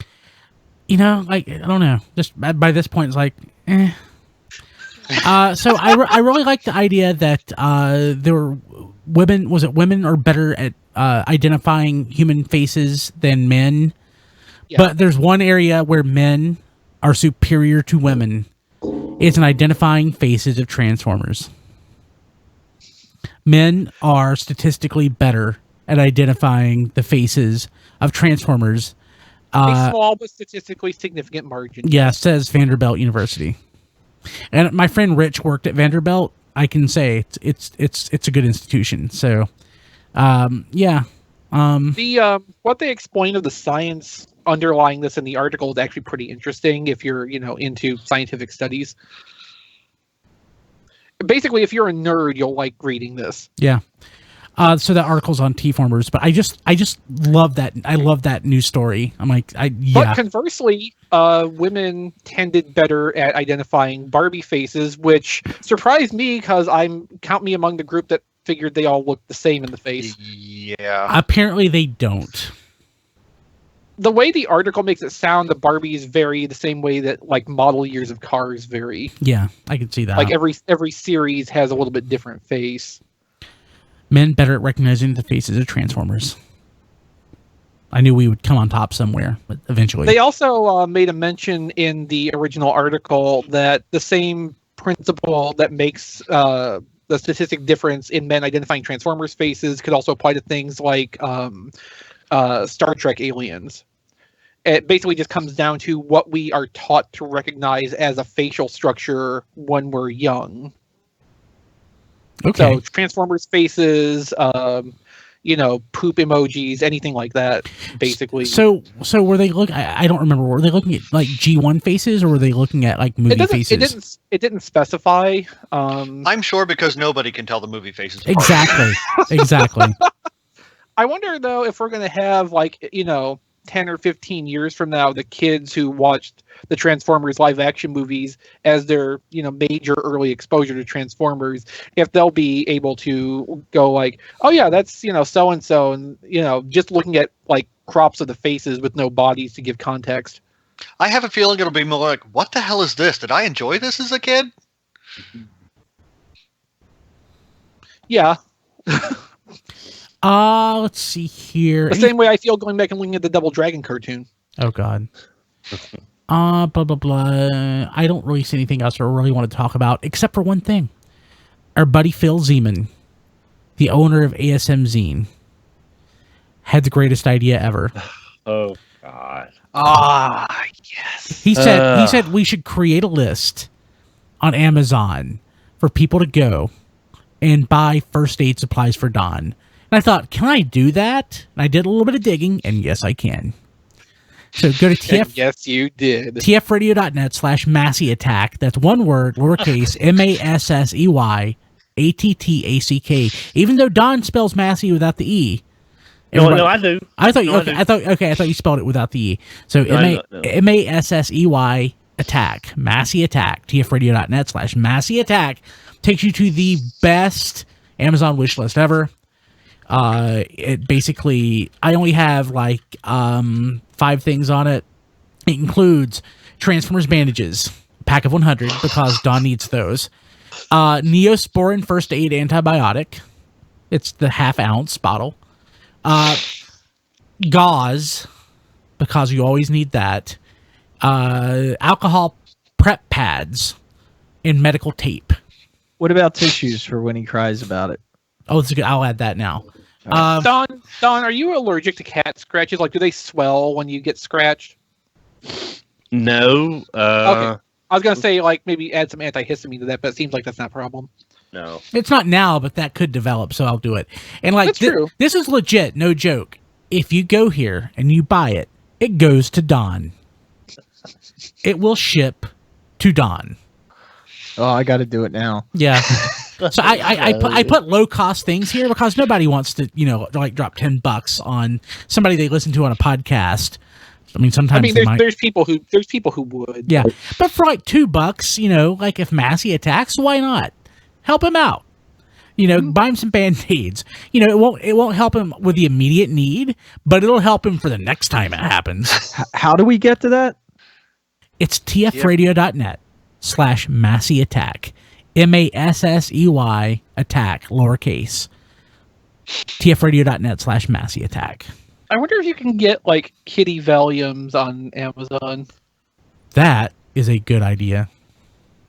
Speaker 2: I don't know. Just by this point, it's like, eh. So I really like the idea that there were women. Was it women are better at identifying human faces than men? Yeah. But there's one area where men are superior to women. It's in identifying faces of Transformers. Men are statistically better at identifying the faces of Transformers.
Speaker 1: A small but statistically significant margin.
Speaker 2: Yeah, says Vanderbilt University. And my friend Rich worked at Vanderbilt. I can say it's a good institution. So, yeah.
Speaker 1: What they explain of the science underlying this in the article is actually pretty interesting if you're into scientific studies. Basically, if you're a nerd, you'll like reading this.
Speaker 2: Yeah. So that article's on T-Formers, but I just love that. I love that news story. I'm like,
Speaker 1: But conversely, women tended better at identifying Barbie faces, which surprised me because count me among the group that figured they all looked the same in the face.
Speaker 4: Yeah.
Speaker 2: Apparently they don't.
Speaker 1: The way the article makes it sound, the Barbies vary the same way that like model years of cars vary.
Speaker 2: Yeah, I can see that.
Speaker 1: Like every series has a little bit different face.
Speaker 2: Men better at recognizing the faces of Transformers. I knew we would come on top somewhere, but eventually.
Speaker 1: They also made a mention in the original article that the same principle that makes the statistic difference in men identifying Transformers faces could also apply to things like Star Trek aliens. It basically just comes down to what we are taught to recognize as a facial structure when we're young.
Speaker 2: Okay.
Speaker 1: So Transformers faces, poop emojis, anything like that, basically.
Speaker 2: So were they I don't remember. Were they looking at like G1 faces, or were they looking at like movie faces?
Speaker 1: It didn't specify.
Speaker 4: I'm sure because nobody can tell the movie faces apart.
Speaker 2: Exactly.
Speaker 1: I wonder though if we're gonna have 10 or 15 years from now, the kids who watched the Transformers live action movies as their, major early exposure to Transformers, if they'll be able to go like, oh yeah, that's, so-and-so. And, just looking at like crops of the faces with no bodies to give context.
Speaker 4: I have a feeling it'll be more like, what the hell is this? Did I enjoy this as a kid?
Speaker 1: Yeah.
Speaker 2: Let's see here.
Speaker 1: The same way I feel going back and looking at the Double Dragon cartoon.
Speaker 2: Oh God. Blah blah blah. I don't really see anything else I really want to talk about except for one thing. Our buddy Phil Zeman, the owner of ASM Zine, had the greatest idea ever.
Speaker 5: Oh God.
Speaker 4: Yes.
Speaker 2: He said we should create a list on Amazon for people to go and buy first aid supplies for Don. And I thought, can I do that? And I did a little bit of digging, and yes, I can. So go to
Speaker 1: Yes, you did.
Speaker 2: tfradio.net/Massey Attack. That's one word, lowercase, MASSEYATTACK. Even though Don spells Massey without the E.
Speaker 5: No, I do.
Speaker 2: I thought you spelled it without the E. So MASSEYATTACK. attack, Massey Attack, tfradio.net/Massey Attack takes you to the best Amazon wish list ever. It basically, I only have like 5 things on it. It includes Transformers bandages, pack of 100 because Dawn needs those. Neosporin first aid antibiotic. It's the half-ounce bottle. Gauze, because you always need that. Alcohol prep pads and medical tape.
Speaker 3: What about tissues for when he cries about it?
Speaker 2: Oh, that's good. I'll add that now.
Speaker 1: Don, are you allergic to cat scratches? Like, do they swell when you get scratched?
Speaker 5: No.
Speaker 1: Okay. I was gonna say like maybe add some antihistamine to that, but it seems like that's not a problem.
Speaker 5: No.
Speaker 2: It's not now, but that could develop, so I'll do it. And like
Speaker 1: True.
Speaker 2: This is legit, no joke. If you go here and you buy it, it goes to Don. It will ship to Don.
Speaker 3: Oh, I got to do it now.
Speaker 2: Yeah. So I put low cost things here because nobody wants to, like drop $10 on somebody they listen to on a podcast. I mean, sometimes
Speaker 1: there's people who would.
Speaker 2: Yeah, but for like $2, like if Massey attacks, why not help him out? Buy him some Band-Aids. It won't help him with the immediate need, but it'll help him for the next time it happens.
Speaker 3: How do we get to that?
Speaker 2: It's tfradio.net/Massey Attack. MASSEY attack, lowercase. tfradio.net/Massey Attack.
Speaker 1: I wonder if you can get like kitty Valiums on Amazon.
Speaker 2: That is a good idea.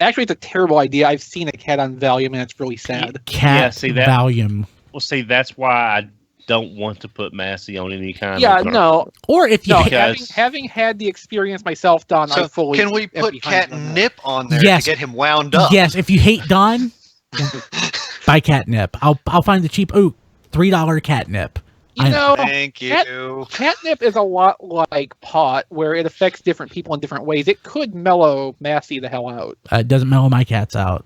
Speaker 1: Actually, it's a terrible idea. I've seen a cat on Valium and it's really sad.
Speaker 2: Valium.
Speaker 5: Well, see, that's why I don't want to put Massey on any kind
Speaker 1: Yeah,
Speaker 5: of...
Speaker 1: no.
Speaker 2: Or if you...
Speaker 1: Having had the experience myself, Don, I fully...
Speaker 4: Can we put catnip on there to get him wound up?
Speaker 2: Yes, if you hate Don, buy catnip. I'll find the cheap... $3 catnip.
Speaker 4: Thank you.
Speaker 1: Catnip is a lot like pot, where it affects different people in different ways. It could mellow Massey the hell out.
Speaker 2: It doesn't mellow my cats out.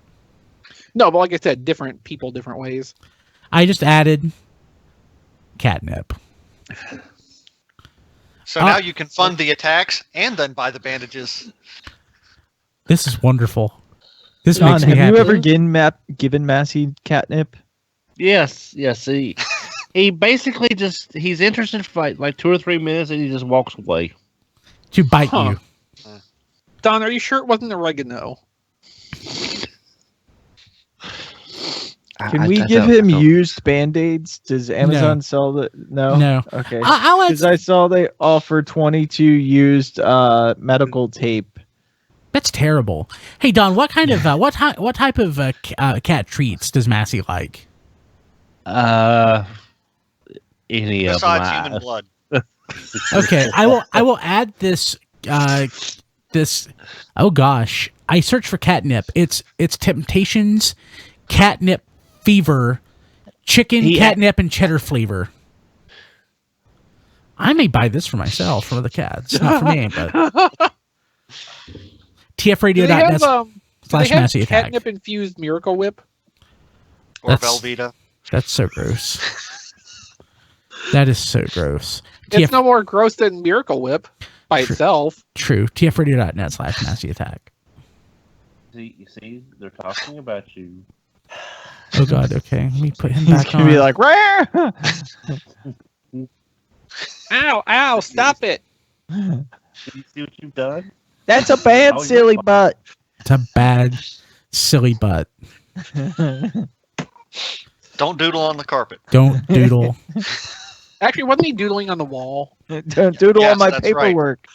Speaker 1: No, but like I said, different people, different ways.
Speaker 2: I just added catnip.
Speaker 4: So now you can fund the attacks and then buy the bandages.
Speaker 2: This is wonderful. This
Speaker 3: Don,
Speaker 2: makes me
Speaker 3: have
Speaker 2: happy.
Speaker 3: you ever given Massey catnip?
Speaker 5: Yes. He basically he's interested for like 2 or 3 minutes and he just walks away.
Speaker 2: To bite you.
Speaker 1: Don, are you sure it wasn't oregano?
Speaker 3: Can we give him used Band-Aids? Does Amazon sell the... No?
Speaker 2: No.
Speaker 3: Okay.
Speaker 2: Because
Speaker 3: I saw they offer 22 used medical tape.
Speaker 2: That's terrible. Hey, Don, what kind of what type of cat treats does Massey like?
Speaker 5: Any of
Speaker 4: Besides
Speaker 5: them.
Speaker 4: human blood.
Speaker 2: Okay, I will add this this. Oh gosh, I searched for catnip. It's Temptations catnip fever, chicken catnip and cheddar flavor. I may buy this for myself for the cats, not for me, but tfradio.net/Massey Attack.
Speaker 1: Catnip infused Miracle Whip
Speaker 4: Or Velveeta.
Speaker 2: That's so gross. That is so gross.
Speaker 1: It's no more gross than Miracle Whip by itself.
Speaker 2: True. tfradio.net/Massey Attack.
Speaker 5: You see, they're talking about you.
Speaker 2: Oh God. Okay, let me put him
Speaker 3: He's
Speaker 2: back
Speaker 3: gonna
Speaker 2: on.
Speaker 3: be like, rare.
Speaker 1: Ow! Stop it!
Speaker 5: You see what you've done?
Speaker 3: That's a bad silly butt.
Speaker 2: It's a bad, silly butt.
Speaker 4: Don't doodle on the carpet.
Speaker 2: Don't doodle.
Speaker 1: Actually, wasn't he doodling on the wall?
Speaker 3: Don't doodle on my
Speaker 4: that's
Speaker 3: paperwork.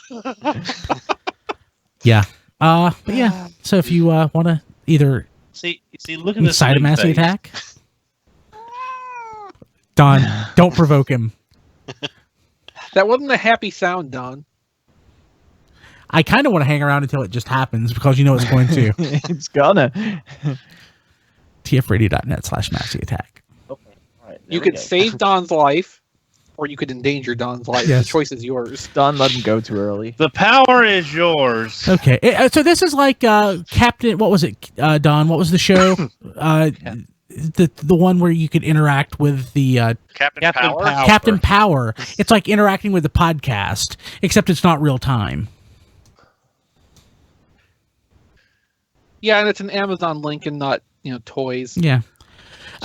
Speaker 2: Yeah. But yeah. So if you want to either
Speaker 5: See, look at this
Speaker 2: inside a Massey
Speaker 5: face.
Speaker 2: Attack, Don, don't provoke him.
Speaker 1: That wasn't a happy sound, Don.
Speaker 2: I kind of want to hang around until it just happens because you know it's going to.
Speaker 3: It's gonna.
Speaker 2: tfradio.net/Massey Attack.
Speaker 5: Okay. All right,
Speaker 1: You could save Don's life, or you could endanger Don's life.
Speaker 2: Yes.
Speaker 1: The choice is yours.
Speaker 3: Don let him go too early.
Speaker 5: The power is yours.
Speaker 2: Okay. So this is like Captain. What was it, Don? What was the show? The one where you could interact with the
Speaker 4: Captain Power?
Speaker 2: Captain Power. It's like interacting with the podcast, except it's not real time.
Speaker 1: Yeah, and it's an Amazon link and not toys.
Speaker 2: Yeah.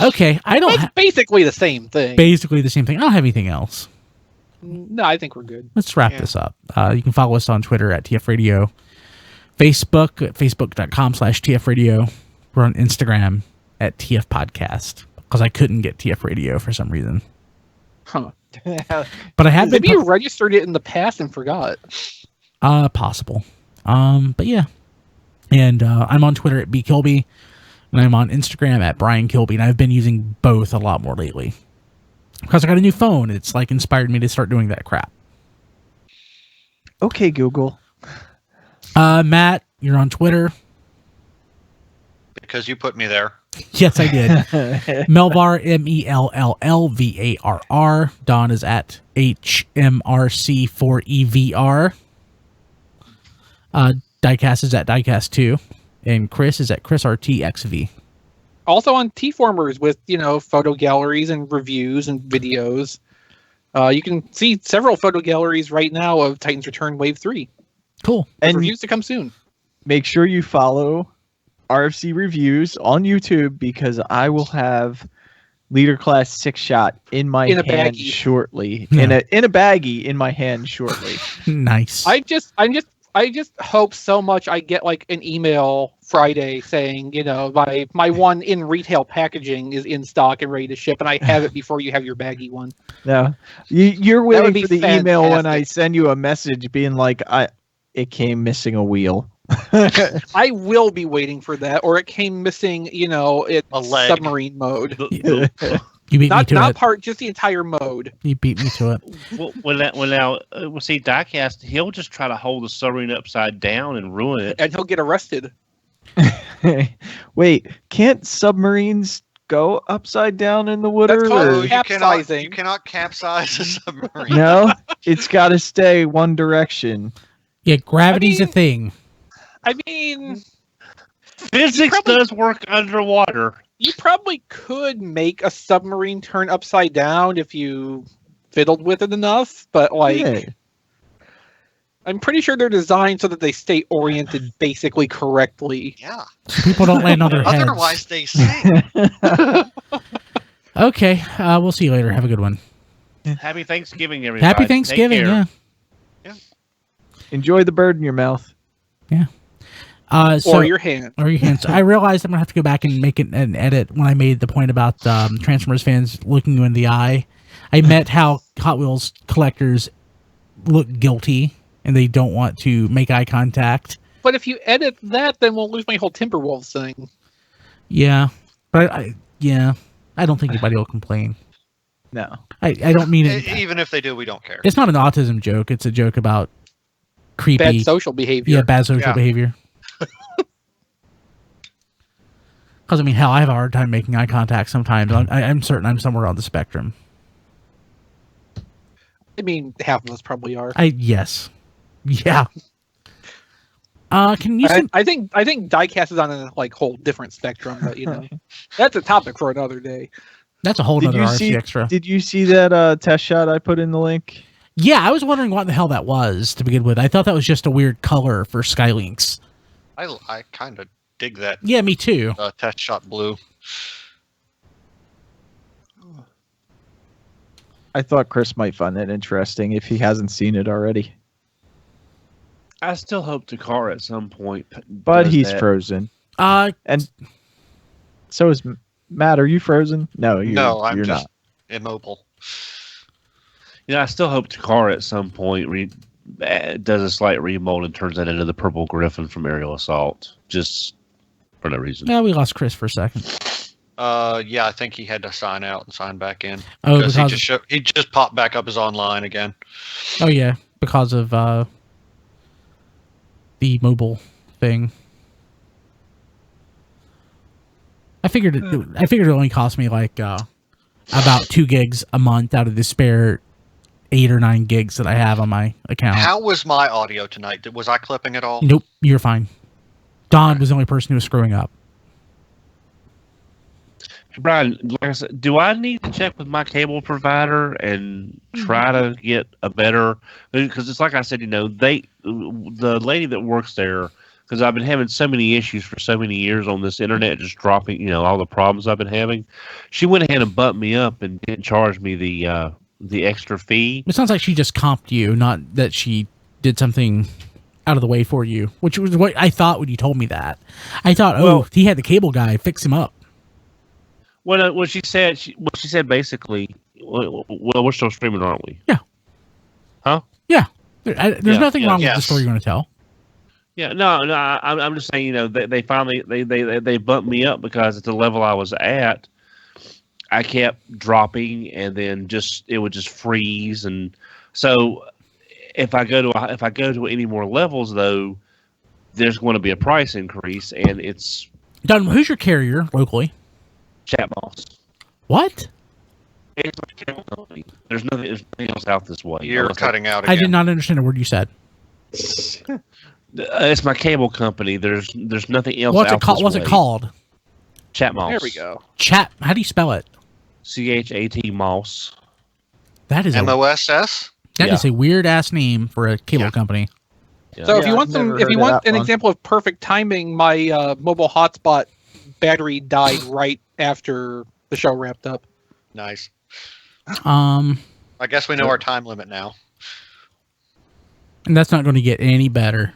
Speaker 2: Okay, I don't.
Speaker 1: It's basically the same thing.
Speaker 2: Basically the same thing. I don't have anything else.
Speaker 1: No, I think we're good.
Speaker 2: Let's wrap this up. You can follow us on Twitter at TF Radio, Facebook at facebook.com/TF Radio. We're on Instagram at TF Podcast because I couldn't get TF Radio for some reason.
Speaker 1: Huh.
Speaker 2: But I have
Speaker 1: Maybe you registered it in the past and forgot.
Speaker 2: Possible. But yeah. And I'm on Twitter at bkilby, and I'm on Instagram at Brian Kilby, and I've been using both a lot more lately because I got a new phone. It's like inspired me to start doing that crap.
Speaker 3: Okay, Google.
Speaker 2: Matt, you're on Twitter.
Speaker 4: Because you put me there.
Speaker 2: Yes, I did. Melvar, MELLLVARR. Don is at HMRC4EVR. Diecast is at Diecast2. And Chris is at ChrisRTXV.
Speaker 1: Also on T-Formers with, photo galleries and reviews and videos. You can see several photo galleries right now of Titans Return Wave 3.
Speaker 2: Cool.
Speaker 1: And reviews to come soon.
Speaker 3: Make sure you follow RFC Reviews on YouTube because I will have Leader Class Sixshot in my hand shortly.
Speaker 2: Yeah.
Speaker 3: In a baggie in my hand shortly.
Speaker 2: Nice.
Speaker 1: I just hope so much I get like an email Friday saying, my one in retail packaging is in stock and ready to ship, and I have it before you have your baggy one.
Speaker 3: No, you're waiting for the
Speaker 1: fantastic.
Speaker 3: email when I send you a message being like, it came missing a wheel.
Speaker 1: I will be waiting for that, or it came missing, it's
Speaker 4: A leg.
Speaker 1: submarine mode.
Speaker 2: You beat me to
Speaker 1: Not
Speaker 2: it.
Speaker 1: part, just the entire mode.
Speaker 2: You beat me to it.
Speaker 5: See, Diecast, he'll just try to hold the submarine upside down and ruin it.
Speaker 1: And he'll get arrested.
Speaker 3: Wait, can't submarines go upside down in the water?
Speaker 1: That's called
Speaker 3: or-
Speaker 1: capsizing.
Speaker 4: You cannot capsize a submarine.
Speaker 3: No, it's got to stay one direction.
Speaker 2: Yeah, gravity's a thing.
Speaker 1: I mean,
Speaker 5: Physics does work underwater.
Speaker 1: you probably could make a submarine turn upside down if you fiddled with it enough, but
Speaker 3: Yeah.
Speaker 1: I'm pretty sure they're designed so that they stay oriented basically correctly.
Speaker 4: Yeah.
Speaker 2: People don't land on their heads.
Speaker 4: Otherwise, they sink.
Speaker 2: Okay, we'll see you later. Have a good one.
Speaker 5: Happy Thanksgiving, everybody.
Speaker 2: Happy
Speaker 5: Take
Speaker 2: Thanksgiving,
Speaker 5: care.
Speaker 2: yeah.
Speaker 3: Enjoy the bird in your mouth.
Speaker 2: Yeah.
Speaker 1: Or your hand.
Speaker 2: Or your hands. I realized I'm going to have to go back and make an edit when I made the point about Transformers fans looking you in the eye. I meant how Hot Wheels collectors look guilty and they don't want to make eye contact.
Speaker 1: But if you edit that, then we'll lose my whole Timberwolves thing.
Speaker 2: Yeah. But I don't think anybody will complain.
Speaker 3: No.
Speaker 2: I don't mean it.
Speaker 4: Even if they do, we don't care.
Speaker 2: It's not an autism joke. It's a joke about creepy.
Speaker 1: Bad social behavior.
Speaker 2: Yeah, bad social behavior. Because, I mean, hell, I have a hard time making eye contact sometimes. I'm certain I'm somewhere on the spectrum.
Speaker 1: I mean, half of us probably are.
Speaker 2: Yes. Yeah. Can you?
Speaker 1: I think Diecast is on a whole different spectrum, but that's a topic for another day.
Speaker 2: That's a whole other RFC Extra.
Speaker 3: Did you see that test shot I put in the link?
Speaker 2: Yeah, I was wondering what the hell that was to begin with. I thought that was just a weird color for Skylinks.
Speaker 4: I kind of dig that.
Speaker 2: Yeah, me too.
Speaker 4: Test shot blue.
Speaker 3: I thought Chris might find that interesting if he hasn't seen it already.
Speaker 5: I still hope Takara at some point.
Speaker 3: But
Speaker 5: does
Speaker 3: he's
Speaker 5: that.
Speaker 3: frozen.
Speaker 2: And
Speaker 3: so is Matt. Are you frozen? No, you're
Speaker 4: I'm just
Speaker 3: not.
Speaker 4: immobile.
Speaker 5: I still hope Takara at some point does a slight remold and turns that into the Purple Griffin from Aerial Assault. Just for no reason.
Speaker 2: no, we lost Chris for a second.
Speaker 4: Yeah, I think he had to sign out and sign back in.
Speaker 2: Oh,
Speaker 4: because he just popped back up as online again.
Speaker 2: Oh yeah, because of the mobile thing. I figured it only cost me like about 2 gigs a month out of the spare 8 or 9 gigs that I have on my account.
Speaker 4: How was my audio tonight? Was I clipping at all?
Speaker 2: Nope, you're fine. Don was the only person who was screwing up.
Speaker 5: Brian, like I said, do I need to check with my cable provider and try to get a better? Because it's like I said, the lady that works there, because I've been having so many issues for so many years on this internet, just dropping, all the problems I've been having. She went ahead and bumped me up and didn't charge me the extra fee.
Speaker 2: It sounds like she just comped you, not that she did something out of the way for you, which was what I thought when you told me that. I thought, he had the cable guy fix him up.
Speaker 5: What she said basically, well, we're still streaming, aren't we?
Speaker 2: Yeah.
Speaker 5: Huh?
Speaker 2: Yeah. There's nothing wrong with the story you're going to tell.
Speaker 5: Yeah, no. I'm just saying, they finally they bumped me up because at the level I was at, I kept dropping, and then it would just freeze, and so if I go to any more levels, though, there's going to be a price increase, and it's
Speaker 2: Don. Who's your carrier locally?
Speaker 5: Chatboss.
Speaker 2: What?
Speaker 5: It's my cable company. There's nothing else out this way.
Speaker 4: You're cutting out again.
Speaker 2: I did not understand a word you said.
Speaker 5: It's my cable company. There's nothing else.
Speaker 2: What's it called?
Speaker 5: Chatmoss.
Speaker 1: There we go.
Speaker 2: Chat. How do you spell it?
Speaker 5: CHAT Moss.
Speaker 2: That is
Speaker 4: MOSS.
Speaker 2: That is a weird ass name for a cable company.
Speaker 5: Yeah.
Speaker 1: So if you want an example of perfect timing, my mobile hotspot battery died right after the show wrapped up.
Speaker 4: Nice. I guess we know our time limit now.
Speaker 2: And that's not going to get any better.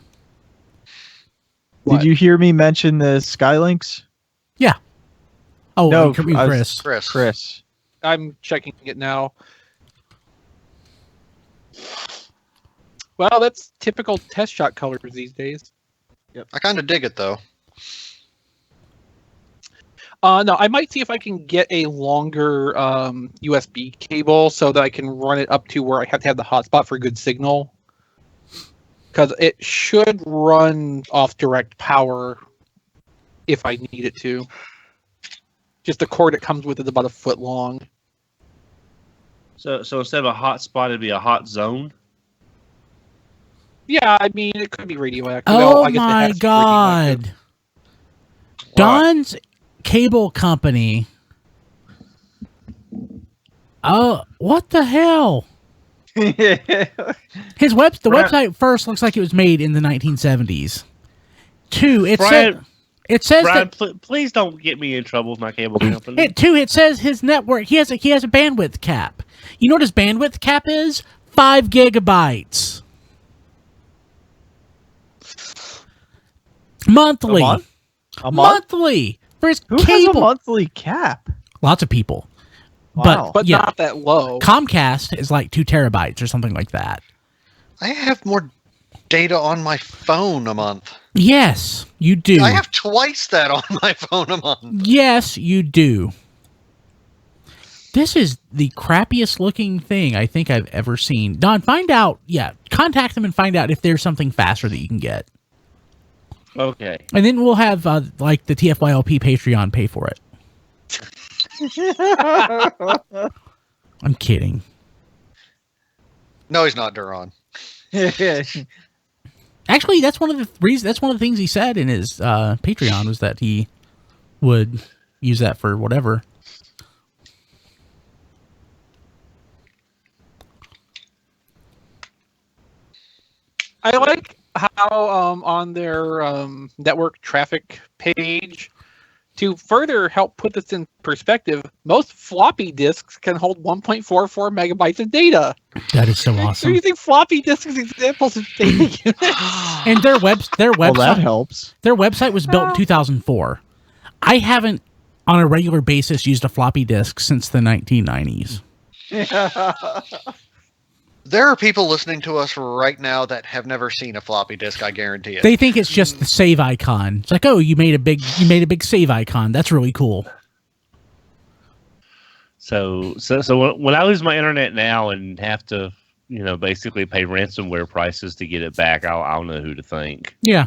Speaker 3: Did you hear me mention the Skylinks?
Speaker 2: Yeah. Oh,
Speaker 3: no,
Speaker 2: Chris.
Speaker 1: I'm checking it now. Well, that's typical test shot colors these days.
Speaker 4: Yep. I kind of dig it, though.
Speaker 1: No, I might see if I can get a longer USB cable so that I can run it up to where I have to have the hotspot for good signal. Because it should run off direct power if I need it to. Just the cord it comes with is about a foot long.
Speaker 5: So instead of a hotspot, it'd be a hot zone?
Speaker 1: Yeah, I mean, it could be radioactive.
Speaker 2: Oh,
Speaker 1: I guess
Speaker 2: my God. Don's cable company. Oh, what the hell? The website first looks like it was made in the 1970s. Two, it says
Speaker 5: Brian,
Speaker 2: that,
Speaker 5: please don't get me in trouble with my cable company.
Speaker 2: It says his network. He has a bandwidth cap. You know what his bandwidth cap is? 5 gigabytes monthly.
Speaker 3: A month?
Speaker 2: Monthly for his
Speaker 3: Who
Speaker 2: cable.
Speaker 3: has a monthly cap?
Speaker 2: Lots of people.
Speaker 3: Wow.
Speaker 1: But not that low.
Speaker 2: Comcast is like 2 terabytes or something like that.
Speaker 4: I have more data on my phone a month.
Speaker 2: Yes, you do.
Speaker 4: I have twice that on my phone a month.
Speaker 2: Yes, you do. This is the crappiest looking thing I think I've ever seen. Don, contact them and find out if there's something faster that you can get.
Speaker 5: Okay.
Speaker 2: And then we'll have the TFYLP Patreon pay for it. I'm kidding.
Speaker 4: No, he's not, Duron.
Speaker 2: Actually, that's one of the reasons. That's one of the things he said in his Patreon was that he would use that for whatever.
Speaker 1: I like how on their network traffic page, to further help put this in perspective, most floppy disks can hold 1.44 megabytes of data.
Speaker 2: That is so awesome.
Speaker 1: They're using floppy disks as examples of data units.
Speaker 2: And their website.
Speaker 3: Well, that helps.
Speaker 2: Their website was built in 2004. I haven't, on a regular basis, used a floppy disk since the 1990s.
Speaker 4: There are people listening to us right now that have never seen a floppy disk, I guarantee it.
Speaker 2: They think it's just the save icon. It's like, oh, you made a big save icon. That's really cool.
Speaker 5: So when I lose my internet now and have to, basically pay ransomware prices to get it back, I'll know who to thank.
Speaker 2: Yeah.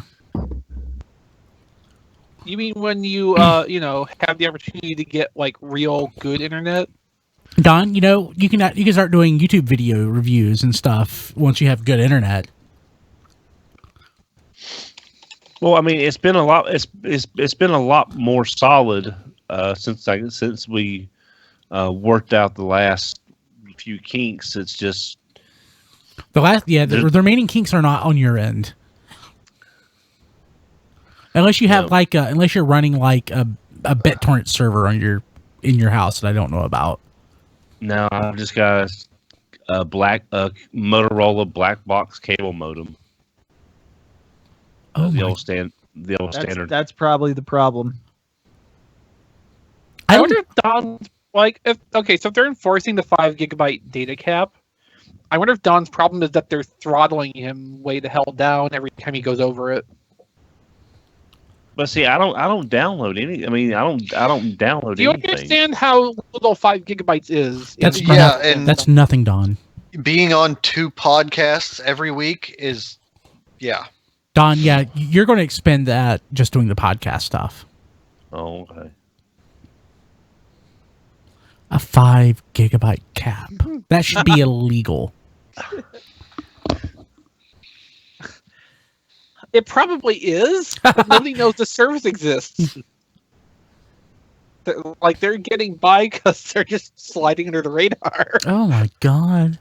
Speaker 1: You mean when you have the opportunity to get like real good internet?
Speaker 2: Don, you can start doing YouTube video reviews and stuff once you have good internet.
Speaker 5: Well, I mean, it's been a lot. It's been a lot more solid since we worked out the last few kinks. It's just
Speaker 2: the remaining kinks are not on your end. Unless you have unless you're running like a BitTorrent server on in your house that I don't know about.
Speaker 5: No, I've just got a Motorola black box cable modem. The old standard.
Speaker 3: That's probably the problem.
Speaker 1: I wonder if Don's so if they're enforcing the 5 gigabyte data cap, I wonder if Don's problem is that they're throttling him way the hell down every time he goes over it.
Speaker 5: But see, I don't download any. I mean, I don't download anything.
Speaker 1: Do you understand how little 5 gigabytes is?
Speaker 2: That's nothing, Don.
Speaker 4: Being on 2 podcasts every week is,
Speaker 2: Don, you're going to expend that just doing the podcast stuff.
Speaker 5: Oh, okay.
Speaker 2: A 5 gigabyte cap. That should be illegal.
Speaker 1: It probably is, but nobody knows the service exists. They're getting by because they're just sliding under the radar.
Speaker 2: Oh my god.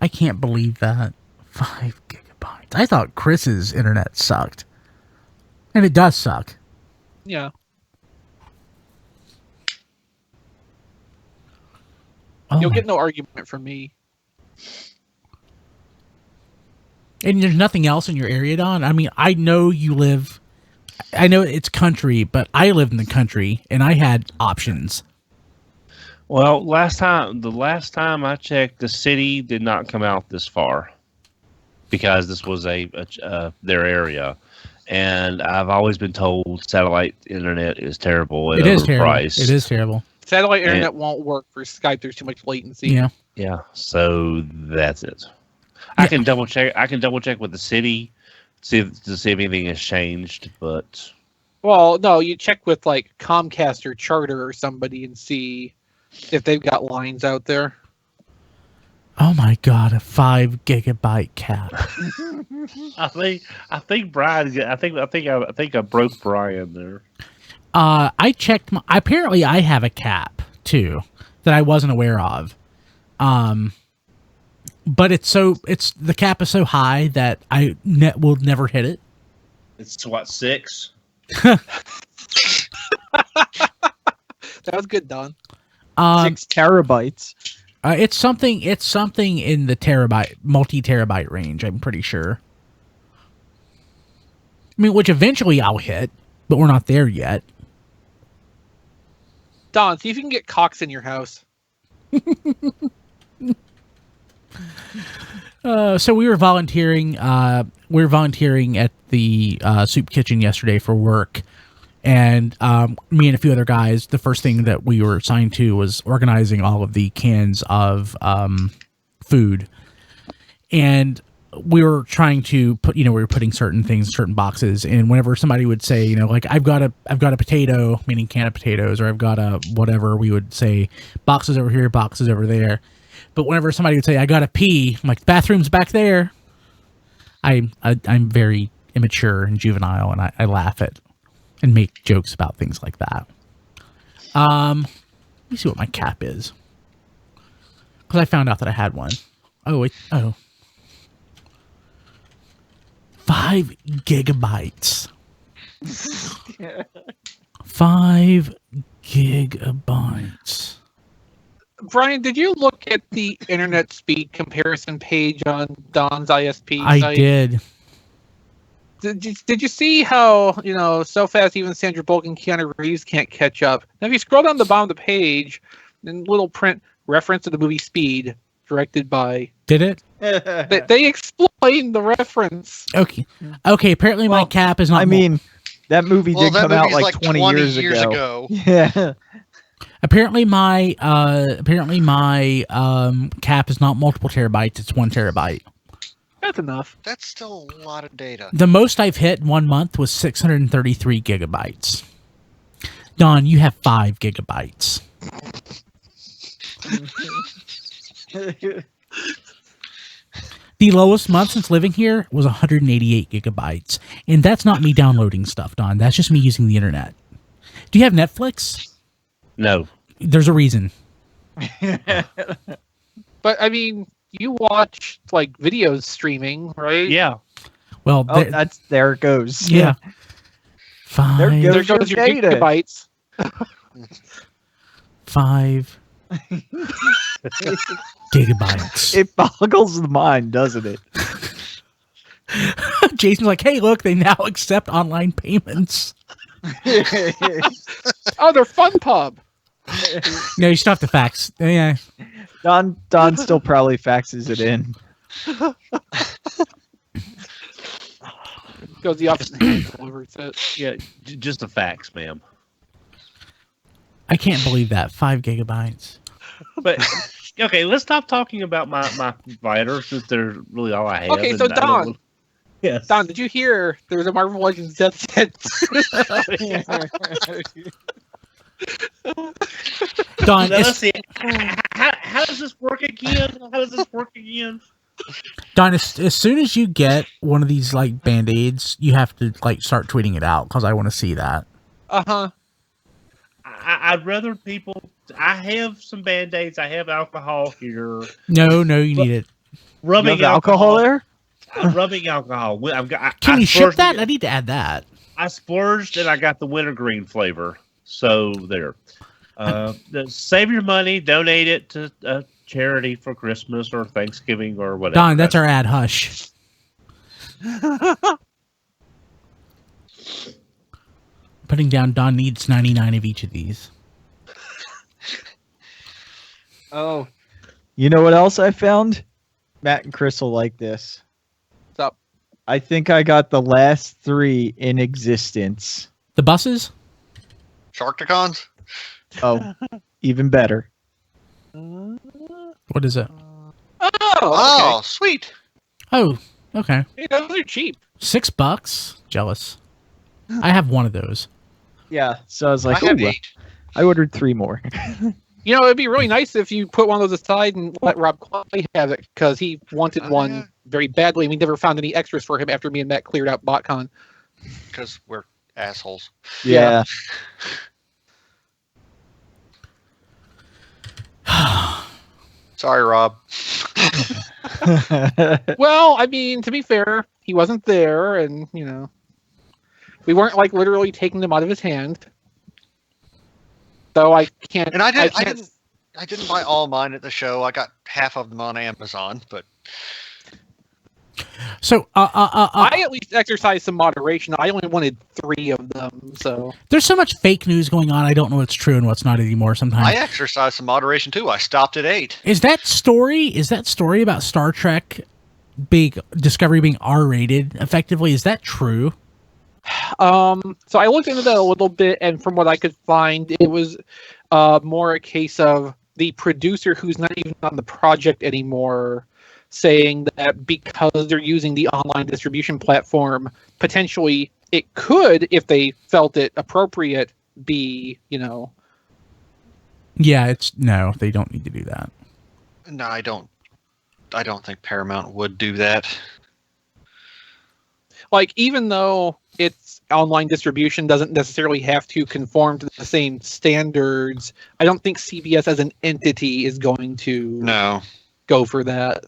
Speaker 2: I can't believe that. 5 gigabytes. I thought Chris's internet sucked. And it does suck.
Speaker 1: Yeah. You'll get no argument from me.
Speaker 2: And there's nothing else in your area, Don? I mean, I know it's country, but I lived in the country, and I had options.
Speaker 5: Well, the last time I checked, the city did not come out this far because this was their area. And I've always been told satellite internet is terrible.
Speaker 2: It is terrible.
Speaker 1: Satellite internet won't work for Skype. There's too much latency.
Speaker 2: Yeah.
Speaker 5: Yeah. So that's it. I can double check. With the city, to see if anything has changed. But
Speaker 1: no, you check with like Comcast or Charter or somebody and see if they've got lines out there.
Speaker 2: Oh my god, a 5 gigabyte cap.
Speaker 5: I think Brian. I think I broke Brian there.
Speaker 2: I checked. Apparently, I have a cap too that I wasn't aware of. But the cap is so high that I will never hit it.
Speaker 5: It's what, 6?
Speaker 1: That was good, Don.
Speaker 3: 6 terabytes.
Speaker 2: It's something in the multi-terabyte range, I'm pretty sure. I mean, which eventually I'll hit, but we're not there yet.
Speaker 1: Don, see if you can get Cox in your house.
Speaker 2: So we were volunteering. We were volunteering at the soup kitchen yesterday for work, and me and a few other guys. The first thing that we were assigned to was organizing all of the cans of food, and we were trying to put. We were putting certain things in certain boxes, and whenever somebody would say, like I've got a potato, meaning can of potatoes, or I've got a whatever, we would say boxes over here, boxes over there. But whenever somebody would say, I got to pee, I'm like, the bathroom's back there. I'm very immature and juvenile, and I laugh at and make jokes about things like that. Let me see what my cap is. Because I found out that I had one. 5 gigabytes. 5 gigabytes.
Speaker 1: Brian, did you look at the internet speed comparison page on Don's ISP
Speaker 2: I
Speaker 1: site?
Speaker 2: did.
Speaker 1: Did you see how, so fast even Sandra Bullock and Keanu Reeves can't catch up? Now, if you scroll down the bottom of the page, in little print reference to the movie Speed, directed by...
Speaker 2: Did it?
Speaker 1: They explained the reference.
Speaker 2: Okay. Apparently my cap is not...
Speaker 3: I mean, that movie did come out like 20 years
Speaker 4: ago.
Speaker 3: Yeah.
Speaker 2: Apparently my cap is not multiple terabytes, it's 1 terabyte.
Speaker 1: That's enough.
Speaker 4: That's still a lot of data.
Speaker 2: The most I've hit in 1 month was 633 gigabytes. Don, you have 5 gigabytes. The lowest month since living here was 188 gigabytes. And that's not me downloading stuff, Don. That's just me using the internet. Do you have Netflix?
Speaker 5: No.
Speaker 2: There's a reason.
Speaker 1: But, I mean, you watch like videos streaming, right?
Speaker 5: Yeah.
Speaker 2: Well,
Speaker 3: Oh, there it goes.
Speaker 2: yeah. 5
Speaker 3: There
Speaker 1: There
Speaker 3: goes
Speaker 1: goes your
Speaker 3: data.
Speaker 1: gigabytes.
Speaker 2: 5 gigabytes.
Speaker 3: It boggles the mind, doesn't it?
Speaker 2: Jason's like, hey, look, they now accept online payments.
Speaker 1: Oh, they're FunPub.
Speaker 2: No, you still have to fax. Yeah.
Speaker 3: Don still probably faxes it in.
Speaker 1: Goes the opposite hand over it.
Speaker 5: Yeah. Just a fax, ma'am.
Speaker 2: I can't believe that. 5 gigabytes.
Speaker 5: But okay, let's stop talking about my provider since they're really all I have.
Speaker 1: Okay, so
Speaker 5: and I don't
Speaker 1: Don.
Speaker 5: want- Yes.
Speaker 1: Don, did you hear there was a Marvel Legends death sentence?
Speaker 2: Don,
Speaker 5: Now, let's see. How does this work again?
Speaker 2: Don, as soon as you get one of these like Band-Aids, you have to like start tweeting it out because I want to see that.
Speaker 1: Uh-huh.
Speaker 5: I'd rather people. I have some Band-Aids. I have alcohol here.
Speaker 2: No, you need it.
Speaker 3: You
Speaker 5: Rubbing
Speaker 3: have alcohol there?
Speaker 5: Rubbing alcohol.
Speaker 2: Can you ship that? I need to add that.
Speaker 5: I splurged and I got the wintergreen flavor. So there. Save your money. Donate it to a charity for Christmas or Thanksgiving or whatever.
Speaker 2: Don, that's our ad. Hush. Putting down Don needs 99 of each of these.
Speaker 1: Oh.
Speaker 3: You know what else I found? Matt and Chris will like this.
Speaker 1: What's up?
Speaker 3: I think I got the last 3 in existence.
Speaker 2: The buses?
Speaker 4: Sharkticons?
Speaker 3: Oh, even better.
Speaker 2: What is it?
Speaker 4: Oh, sweet.
Speaker 2: Oh, okay.
Speaker 1: Hey, those are cheap.
Speaker 2: $6? Jealous. I have one of those.
Speaker 3: Yeah, so I was like,
Speaker 4: I have
Speaker 3: ooh,
Speaker 4: 8.
Speaker 3: I ordered 3 more.
Speaker 1: You know, it'd be really nice if you put one of those aside and let Rob Clay have it, because he wanted one very badly, and we never found any extras for him after me and Matt cleared out BotCon.
Speaker 4: Because we're assholes.
Speaker 3: Yeah.
Speaker 4: Sorry, Rob.
Speaker 1: Well, I mean, to be fair, he wasn't there, and, you know, we weren't, like, literally taking them out of his hand. So I can't...
Speaker 4: And I didn't buy all mine at the show. I got half of them on Amazon, but
Speaker 2: So,
Speaker 1: I at least exercised some moderation. I only wanted 3 of them, so...
Speaker 2: there's so much fake news going on, I don't know what's true and what's not anymore sometimes.
Speaker 4: I exercised some moderation too. I stopped at 8.
Speaker 2: Is that story about Star Trek Discovery being R-rated effectively, is that true?
Speaker 1: So I looked into that a little bit, and from what I could find, it was more a case of the producer, who's not even on the project anymore, saying that because they're using the online distribution platform, potentially it could, if they felt it appropriate, be, you know...
Speaker 2: Yeah, no, they don't need to do that.
Speaker 4: No, I don't think Paramount would do that.
Speaker 1: Like, even though its online distribution doesn't necessarily have to conform to the same standards, I don't think CBS as an entity is going to go for that.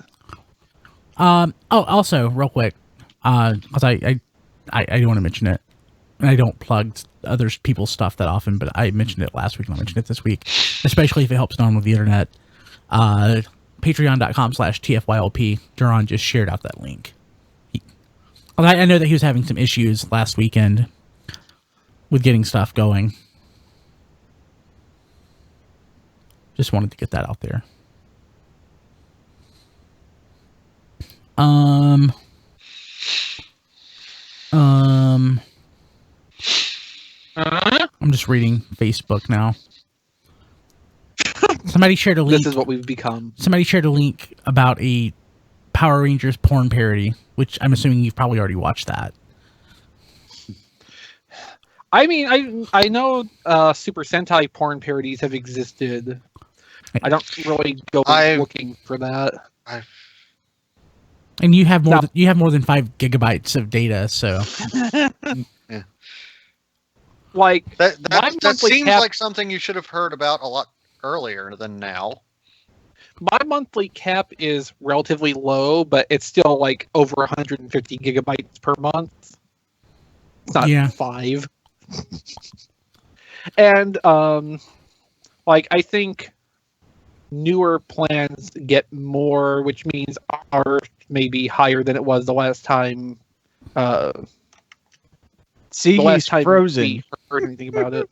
Speaker 2: Also, real quick, because I don't want to mention it, and I don't plug other people's stuff that often, but I mentioned it last week and I'll mention it this week, especially if it helps Don with the internet. Patreon.com/TFYLP. Duran just shared out that link. I know that he was having some issues last weekend with getting stuff going. Just wanted to get that out there. I'm just reading Facebook now. Somebody shared a link.
Speaker 1: This is what we've become.
Speaker 2: Somebody shared a link about a Power Rangers porn parody, which I'm assuming you've probably already watched that.
Speaker 1: I mean, I know Super Sentai porn parodies have existed. I don't really go looking for that.
Speaker 2: And you have more than 5 gigabytes of data, so
Speaker 4: Yeah.
Speaker 1: Like
Speaker 4: That seems like something you should have heard about a lot earlier than now.
Speaker 1: My monthly cap is relatively low, but it's still like over 150 gigabytes per month. It's not 5. And like I think newer plans get more, which means ours may be higher than it was the last time.
Speaker 3: See,
Speaker 1: the last
Speaker 3: he's
Speaker 1: time
Speaker 3: frozen.
Speaker 1: we heard anything about it.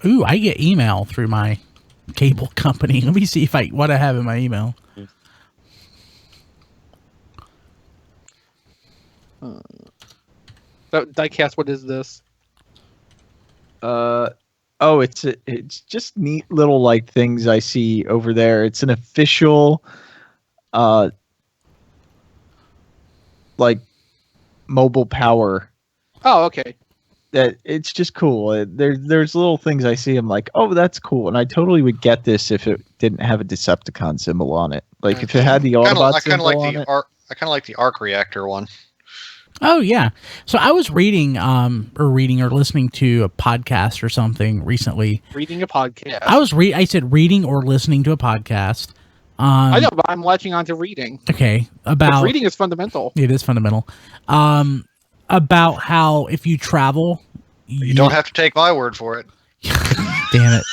Speaker 2: Ooh, I get email through my cable company. Let me see what I have in my email.
Speaker 1: Diecast, what is this?
Speaker 3: It's just neat little like things I see over there. It's an official like mobile power.
Speaker 1: Oh, okay.
Speaker 3: That it's just cool. There's little things I see. I'm like, oh, that's cool, and I totally would get this if it didn't have a Decepticon symbol on it. Like if it had the Autobot symbol on it.
Speaker 4: I kind of like the arc reactor one.
Speaker 2: Oh yeah. So I was reading or listening to a podcast or something recently.
Speaker 1: Reading a podcast.
Speaker 2: I said reading or listening to a podcast.
Speaker 1: I know, but I'm latching on to reading.
Speaker 2: Okay. About
Speaker 1: reading is fundamental.
Speaker 2: It is fundamental. About how if you travel,
Speaker 4: you don't have to take my word for it.
Speaker 2: Damn it.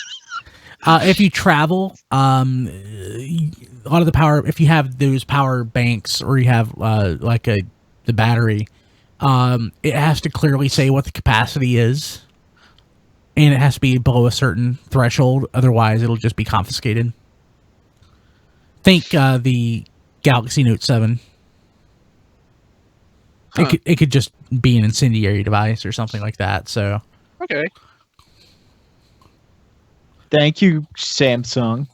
Speaker 2: If you travel, a lot of the power, if you have those power banks or you have the battery, it has to clearly say what the capacity is, and it has to be below a certain threshold. Otherwise, it'll just be confiscated. Think the Galaxy Note 7. Huh. It could just be an incendiary device or something like that. So
Speaker 1: okay.
Speaker 3: Thank you, Samsung.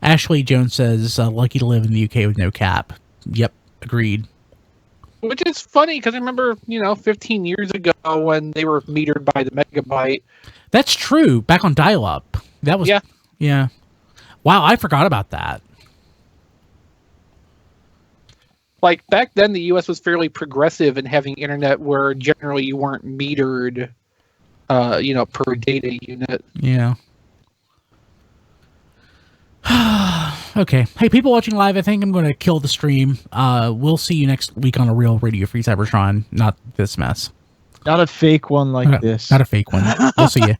Speaker 2: Ashley Jones says, lucky to live in the UK with no cap. Yep, agreed.
Speaker 1: Which is funny because I remember, 15 years ago when they were metered by the megabyte.
Speaker 2: That's true. Back on dial-up. That was yeah. Wow, I forgot about that.
Speaker 1: Like back then, the U.S. was fairly progressive in having internet where generally you weren't metered, per data unit.
Speaker 2: Yeah. Okay. Hey, people watching live, I think I'm going to kill the stream. We'll see you next week on a real Radio Free Cybertron. Not this mess.
Speaker 3: Not a fake one like this.
Speaker 2: Not a fake one. We'll see you.